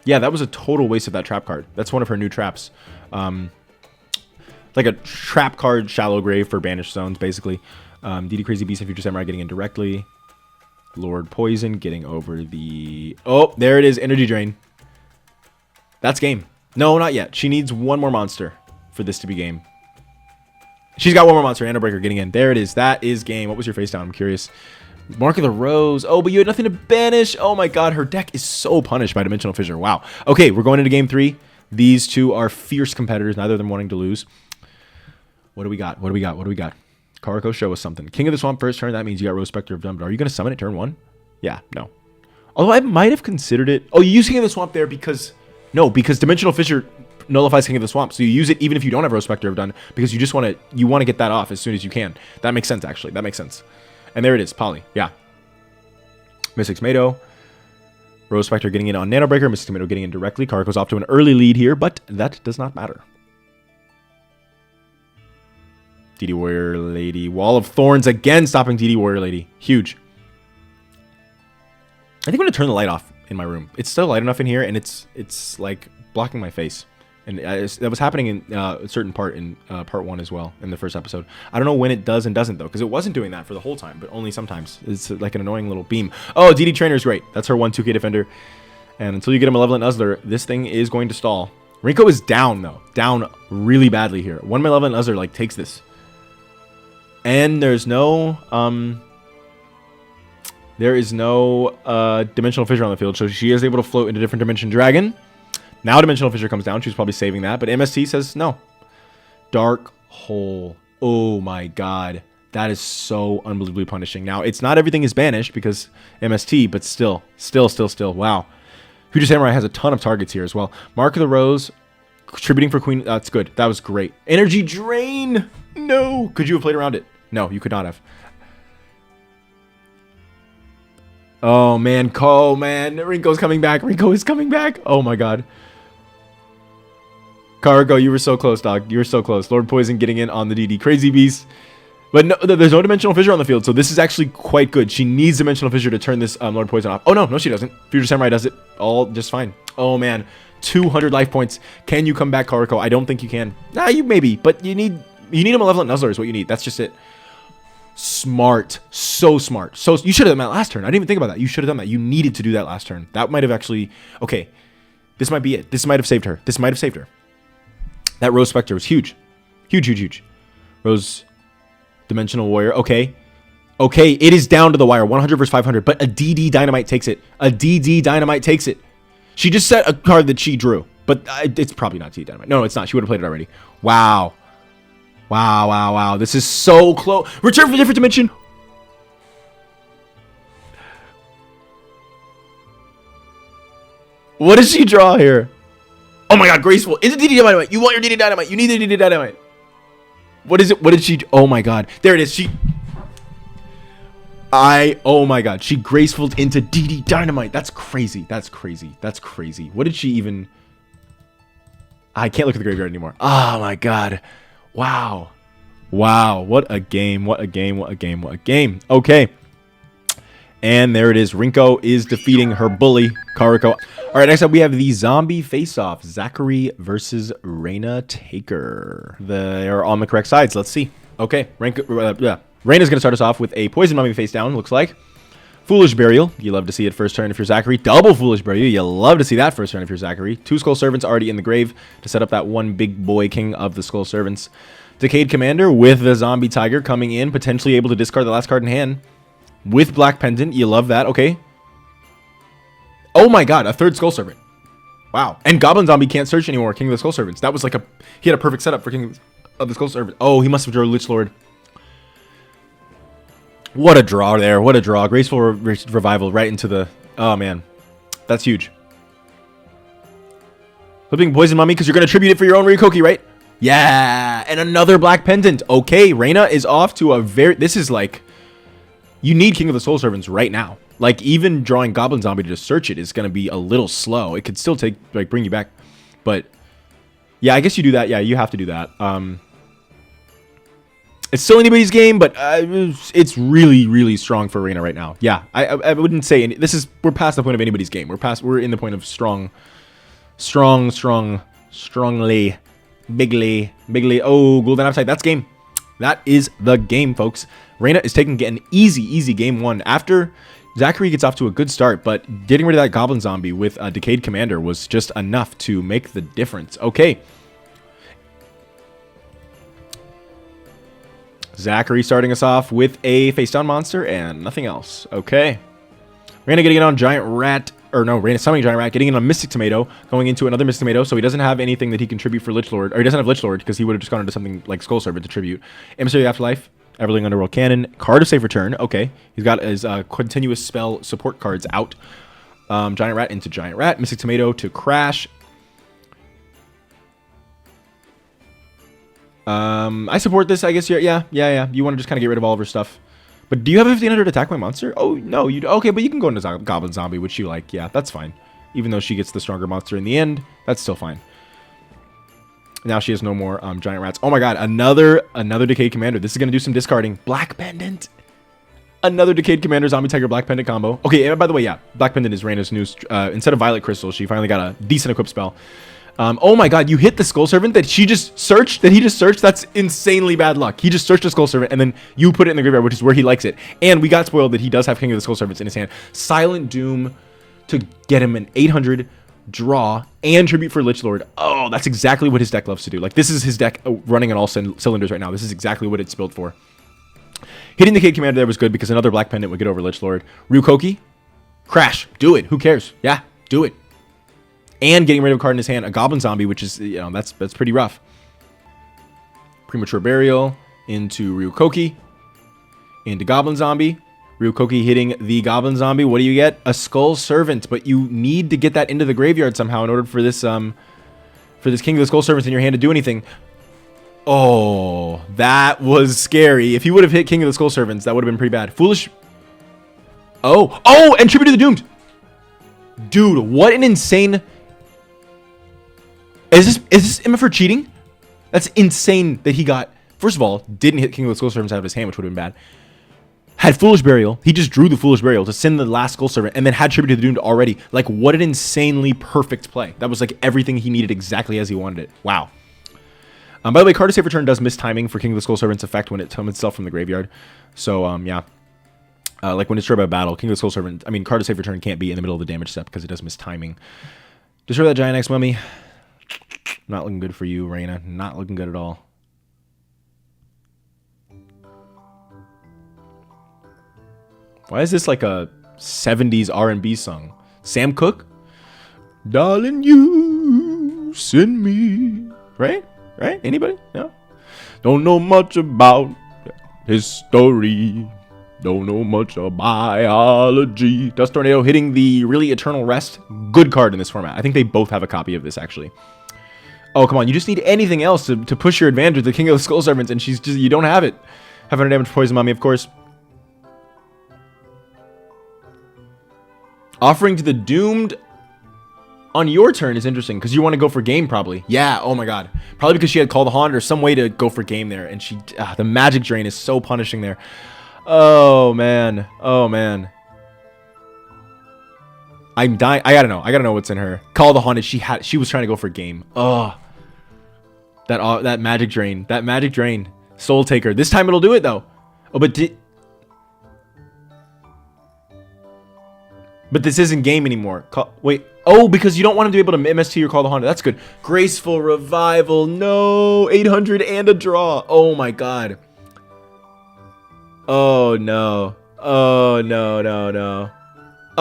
Yeah, that was a total waste of that trap card. That's one of her new traps. Like a trap card, Shallow Grave for banished zones, basically. DD Crazy Beast and Future Samurai getting in directly. Lord Poison getting over the... Oh, there it is. Energy Drain. That's game. No, not yet. She needs 1 more monster for this to be game. She's got 1 more monster. Nano Breaker getting in. There it is. That is game. What was your face down? I'm curious. Mark of the Rose. Oh, but you had nothing to banish. Oh my god. Her deck is so punished by Dimensional Fissure. Wow. Okay, we're going into game 3. These two are fierce competitors. Neither of them wanting to lose. What do we got? What do we got? What do we got? Karako, show us something. King of the Swamp first turn. That means you got Rose Spectre of Done. But are you going to summon it turn 1? Yeah, no. Although I might have considered it. Oh, you use King of the Swamp there because... No, because Dimensional Fissure nullifies King of the Swamp. So you use it even if you don't have Rose Spectre of Done because you just want to get that off as soon as you can. That makes sense, actually. That makes sense. And there it is. Poly. Yeah. Mystic Tomato. Rose Spectre getting in on Nano Breaker. Mystic Tomato getting in directly. Karako's off to an early lead here, but that does not matter. DD Warrior Lady. Wall of Thorns again, stopping DD Warrior Lady. Huge. I think I'm going to turn the light off in my room. It's still light enough in here, and it's like blocking my face. And that was happening in a certain part in part 1 as well, in the first episode. I don't know when it does and doesn't, though, because it wasn't doing that for the whole time, but only sometimes. It's like an annoying little beam. Oh, DD Trainer is great. That's her 1 2K Defender. And until you get a Malevolent Nuzzler, this thing is going to stall. Rinko is down, though. Down really badly here. 1 Malevolent Nuzzler, like, takes this. And there's no, There is no Dimensional Fissure on the field, so she is able to float into different Dimension Dragon. Now Dimensional Fissure comes down. She's probably saving that, but MST says no. Dark Hole. Oh my god. That is so unbelievably punishing. Now, it's not everything is banished because MST, but still. Wow. Future Samurai has a ton of targets here as well. Mark of the Rose, contributing for Queen. That's good. That was great. Energy Drain. No. Could you have played around it? No, you could not have. Oh, man. Rinko's coming back. Rinko is coming back. Oh, my god. Cargo, you were so close, dog. You were so close. Lord Poison getting in on the DD. Crazy Beast. But no, there's no Dimensional Fissure on the field, so this is actually quite good. She needs Dimensional Fissure to turn this Lord Poison off. Oh, no, she doesn't. Future Samurai does it all just fine. Oh, man. 200 life points. Can you come back, Karako? I don't think you can. Nah, you maybe, but you need a Malevolent Nuzzler is what you need. That's just it. Smart. So smart. So you should have done that last turn. I didn't even think about that. You should have done that. You needed to do that last turn. That might have actually... Okay. This might be it. This might have saved her. That Rose Spectre was huge. Huge. Rose Dimensional Warrior. Okay. It is down to the wire. 100 versus 500. But a DD Dynamite takes it. She just set a card that she drew. But it's probably not DD Dynamite. No, it's not. She would have played it already. Wow. This is so close. Return for different dimension. What does she draw here? Oh my god, Graceful. Is it DD Dynamite? You want your DD Dynamite. You need the DD Dynamite. What is it? What did she... Oh my god. There it is. Oh my god. She Gracefuled into DD Dynamite. That's crazy. What did she even... I can't look at the graveyard anymore. Oh my god. Wow. What a game. Okay. And there it is. Rinko is defeating her bully, Karako. All right, next up we have the zombie face-off. Zachary versus Reyna Taker. They are on the correct sides. Let's see. Okay, Reyna's going to start us off with a Poison Mummy face down, looks like. Foolish Burial. You love to see it first turn if you're Zachary. Double Foolish Burial. You love to see that first turn if you're Zachary. 2 Skull Servants already in the grave to set up that one big boy king of the Skull Servants. Decayed Commander with the Zombie Tiger coming in, potentially able to discard the last card in hand. With Black Pendant. You love that. Okay. Oh my god, a 3rd Skull Servant. Wow. And Goblin Zombie can't search anymore, King of the Skull Servants. That was like he had a perfect setup for King of the Skull Servant. Oh, he must have drawn Lich Lord. What a draw there. What a draw. Graceful Revival right into the... Oh, man. That's huge. Flipping Poison Mummy because you're going to tribute it for your own Ryukoki, right? Yeah. And another Black Pendant. Okay, Reyna is off to a very... This is like... You need King of the Soul Servants right now. Like, even drawing Goblin Zombie to just search it is going to be a little slow. It could still take, like, bring you back. But, yeah, I guess you do that. Yeah, you have to do that. It's still anybody's game, but it's really, really strong for Reyna right now. Yeah, I wouldn't say... We're past the point of anybody's game. We're in the point of strongly, bigly. Oh, Golden Appetite. That's game. That is the game, folks. Reyna is taking an easy game 1 after Zachary gets off to a good start, but getting rid of that Goblin Zombie with a Decayed Commander was just enough to make the difference. Okay. Zachary starting us off with a face-down monster and nothing else. Okay. Reyna getting it on Giant Rat, or no, Reyna summoning Giant Rat, getting it on Mystic Tomato, going into another Mystic Tomato, so he doesn't have anything that he can tribute for Lich Lord, or he doesn't have Lich Lord, because he would have just gone into something like Skull Servant to tribute. Emissary of the Afterlife, Everling Underworld Cannon, Card of Safe Return, okay. He's got his continuous spell support cards out. Giant Rat into Giant Rat, Mystic Tomato to Crash. I support this, I guess. Yeah. You want to just kind of get rid of all of her stuff. But do you have a 1500 attack my monster? Oh, no. You okay, but you can go into Goblin Zombie, which you like. Yeah, that's fine. Even though she gets the stronger monster in the end, that's still fine. Now she has no more Giant Rats. Oh my god, another Decayed Commander. This is going to do some discarding. Black Pendant. Another Decayed Commander Zombie Tiger Black Pendant combo. Okay, and by the way, yeah, Black Pendant is Reyna's new... instead of Violet Crystal, she finally got a decent equip spell. Oh my god, you hit the Skull Servant that he just searched? That's insanely bad luck. He just searched a Skull Servant, and then you put it in the graveyard, which is where he likes it. And we got spoiled that he does have King of the Skull Servants in his hand. Silent Doom to get him an 800 draw and tribute for Lich Lord. Oh, that's exactly what his deck loves to do. Like, this is his deck running on all cylinders right now. This is exactly what it's built for. Hitting the Cade Commander there was good because another Black Pendant would get over Lich Lord. Ryukoki, crash, do it. Who cares? Yeah, do it. And getting rid of a card in his hand, a Goblin Zombie, which is, you know, that's pretty rough. Premature Burial into Ryukoki, into Goblin Zombie. Ryukoki hitting the Goblin Zombie. What do you get? A Skull Servant, but you need to get that into the graveyard somehow in order for this King of the Skull Servants in your hand to do anything. Oh, that was scary. If he would have hit King of the Skull Servants, that would have been pretty bad. Foolish. Oh, and Tribute to the Doomed. Dude, what an insane. Is this MFR cheating? That's insane that he got, first of all, didn't hit King of the Skull Servants out of his hand, which would have been bad. Had Foolish Burial. He just drew the Foolish Burial to send the last Skull Servant, and then had Tribute to the Doomed already. Like, what an insanely perfect play. That was like everything he needed exactly as he wanted it. Wow. By the way, card to save return does miss timing for King of the Skull Servant's effect when it summons itself from the graveyard. So, yeah. Like when destroyed by battle, King of the Skull Servant, I mean, card to save return can't be in the middle of the damage step because it does miss timing. Destroy that Giant X Mummy. Not looking good for you, Reyna. Not looking good at all. Why is this like a 70s R&B song? Sam Cooke? Darling, you send me. Right? Right? Anybody? No? Don't know much about history. Don't know much about biology. Dust Tornado hitting the really Eternal Rest. Good card in this format. I think they both have a copy of this, actually. Oh, come on. You just need anything else to push your advantage with the King of the Skull Servants, and she's just, you don't have it. 500 damage Poison Mummy, of course. Offering to the Doomed on your turn is interesting because you want to go for game, probably. Yeah, oh my god. Probably because she had Call the Haunt or some way to go for game there, and she, the Magic Drain is so punishing there. Oh, man. Oh, man. I'm dying. I gotta know what's in her. Call the Haunted. She was trying to go for game. Oh, that Magic Drain. That Magic Drain. Soul Taker. This time it'll do it though. Oh, but this isn't game anymore. Wait. Oh, because you don't want him to be able to MST or Call the Haunted. That's good. Graceful Revival. No. 800 and a draw. Oh my god. Oh no. Oh no.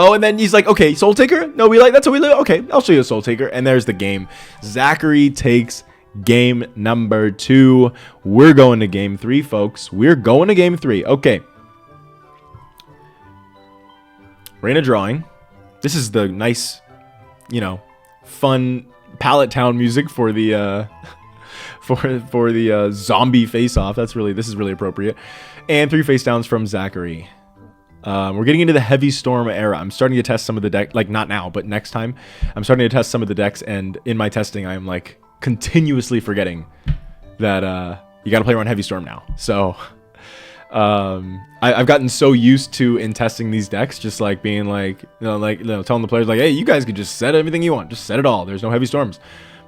Oh, and then he's like, okay, Soul Taker? No, that's what we live. Okay, I'll show you a Soul Taker. And there's the game. Zachary takes game number 2. We're going to game 3, folks. We're going to game 3. Okay. Reyna drawing. This is the nice, you know, fun Pallet Town music for the for the zombie face-off. This is really appropriate. And 3 face downs from Zachary. We're getting into the Heavy Storm era. I'm starting to test some of the deck, like not now, but next time. I'm starting to test some of the decks, and in my testing, I am like continuously forgetting that you got to play around Heavy Storm now. So I've gotten so used to in testing these decks, just like being like, telling the players like, hey, you guys can just set everything you want, just set it all. There's no Heavy Storms,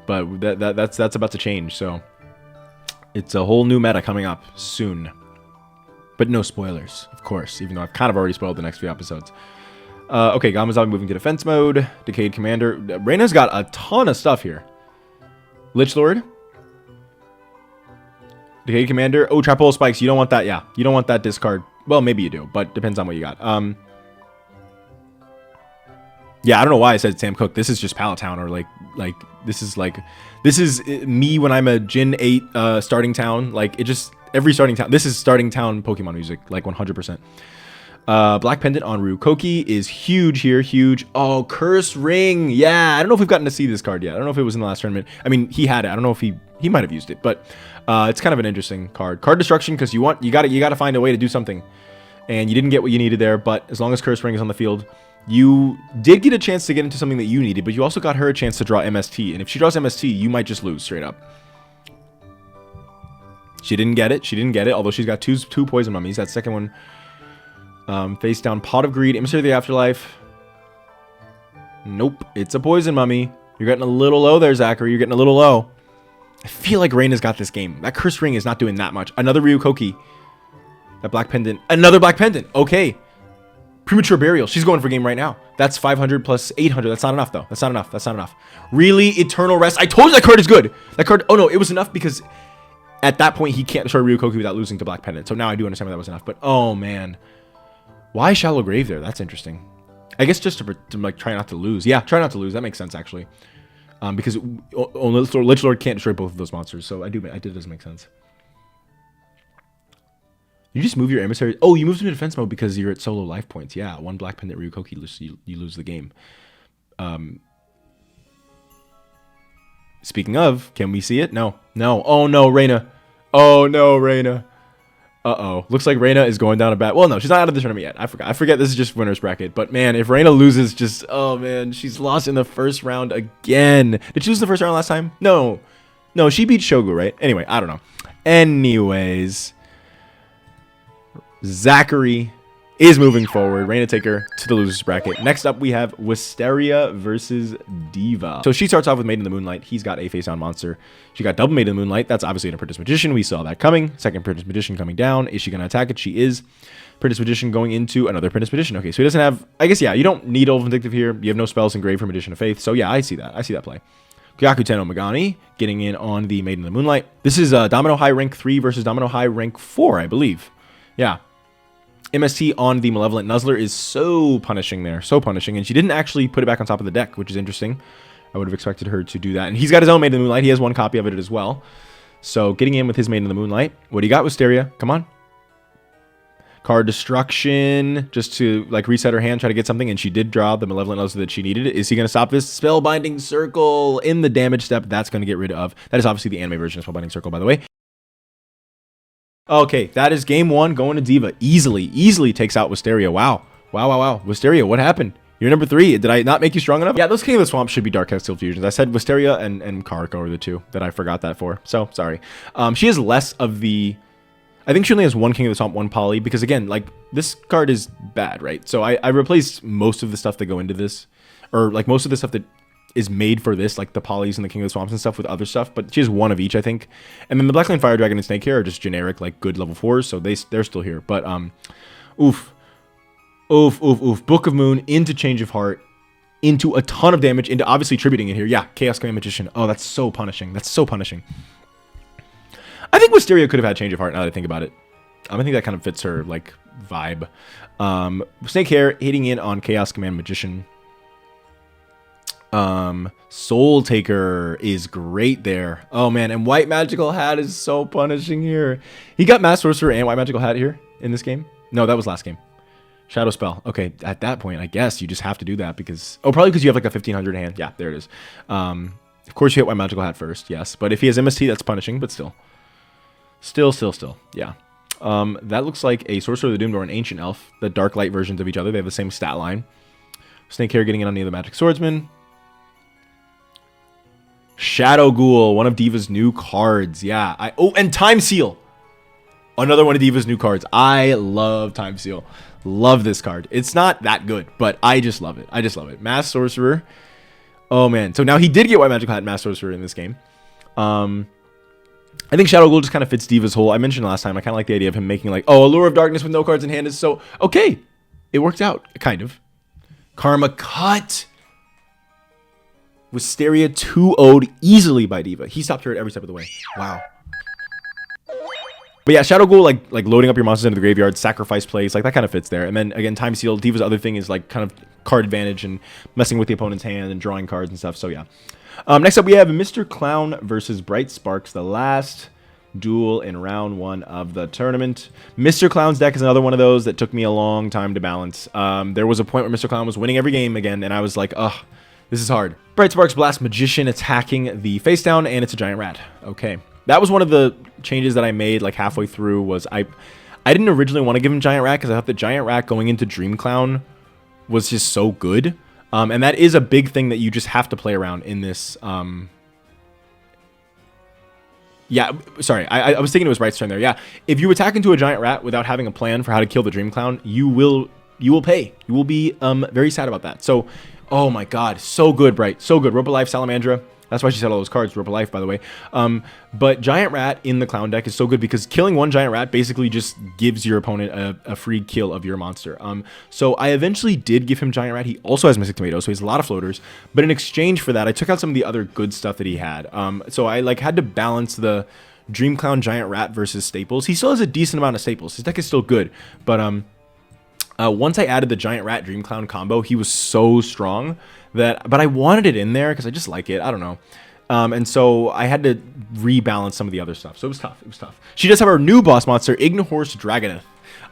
but that's about to change. So it's a whole new meta coming up soon. But no spoilers, of course, even though I've kind of already spoiled the next few episodes. Okay, Gamazabi moving to defense mode. Decayed Commander. Reyna's got a ton of stuff here. Lich Lord. Decayed Commander. Oh, Trapole Spikes. You don't want that. Yeah, you don't want that discard. Well, maybe you do, but depends on what you got. Yeah, I don't know why I said Sam Cooke. This is just Pallet Town, or this is me when I'm a Gen 8 starting town. Like, it just... Every starting town. This is starting town Pokemon music, like 100%. Black Pendant on Ryukoki is huge here, huge. Oh, Curse Ring. Yeah, I don't know if we've gotten to see this card yet. I don't know if it was in the last tournament. I mean, he had it. I don't know if he might have used it, but it's kind of an interesting card. Card destruction because you got to find a way to do something, and you didn't get what you needed there. But as long as Curse Ring is on the field, you did get a chance to get into something that you needed, but you also got her a chance to draw MST, and if she draws MST, you might just lose straight up. She didn't get it. Although she's got two poison mummies. That second one, face down, Pot of Greed, Emissary of the Afterlife. Nope, it's a poison mummy. You're getting a little low there, Zachary. You're getting a little low. I feel like Reyna's got this game. That Curse Ring is not doing that much. Another Ryukoki. That Black Pendant. Another Black Pendant. Okay. Premature Burial. She's going for game right now. That's 500 plus 800. That's not enough, though. That's not enough. Really? Eternal Rest. I told you that card is good. That card... Oh, no. It was enough because... at that point, he can't destroy Ryukoki without losing to Black Pendant. So now I do understand why that was enough. But, oh, man. Why Shallow Grave there? That's interesting. I guess just to like, try not to lose. Yeah, try not to lose. That makes sense, actually. Because Lich Lord can't destroy both of those monsters. So it does make sense. You just move your emissary. Oh, you moved into defense mode because you're at solo life points. Yeah, one Black Pendant Ryukoki, you lose the game. Speaking of, can we see it? No. No. Oh, no, Reyna. Oh, no, Reyna. Uh-oh. Looks like Reyna is going down a bad... Well, no, she's not out of the tournament yet. I forgot. I forget this is just winner's bracket. But, man, if Reyna loses just... Oh, man, she's lost in the first round again. Did she lose the first round last time? No. No, she beat Shogu, right? Anyway, I don't know. Anyways... Zachary is moving forward. Reyna Taker to the losers bracket. Next up, we have Wisteria versus Diva. So she starts off with Maiden in the Moonlight. He's got a face-down monster. She got double Maiden in the Moonlight. That's obviously an Apprentice Magician. We saw that coming. Second Apprentice Magician coming down. Is she going to attack it? She is. Apprentice Magician going into another Apprentice Magician. Okay, so he doesn't have... I guess, yeah, you don't need Old Vindictive here. You have no spells engraved for Magician of Faith. So, yeah, I see that. I see that play. Kyaku Tenno Megami getting in on the Maiden in the Moonlight. This is Domino High Rank 3 versus Domino High Rank 4, I believe. Yeah. MST on the Malevolent Nuzzler is so punishing there. So punishing. And she didn't actually put it back on top of the deck, which is interesting. I would have expected her to do that. And he's got his own Maiden in the Moonlight. He has one copy of it as well. So getting in with his Maiden in the Moonlight. What do you got, Wisteria? Come on. Card Destruction. Just to like reset her hand, try to get something. And she did draw the Malevolent Nuzzler that she needed. Is he going to stop this? Spellbinding Circle in the damage step. That's going to get rid of. That is obviously the anime version of Spellbinding Circle, by the way. Okay, that is game one going to Diva. Easily takes out Wisteria. Wow. Wow. Wisteria, what happened? You're number 3. Did I not make you strong enough? Yeah, those King of the Swamp should be Dark Hextile Fusions. I said Wisteria and Karako are the two that I forgot that for. So, sorry. She has less of the... I think she only has one King of the Swamp, one Poly, because again, like, this card is bad, right? So I replaced most of the stuff that go into this, or like most of the stuff that is made for this, like the Polys and the King of the Swamps and stuff with other stuff, but she has one of each, I think. And then the Blackline Fire Dragon and Snake here are just generic, like good level 4s, so they're still here. But oof. Book of Moon into Change of Heart, into a ton of damage, into obviously tributing it here. Yeah, Chaos Command Magician. Oh, that's so punishing. That's so punishing. I think Wisteria could have had Change of Heart now that I think about it. I think that kind of fits her like vibe. Snake Hair hitting in on Chaos Command Magician. Soul Taker is great there. Oh man, and White Magical Hat is so punishing here. He got Mass Sorcerer and White Magical Hat here in this game. No, that was last game. Shadow Spell. Okay, at that point, I guess you just have to do that because... Oh, probably because you have like a 1500 hand. Yeah, there it is. Of course you hit White Magical Hat first, yes. But if he has MST, that's punishing, but still. Still. Yeah. That looks like a Sorcerer of the Doomed or an Ancient Elf. The Dark Light versions of each other. They have the same stat line. Snake Hair getting in on the other Magic Swordsman. Shadow Ghoul, one of Diva's new cards. Yeah. Oh, and Time Seal. Another one of Diva's new cards. I love Time Seal. Love this card. It's not that good, but I just love it. Mass Sorcerer. Oh, man. So now he did get White Magical Hat and Mass Sorcerer in this game. I think Shadow Ghoul just kind of fits Diva's whole... I mentioned last time, I kind of like the idea of him making like, oh, Allure of Darkness with no cards in hand is so... Okay. It worked out, kind of. Karma Cut. Wisteria 2-0'd easily by Diva. He stopped her at every step of the way. Wow. But yeah, Shadow Ghoul, like loading up your monsters into the graveyard, sacrifice plays, like that kind of fits there. And then again, Time Seal, Diva's other thing is like kind of card advantage and messing with the opponent's hand and drawing cards and stuff. So yeah. Next up, we have Mr. Clown versus Bright Sparks, the last duel in round 1 of the tournament. Mr. Clown's deck is another one of those that took me a long time to balance. There was a point where Mr. Clown was winning every game again, and I was like, ugh. This is hard. Bright Sparks Blast Magician attacking the face down, and it's a giant rat. Okay. That was one of the changes that I made like halfway through was I didn't originally want to give him giant rat because I thought the giant rat going into Dream Clown was just so good. And that is a big thing that you just have to play around in this. Yeah, sorry. I was thinking it was Bright's turn there. Yeah. If you attack into a giant rat without having a plan for how to kill the Dream Clown, you will pay. You will be very sad about that. So... Oh my god, so good, Bright. So good. Rope of Life, Salamandra. That's why she said all those cards, Rope of Life, by the way. But Giant Rat in the Clown deck is so good because killing one Giant Rat basically just gives your opponent a free kill of your monster. So I eventually did give him Giant Rat. He also has Mystic Tomato, so he has a lot of floaters. But in exchange for that, I took out some of the other good stuff that he had. So I like had to balance the Dream Clown Giant Rat versus Staples. He still has a decent amount of staples. His deck is still good, but once I added the Giant Rat Dream Clown combo, he was so strong but I wanted it in there because I just like it. I don't know. And so I had to rebalance some of the other stuff. So it was tough. It was tough. She does have our new boss monster, Ignahorse Dragoneth.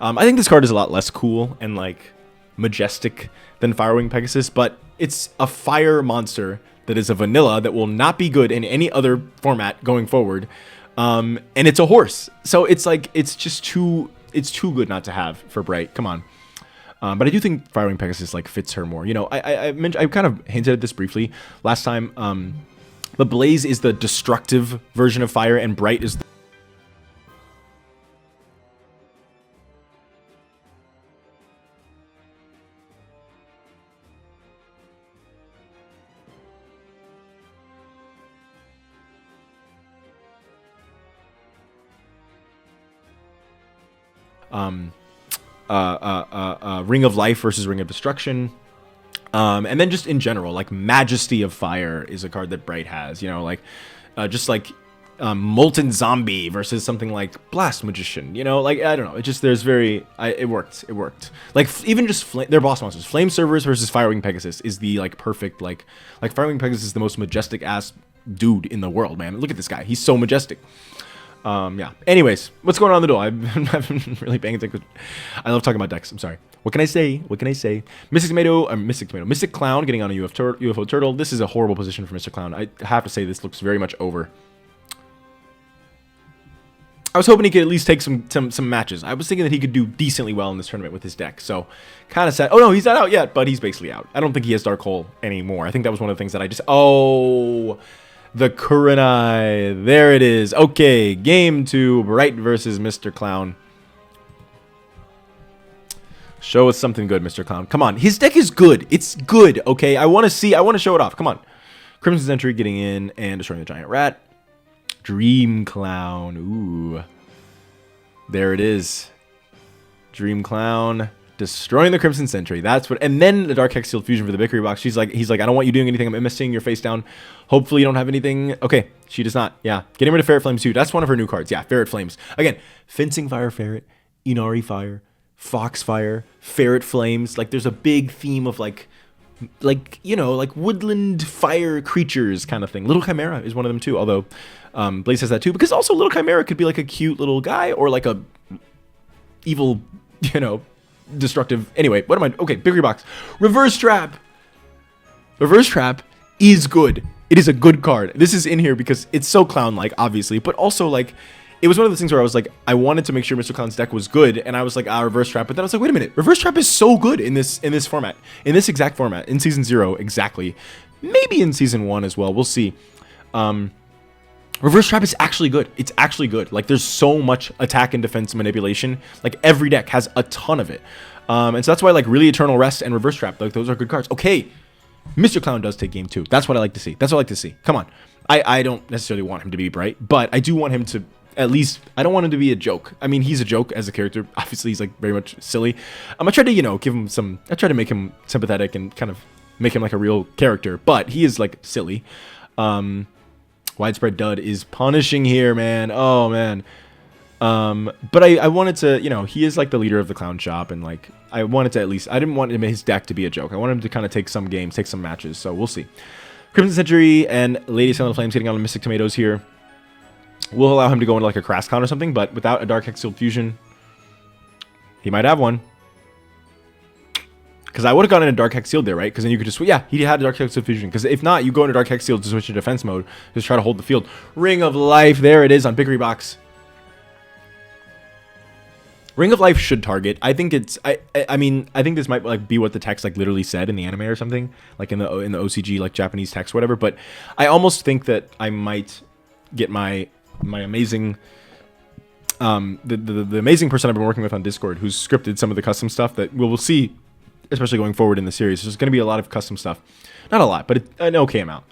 I think this card is a lot less cool and like majestic than Firewing Pegasus, but it's a fire monster that is a vanilla that will not be good in any other format going forward. And it's a horse. So it's like, it's too good not to have for Bright. Come on. But I do think Firewing Pegasus like fits her more. You know, I kind of hinted at this briefly last time. The Blaze is the destructive version of fire, and Bright is Ring of Life versus Ring of Destruction. And then just in general, like Majesty of Fire is a card that Bright has, you know, like just like Molten Zombie versus something like Blast Magician, you know, like I don't know, it just it worked. Like even just their boss monsters, Flame Servers versus Firewing Pegasus is the like perfect like Firewing Pegasus is the most majestic ass dude in the world, man. Look at this guy, he's so majestic. Yeah. Anyways, what's going on in the duel? I've been really paying attention. I love talking about decks. I'm sorry. What can I say? Mystic Clown getting on a UFO Turtle. This is a horrible position for Mr. Clown. I have to say this looks very much over. I was hoping he could at least take some matches. I was thinking that he could do decently well in this tournament with his deck. So kind of sad. Oh no, he's not out yet, but he's basically out. I don't think he has Dark Hole anymore. I think that was one of the things that I just... Oh... The Kurenai. There it is. Okay, game 2, Bright versus Mr. Clown. Show us something good, Mr. Clown. Come on. His deck is good. It's good, okay? I want to show it off. Come on. Crimson Sentry getting in and destroying the Giant Rat. Dream Clown. Ooh. There it is. Dream Clown destroying the Crimson Sentry. That's what. And then the Dark Hex Sealed Fusion for the Victory Box. He's like, I don't want you doing anything. I'm missing your face down. Hopefully you don't have anything. Okay, she does not. Yeah, getting rid of Ferret Flames too. That's one of her new cards. Yeah, Ferret Flames. Again, Fencing Fire Ferret, Inari Fire, Fox Fire, Ferret Flames. Like there's a big theme of like you know, like woodland fire creatures kind of thing. Little Chimera is one of them too. Although Blaze has that too, because also Little Chimera could be like a cute little guy or like a evil, you know, destructive. Anyway, what am I? Okay, Victory Box. Reverse Trap. Reverse Trap is good. It is a good card. This is in here because it's so clown-like, obviously, but also like it was one of those things where I was like, I wanted to make sure Mr. Clown's deck was good, and I was like, Reverse Trap, but then I was like, wait a minute, Reverse Trap is so good in this format, in this exact format, in Season 0 exactly, maybe in Season 1 as well. We'll see. Reverse Trap is actually good. It's actually good. Like there's so much attack and defense manipulation. Like every deck has a ton of it, and so that's why like really Eternal Rest and Reverse Trap, like those are good cards. Okay. Mr. Clown does take game 2. That's what I like to see. That's what I like to see. Come on. I don't necessarily want him to be Bright, but I do want him to at least... I don't want him to be a joke. I mean, he's a joke as a character. Obviously, he's like very much silly. I try to, you know, give him some... I try to make him sympathetic and kind of make him like a real character, but he is like silly. Widespread Dud is punishing here, man. Oh, man. But I wanted to, you know, he is like the leader of the clown shop, and like I wanted to at least, I didn't want his deck to be a joke. I wanted him to kind of take some games, take some matches, so we'll see. Crimson Century and Lady Silent Flames getting on the Mystic Tomatoes here. We'll allow him to go into like a Crash Clown or something, but without a Dark Hex Sealed Fusion, he might have one. Because I would have gone into Dark Hex Sealed there, right? Because then you could just... Yeah, he had Dark Hex Sealed Fusion. Because if not, you go into Dark Hex Sealed to switch to defense mode. Just try to hold the field. Ring of Life. There it is on Victory Box. Ring of Life should target. I think it's... I mean, I think this might like be what the text like literally said in the anime or something. Like in the OCG, like Japanese text, whatever. But I almost think that I might get my amazing... the amazing person I've been working with on Discord who's scripted some of the custom stuff that we'll see... especially going forward in the series. There's going to be a lot of custom stuff. Not a lot, but an okay amount.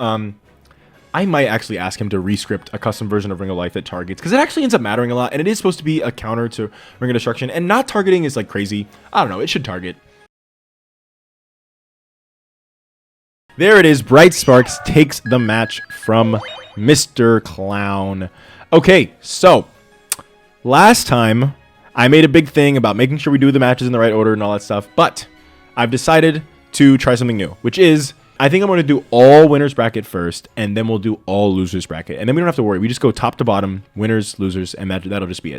I might actually ask him to rescript a custom version of Ring of Life that targets, because it actually ends up mattering a lot, and it is supposed to be a counter to Ring of Destruction, and not targeting is like crazy. I don't know, it should target. There it is. Bright Sparks takes the match from Mr. Clown. Okay, so last time I made a big thing about making sure we do the matches in the right order and all that stuff, but I've decided to try something new, which is I think I'm going to do all winners bracket first, and then we'll do all losers bracket. And then we don't have to worry. We just go top to bottom, winners, losers, and that'll just be it.